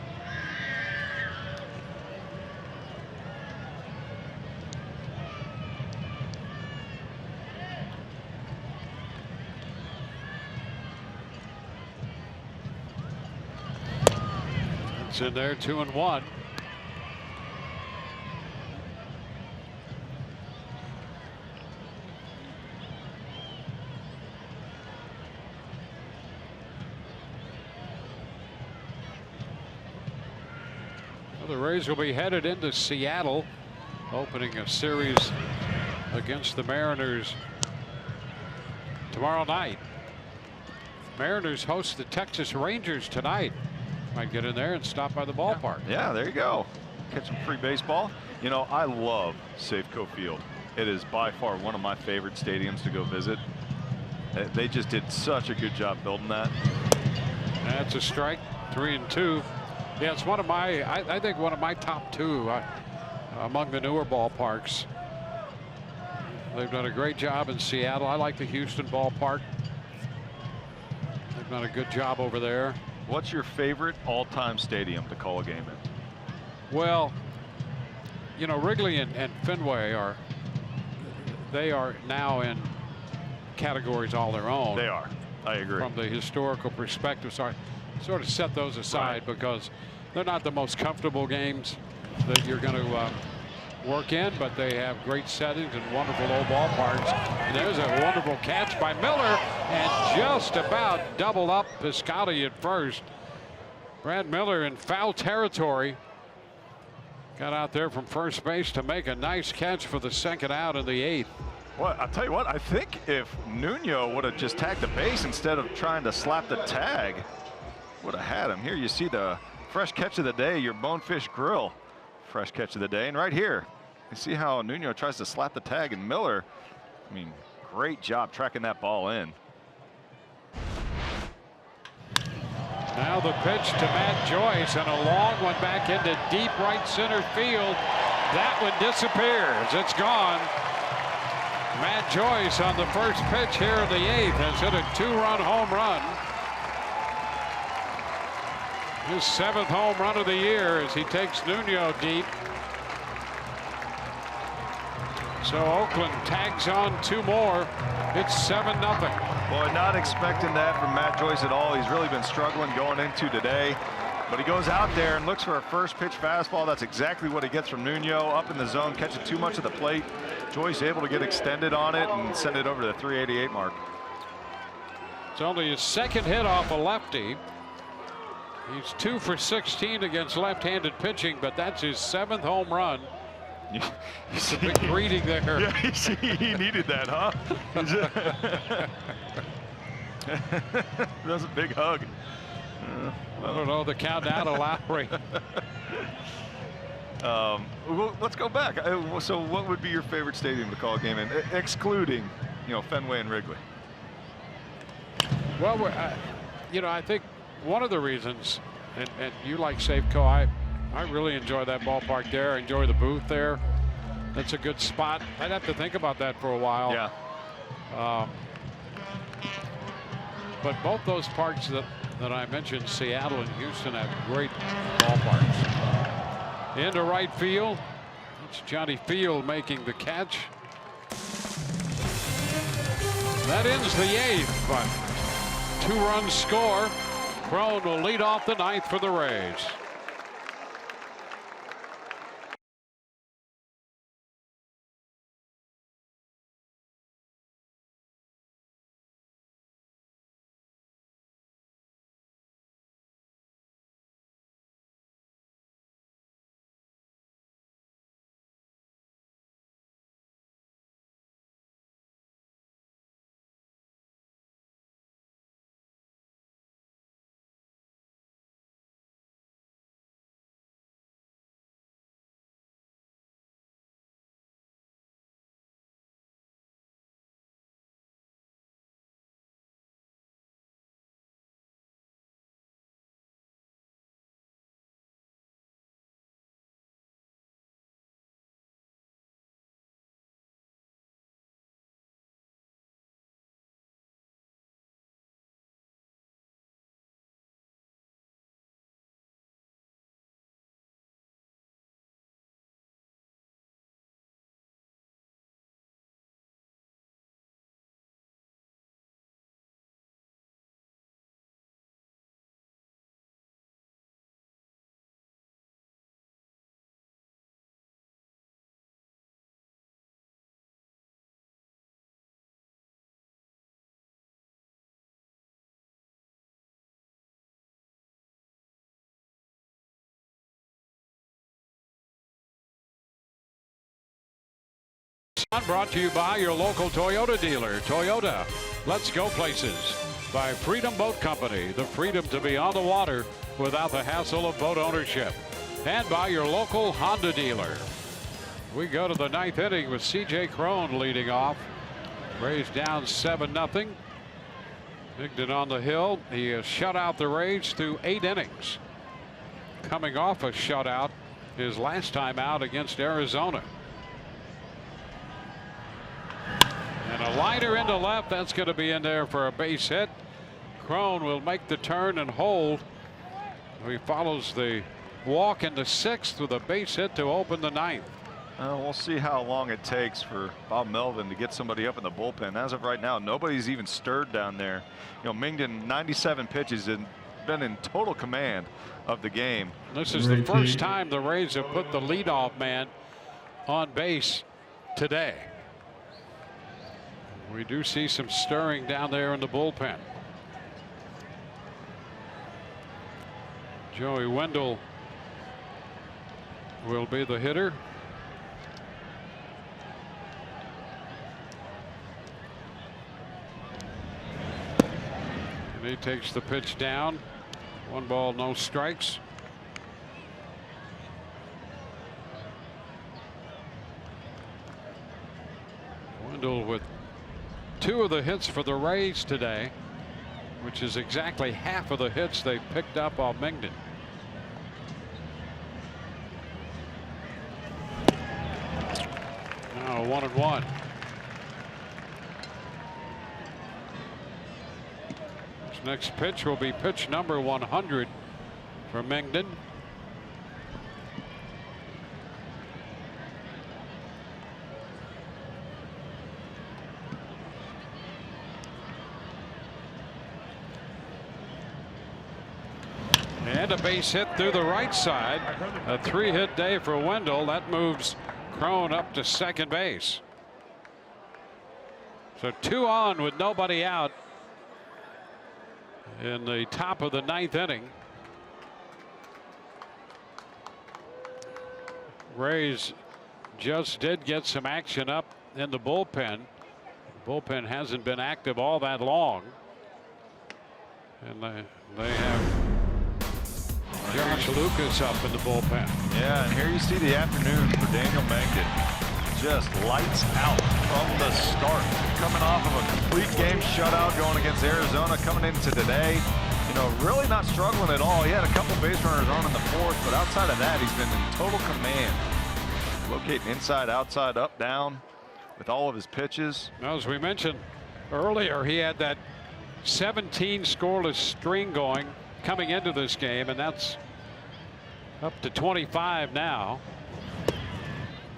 It's in there, 2-1. Well, the Rays will be headed into Seattle, opening a series against the Mariners tomorrow night. Mariners host the Texas Rangers tonight. Might get in there and stop by the ballpark. Yeah, there you go. Catch some free baseball. You know, I love Safeco Field. It is by far one of my favorite stadiums to go visit. They just did such a good job building that. That's a strike. 3-2. Yeah, it's one of my, I think one of my top 2 among the newer ballparks. They've done a great job in Seattle. I like the Houston ballpark. They've done a good job over there. What's your favorite all-time stadium to call a game in? Well, you know, Wrigley and Fenway are now in categories all their own. They are. I agree. From the historical perspective, so I sort of set those aside because they're not the most comfortable games that you're going to work in, but they have great settings and wonderful old ballparks. And there's a wonderful catch by Miller and just about doubled up Piscotty at first. Brad Miller in foul territory got out there from first base to make a nice catch for the second out in the 8th. Well, I'll tell you what, I think if Nuno would have just tagged the base instead of trying to slap the tag, would have had him. Here you see the fresh catch of the day, your Bonefish Grill fresh catch of the day. And right here, you see how Nuno tries to slap the tag, and Miller, I mean, great job tracking that ball in. Now the pitch to Matt Joyce, and a long one back into deep right center field. That one disappears. It's gone. Matt Joyce on the first pitch here in the 8th has hit a 2-run home run. His 7th home run of the year as he takes Nuno deep. So Oakland tags on 2 more. It's 7-0. Boy, not expecting that from Matt Joyce at all. He's really been struggling going into today. But he goes out there and looks for a first pitch fastball. That's exactly what he gets from Nuno. Up in the zone, catching too much of the plate. Joyce able to get extended on it and send it over to the 388 mark. It's only his 2nd hit off a lefty. He's 2 for 16 against left-handed pitching, but that's his 7th home run. You see, a big greeting there. Yeah, you see, he needed that, huh? That was a big hug. I don't know the countdown to Lowry. Well, let's go back. So what would be your favorite stadium to call a game in, excluding, Fenway and Wrigley? Well, I think one of the reasons, and you like Safeco, I really enjoy that ballpark there. I enjoy the booth there. That's a good spot. I'd have to think about that for a while. Yeah. But both those parks that I mentioned, Seattle and Houston, have great ballparks. Into right field. It's Johnny Field making the catch. That ends the 8th, but 2-run score. Crone will lead off the 9th for the Rays. Brought to you by your local Toyota dealer. Toyota, let's go places. By Freedom Boat Company, the freedom to be on the water without the hassle of boat ownership. And by your local Honda dealer. We go to the 9th inning with C.J. Crone leading off. Rays down 7-0. Migden on the hill. He has shut out the Rays through 8 innings. Coming off a shutout his last time out against Arizona. And a liner into left. That's going to be in there for a base hit. Crone will make the turn and hold. He follows the walk in the 6th with a base hit to open the 9th. We'll see how long it takes for Bob Melvin to get somebody up in the bullpen. As of right now, nobody's even stirred down there. Migden, 97 pitches and been in total command of the game. This is the first time the Rays have put the leadoff man on base today. We do see some stirring down there in the bullpen. Joey Wendell will be the hitter. And he takes the pitch down. 1 ball, no strikes. Wendell with 2 of the hits for the Rays today, which is exactly half of the hits they picked up on Mingden. Now 1-1. This next pitch will be pitch number 100 for Mingden. And a base hit through the right side. A 3-hit day for Wendell. That moves Crone up to second base. So 2 on with nobody out in the top of the 9th inning. Rays just did get some action up in the bullpen. The bullpen hasn't been active all that long. And they have Josh Lucas up in the bullpen. Yeah, and here you see the afternoon for Daniel Mangden. Just lights out from the start. Coming off of a complete game shutout going against Arizona, coming into today. You know, really not struggling at all. He had a couple base runners on in the 4th, but outside of that, he's been in total command. Locating inside, outside, up, down with all of his pitches. Now, as we mentioned earlier, he had that 17 scoreless string going coming into this game, and that's up to 25 now.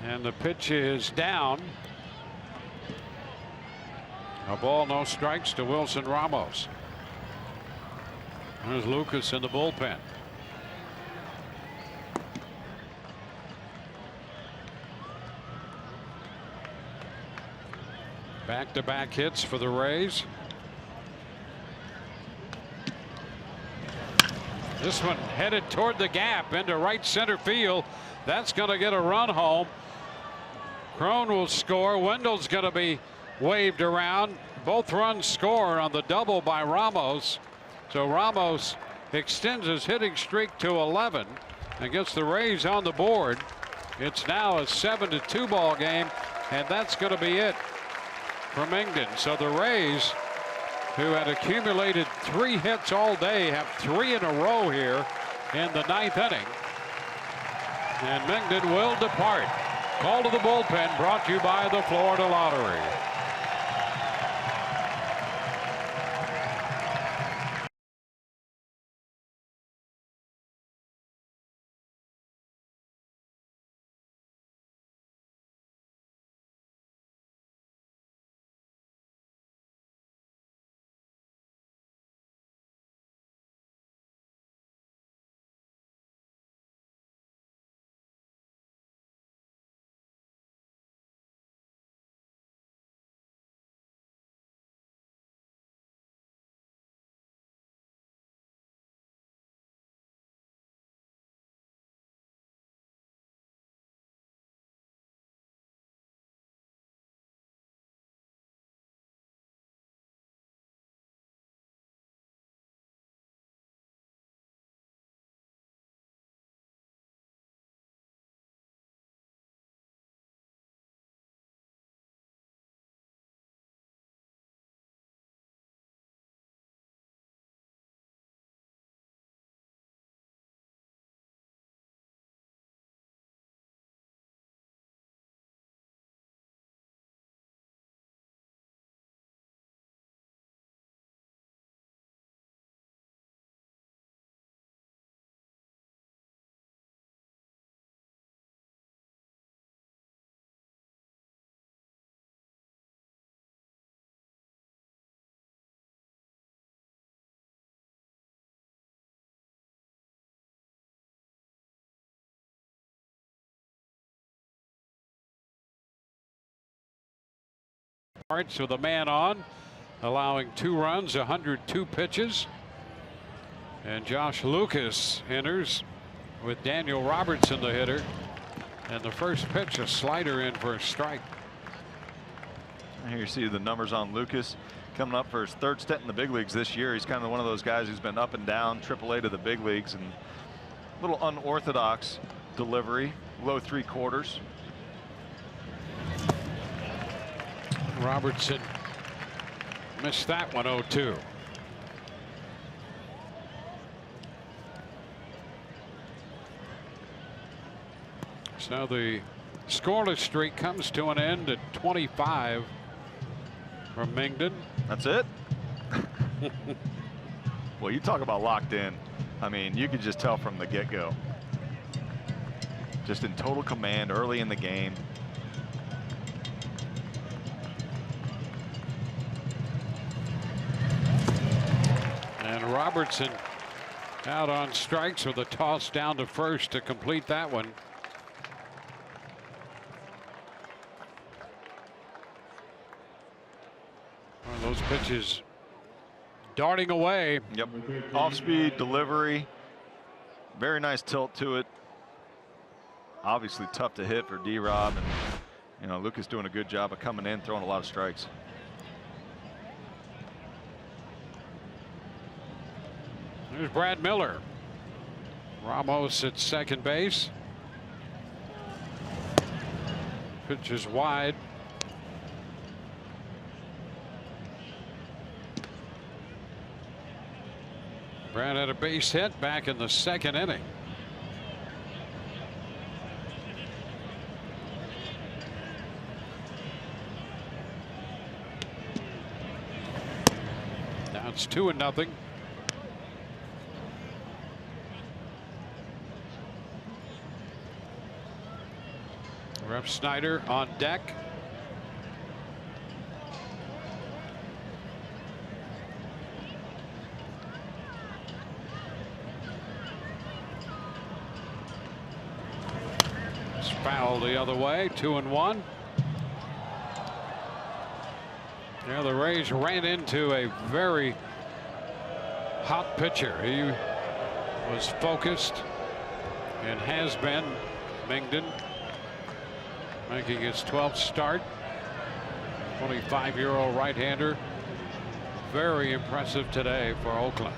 And the pitch is down. A ball, no strikes to Wilson Ramos. There's Lucas in the bullpen. Back-to-back hits for the Rays. This one headed toward the gap into right center field. That's going to get a run home. Crone will score. Wendell's going to be waved around. Both runs score on the double by Ramos. So Ramos extends his hitting streak to 11 and gets the Rays on the board. It's now a 7-2 ball game, and that's going to be it for Mingden. So the Rays, who had accumulated 3 hits all day, have 3 in a row here in the 9th inning. And Mingden will depart. Call to the bullpen brought to you by the Florida Lottery. Starts with a man on, allowing 2 runs, 102 pitches. And Josh Lucas enters with Daniel Robertson, the hitter. And the first pitch, a slider in for a strike. Here you see the numbers on Lucas. coming up for his third stint in the big leagues this year. He's kind of one of those guys who's been up and down, AAA to the big leagues, and a little unorthodox delivery, low 3/4. Robertson missed that one, 0-2. So the scoreless streak comes to an end at 25 from Mingden. That's it. Well, you talk about locked in. I mean, you could just tell from the get-go. Just in total command early in the game. And Robertson out on strikes with a toss down to first to complete that one. One of those pitches darting away. Yep. Off-speed delivery. Very nice tilt to it. Obviously tough to hit for D-Rob, and you know, Lucas doing a good job of coming in, throwing a lot of strikes. There's Brad Miller. Ramos at second base. Pitch is wide. Brad had a base hit back in the second inning. Now it's 2-0. Ref Snyder on deck. It's foul the other way, 2-1. Yeah, the Rays ran into a very hot pitcher. He was focused and has been. Mingden making his 12th start. 25-year-old right-hander. Very impressive today for Oakland.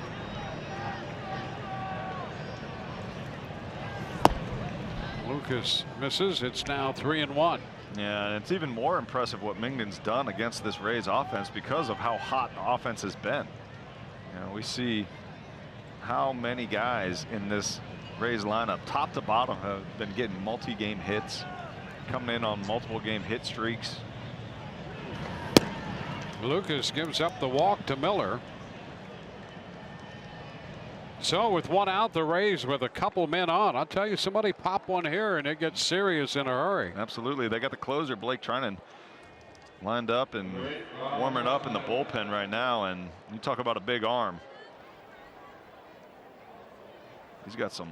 Lucas misses. It's now 3-1. Yeah, and it's even more impressive what Mingden's done against this Rays offense because of how hot the offense has been. You know, we see how many guys in this Rays lineup, top to bottom, have been getting multi-game hits, coming in on multiple game hit streaks. Lucas gives up the walk to Miller. So with one out, the Rays with a couple men on. I'll tell you, somebody pop one here and it gets serious in a hurry. Absolutely. They got the closer, Blake Treinen, lined up and warming up in the bullpen right now. And you talk about a big arm. He's got some.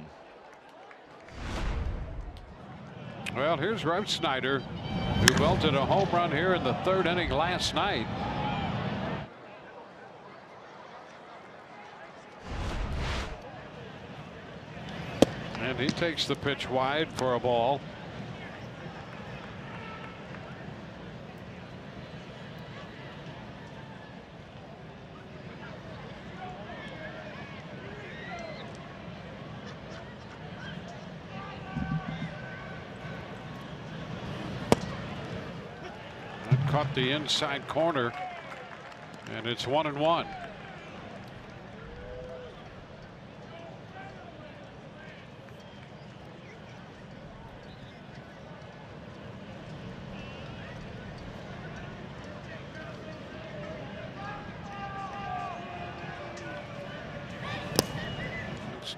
Well, here's Ref Snyder, who belted a home run here in the third inning last night. And he takes the pitch wide for a ball. That caught the inside corner, and it's 1-1.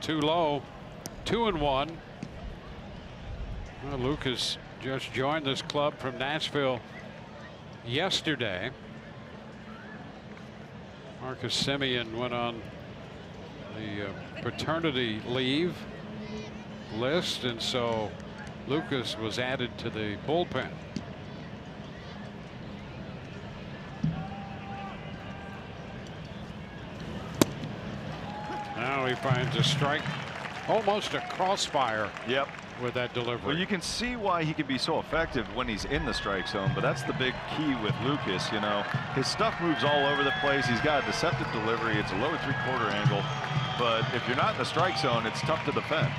Too low. 2-1. Well, Lucas just joined this club from Nashville yesterday. Marcus Semien went on the paternity leave list, and so Lucas was added to the bullpen. Now he finds a strike almost a crossfire. Yep. With that delivery. Well, you can see why he can be so effective when he's in the strike zone, but that's the big key with Lucas. You know, his stuff moves all over the place. He's got a deceptive delivery. It's a lower 3/4 angle, but if you're not in the strike zone, it's tough to defend.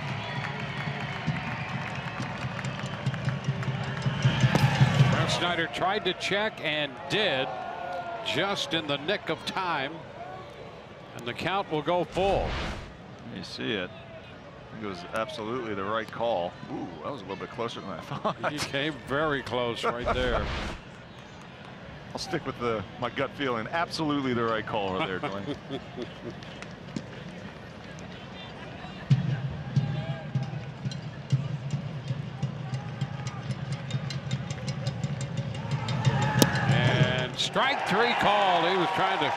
Snyder tried to check and did, just in the nick of time, and the count will go full. You see it. It was absolutely the right call. Ooh, that was a little bit closer than I thought. He came very close right there. I'll stick with my gut feeling. Absolutely the right call right there, Dwayne. And strike 3 called. He was trying to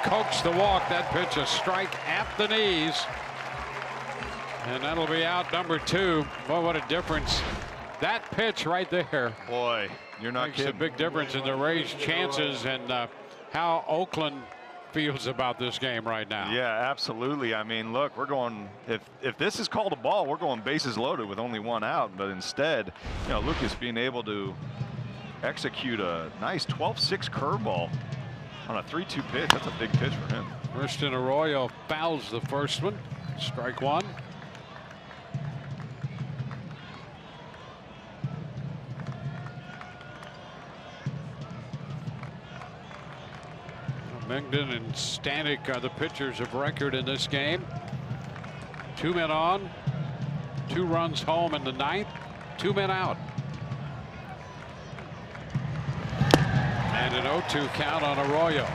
coax the walk. That pitch a strike at the knees. And that'll be out number 2. Boy, what a difference. That pitch right there. Boy, you're not kidding. Makes a big difference in the Rays' chances and how Oakland feels about this game right now. Yeah, absolutely. I mean, look, we're going, if this is called a ball, we're going bases loaded with only 1 out. But instead, you know, Lucas being able to execute a nice 12-6 curveball on a 3-2 pitch. That's a big pitch for him. Christian Arroyo fouls the first one. Strike 1. Mengden and Stanek are the pitchers of record in this game. 2 men on, 2 runs home in the 9th, 2 men out. And an 0-2 count on Arroyo.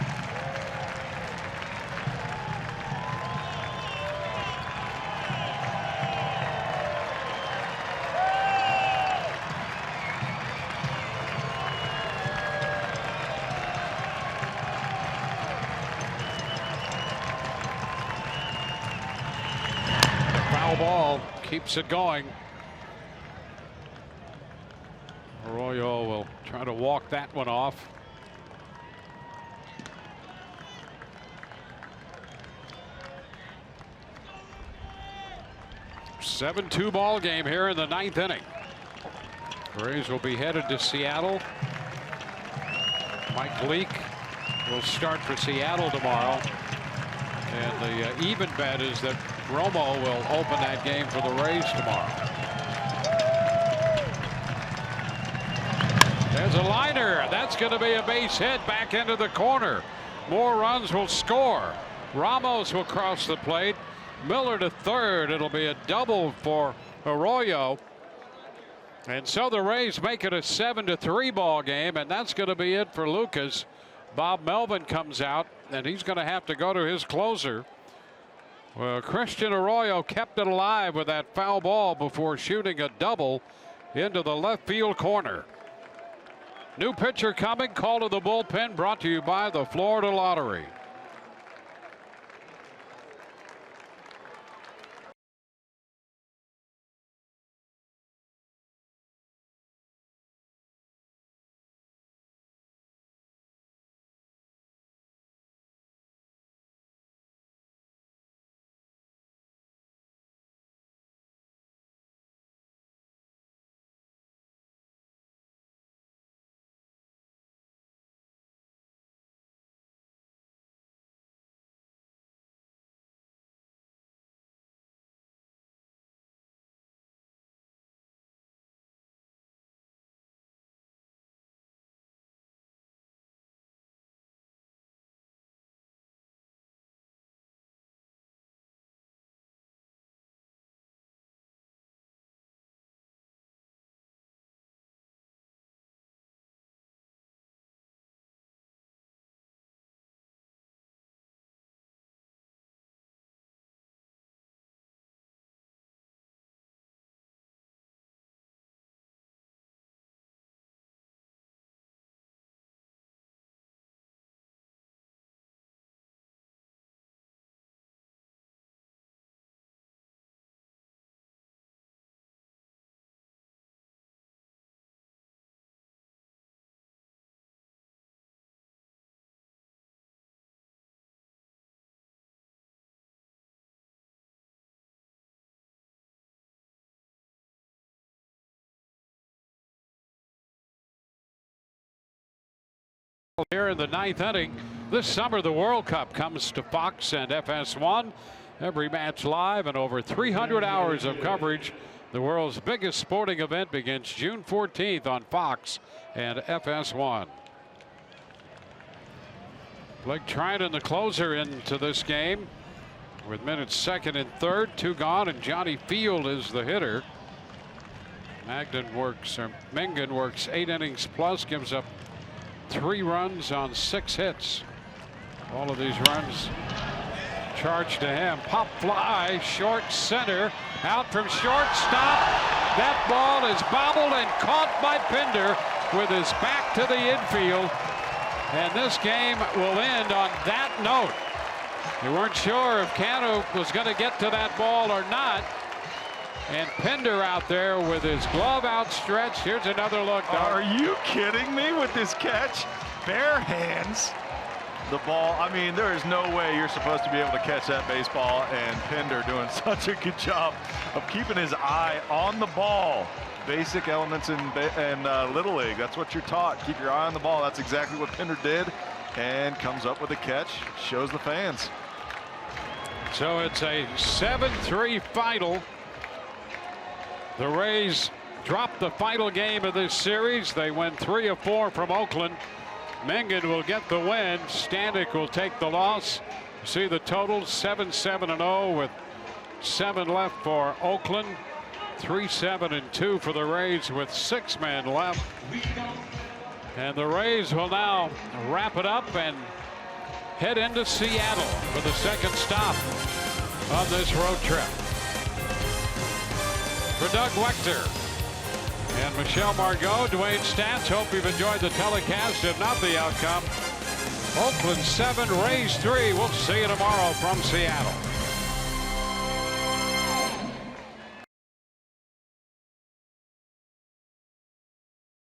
Ball keeps it going. Arroyo will try to walk that one off. A 7-2 ball game here in the 9th inning. Rays will be headed to Seattle. Mike Leake will start for Seattle tomorrow. And the even bet is that Romo will open that game for the Rays tomorrow. There's a liner. That's going to be a base hit back into the corner. More runs will score. Ramos will cross the plate. Miller to third. It'll be a double for Arroyo. And so the Rays make it a 7-3 ball game, and that's going to be it for Lucas. Bob Melvin comes out, and he's going to have to go to his closer. Well, Christian Arroyo kept it alive with that foul ball before shooting a double into the left field corner. New pitcher coming. Call to the bullpen brought to you by the Florida Lottery. Here in the 9th inning. This summer, the World Cup comes to Fox and FS1. Every match live and over 300 hours of coverage. The world's biggest sporting event begins June 14th on Fox and FS1. Blake Trinan, the closer, into this game with minutes second and third, 2 gone, and Johnny Field is the hitter. Mingen works 8 innings plus, gives up 3 runs on 6 hits. All of these runs charged to him. Pop fly, short center, out from shortstop. That ball is bobbled and caught by Pinder with his back to the infield. And this game will end on that note. They weren't sure if Cano was going to get to that ball or not. And Pinder out there with his glove outstretched. Here's another look. Are you kidding me with this catch? Bare hands. The ball, I mean, there is no way you're supposed to be able to catch that baseball, and Pinder doing such a good job of keeping his eye on the ball. Basic elements in Little League. That's what you're taught. Keep your eye on the ball. That's exactly what Pinder did, and comes up with a catch. Shows the fans. So it's a 7-3 final. The Rays dropped the final game of this series. They win 3 of 4 from Oakland. Mingen will get the win. Stanek will take the loss. See the total, 7-7-0 with 7 left for Oakland. 3-7-2 for the Rays with 6 men left. And the Rays will now wrap it up and head into Seattle for the second stop on this road trip. For Doug Wechter and Michelle Margot, Dwayne Stats, hope you've enjoyed the telecast. If not, the outcome, Oakland 7, Rays 3. We'll see you tomorrow from Seattle.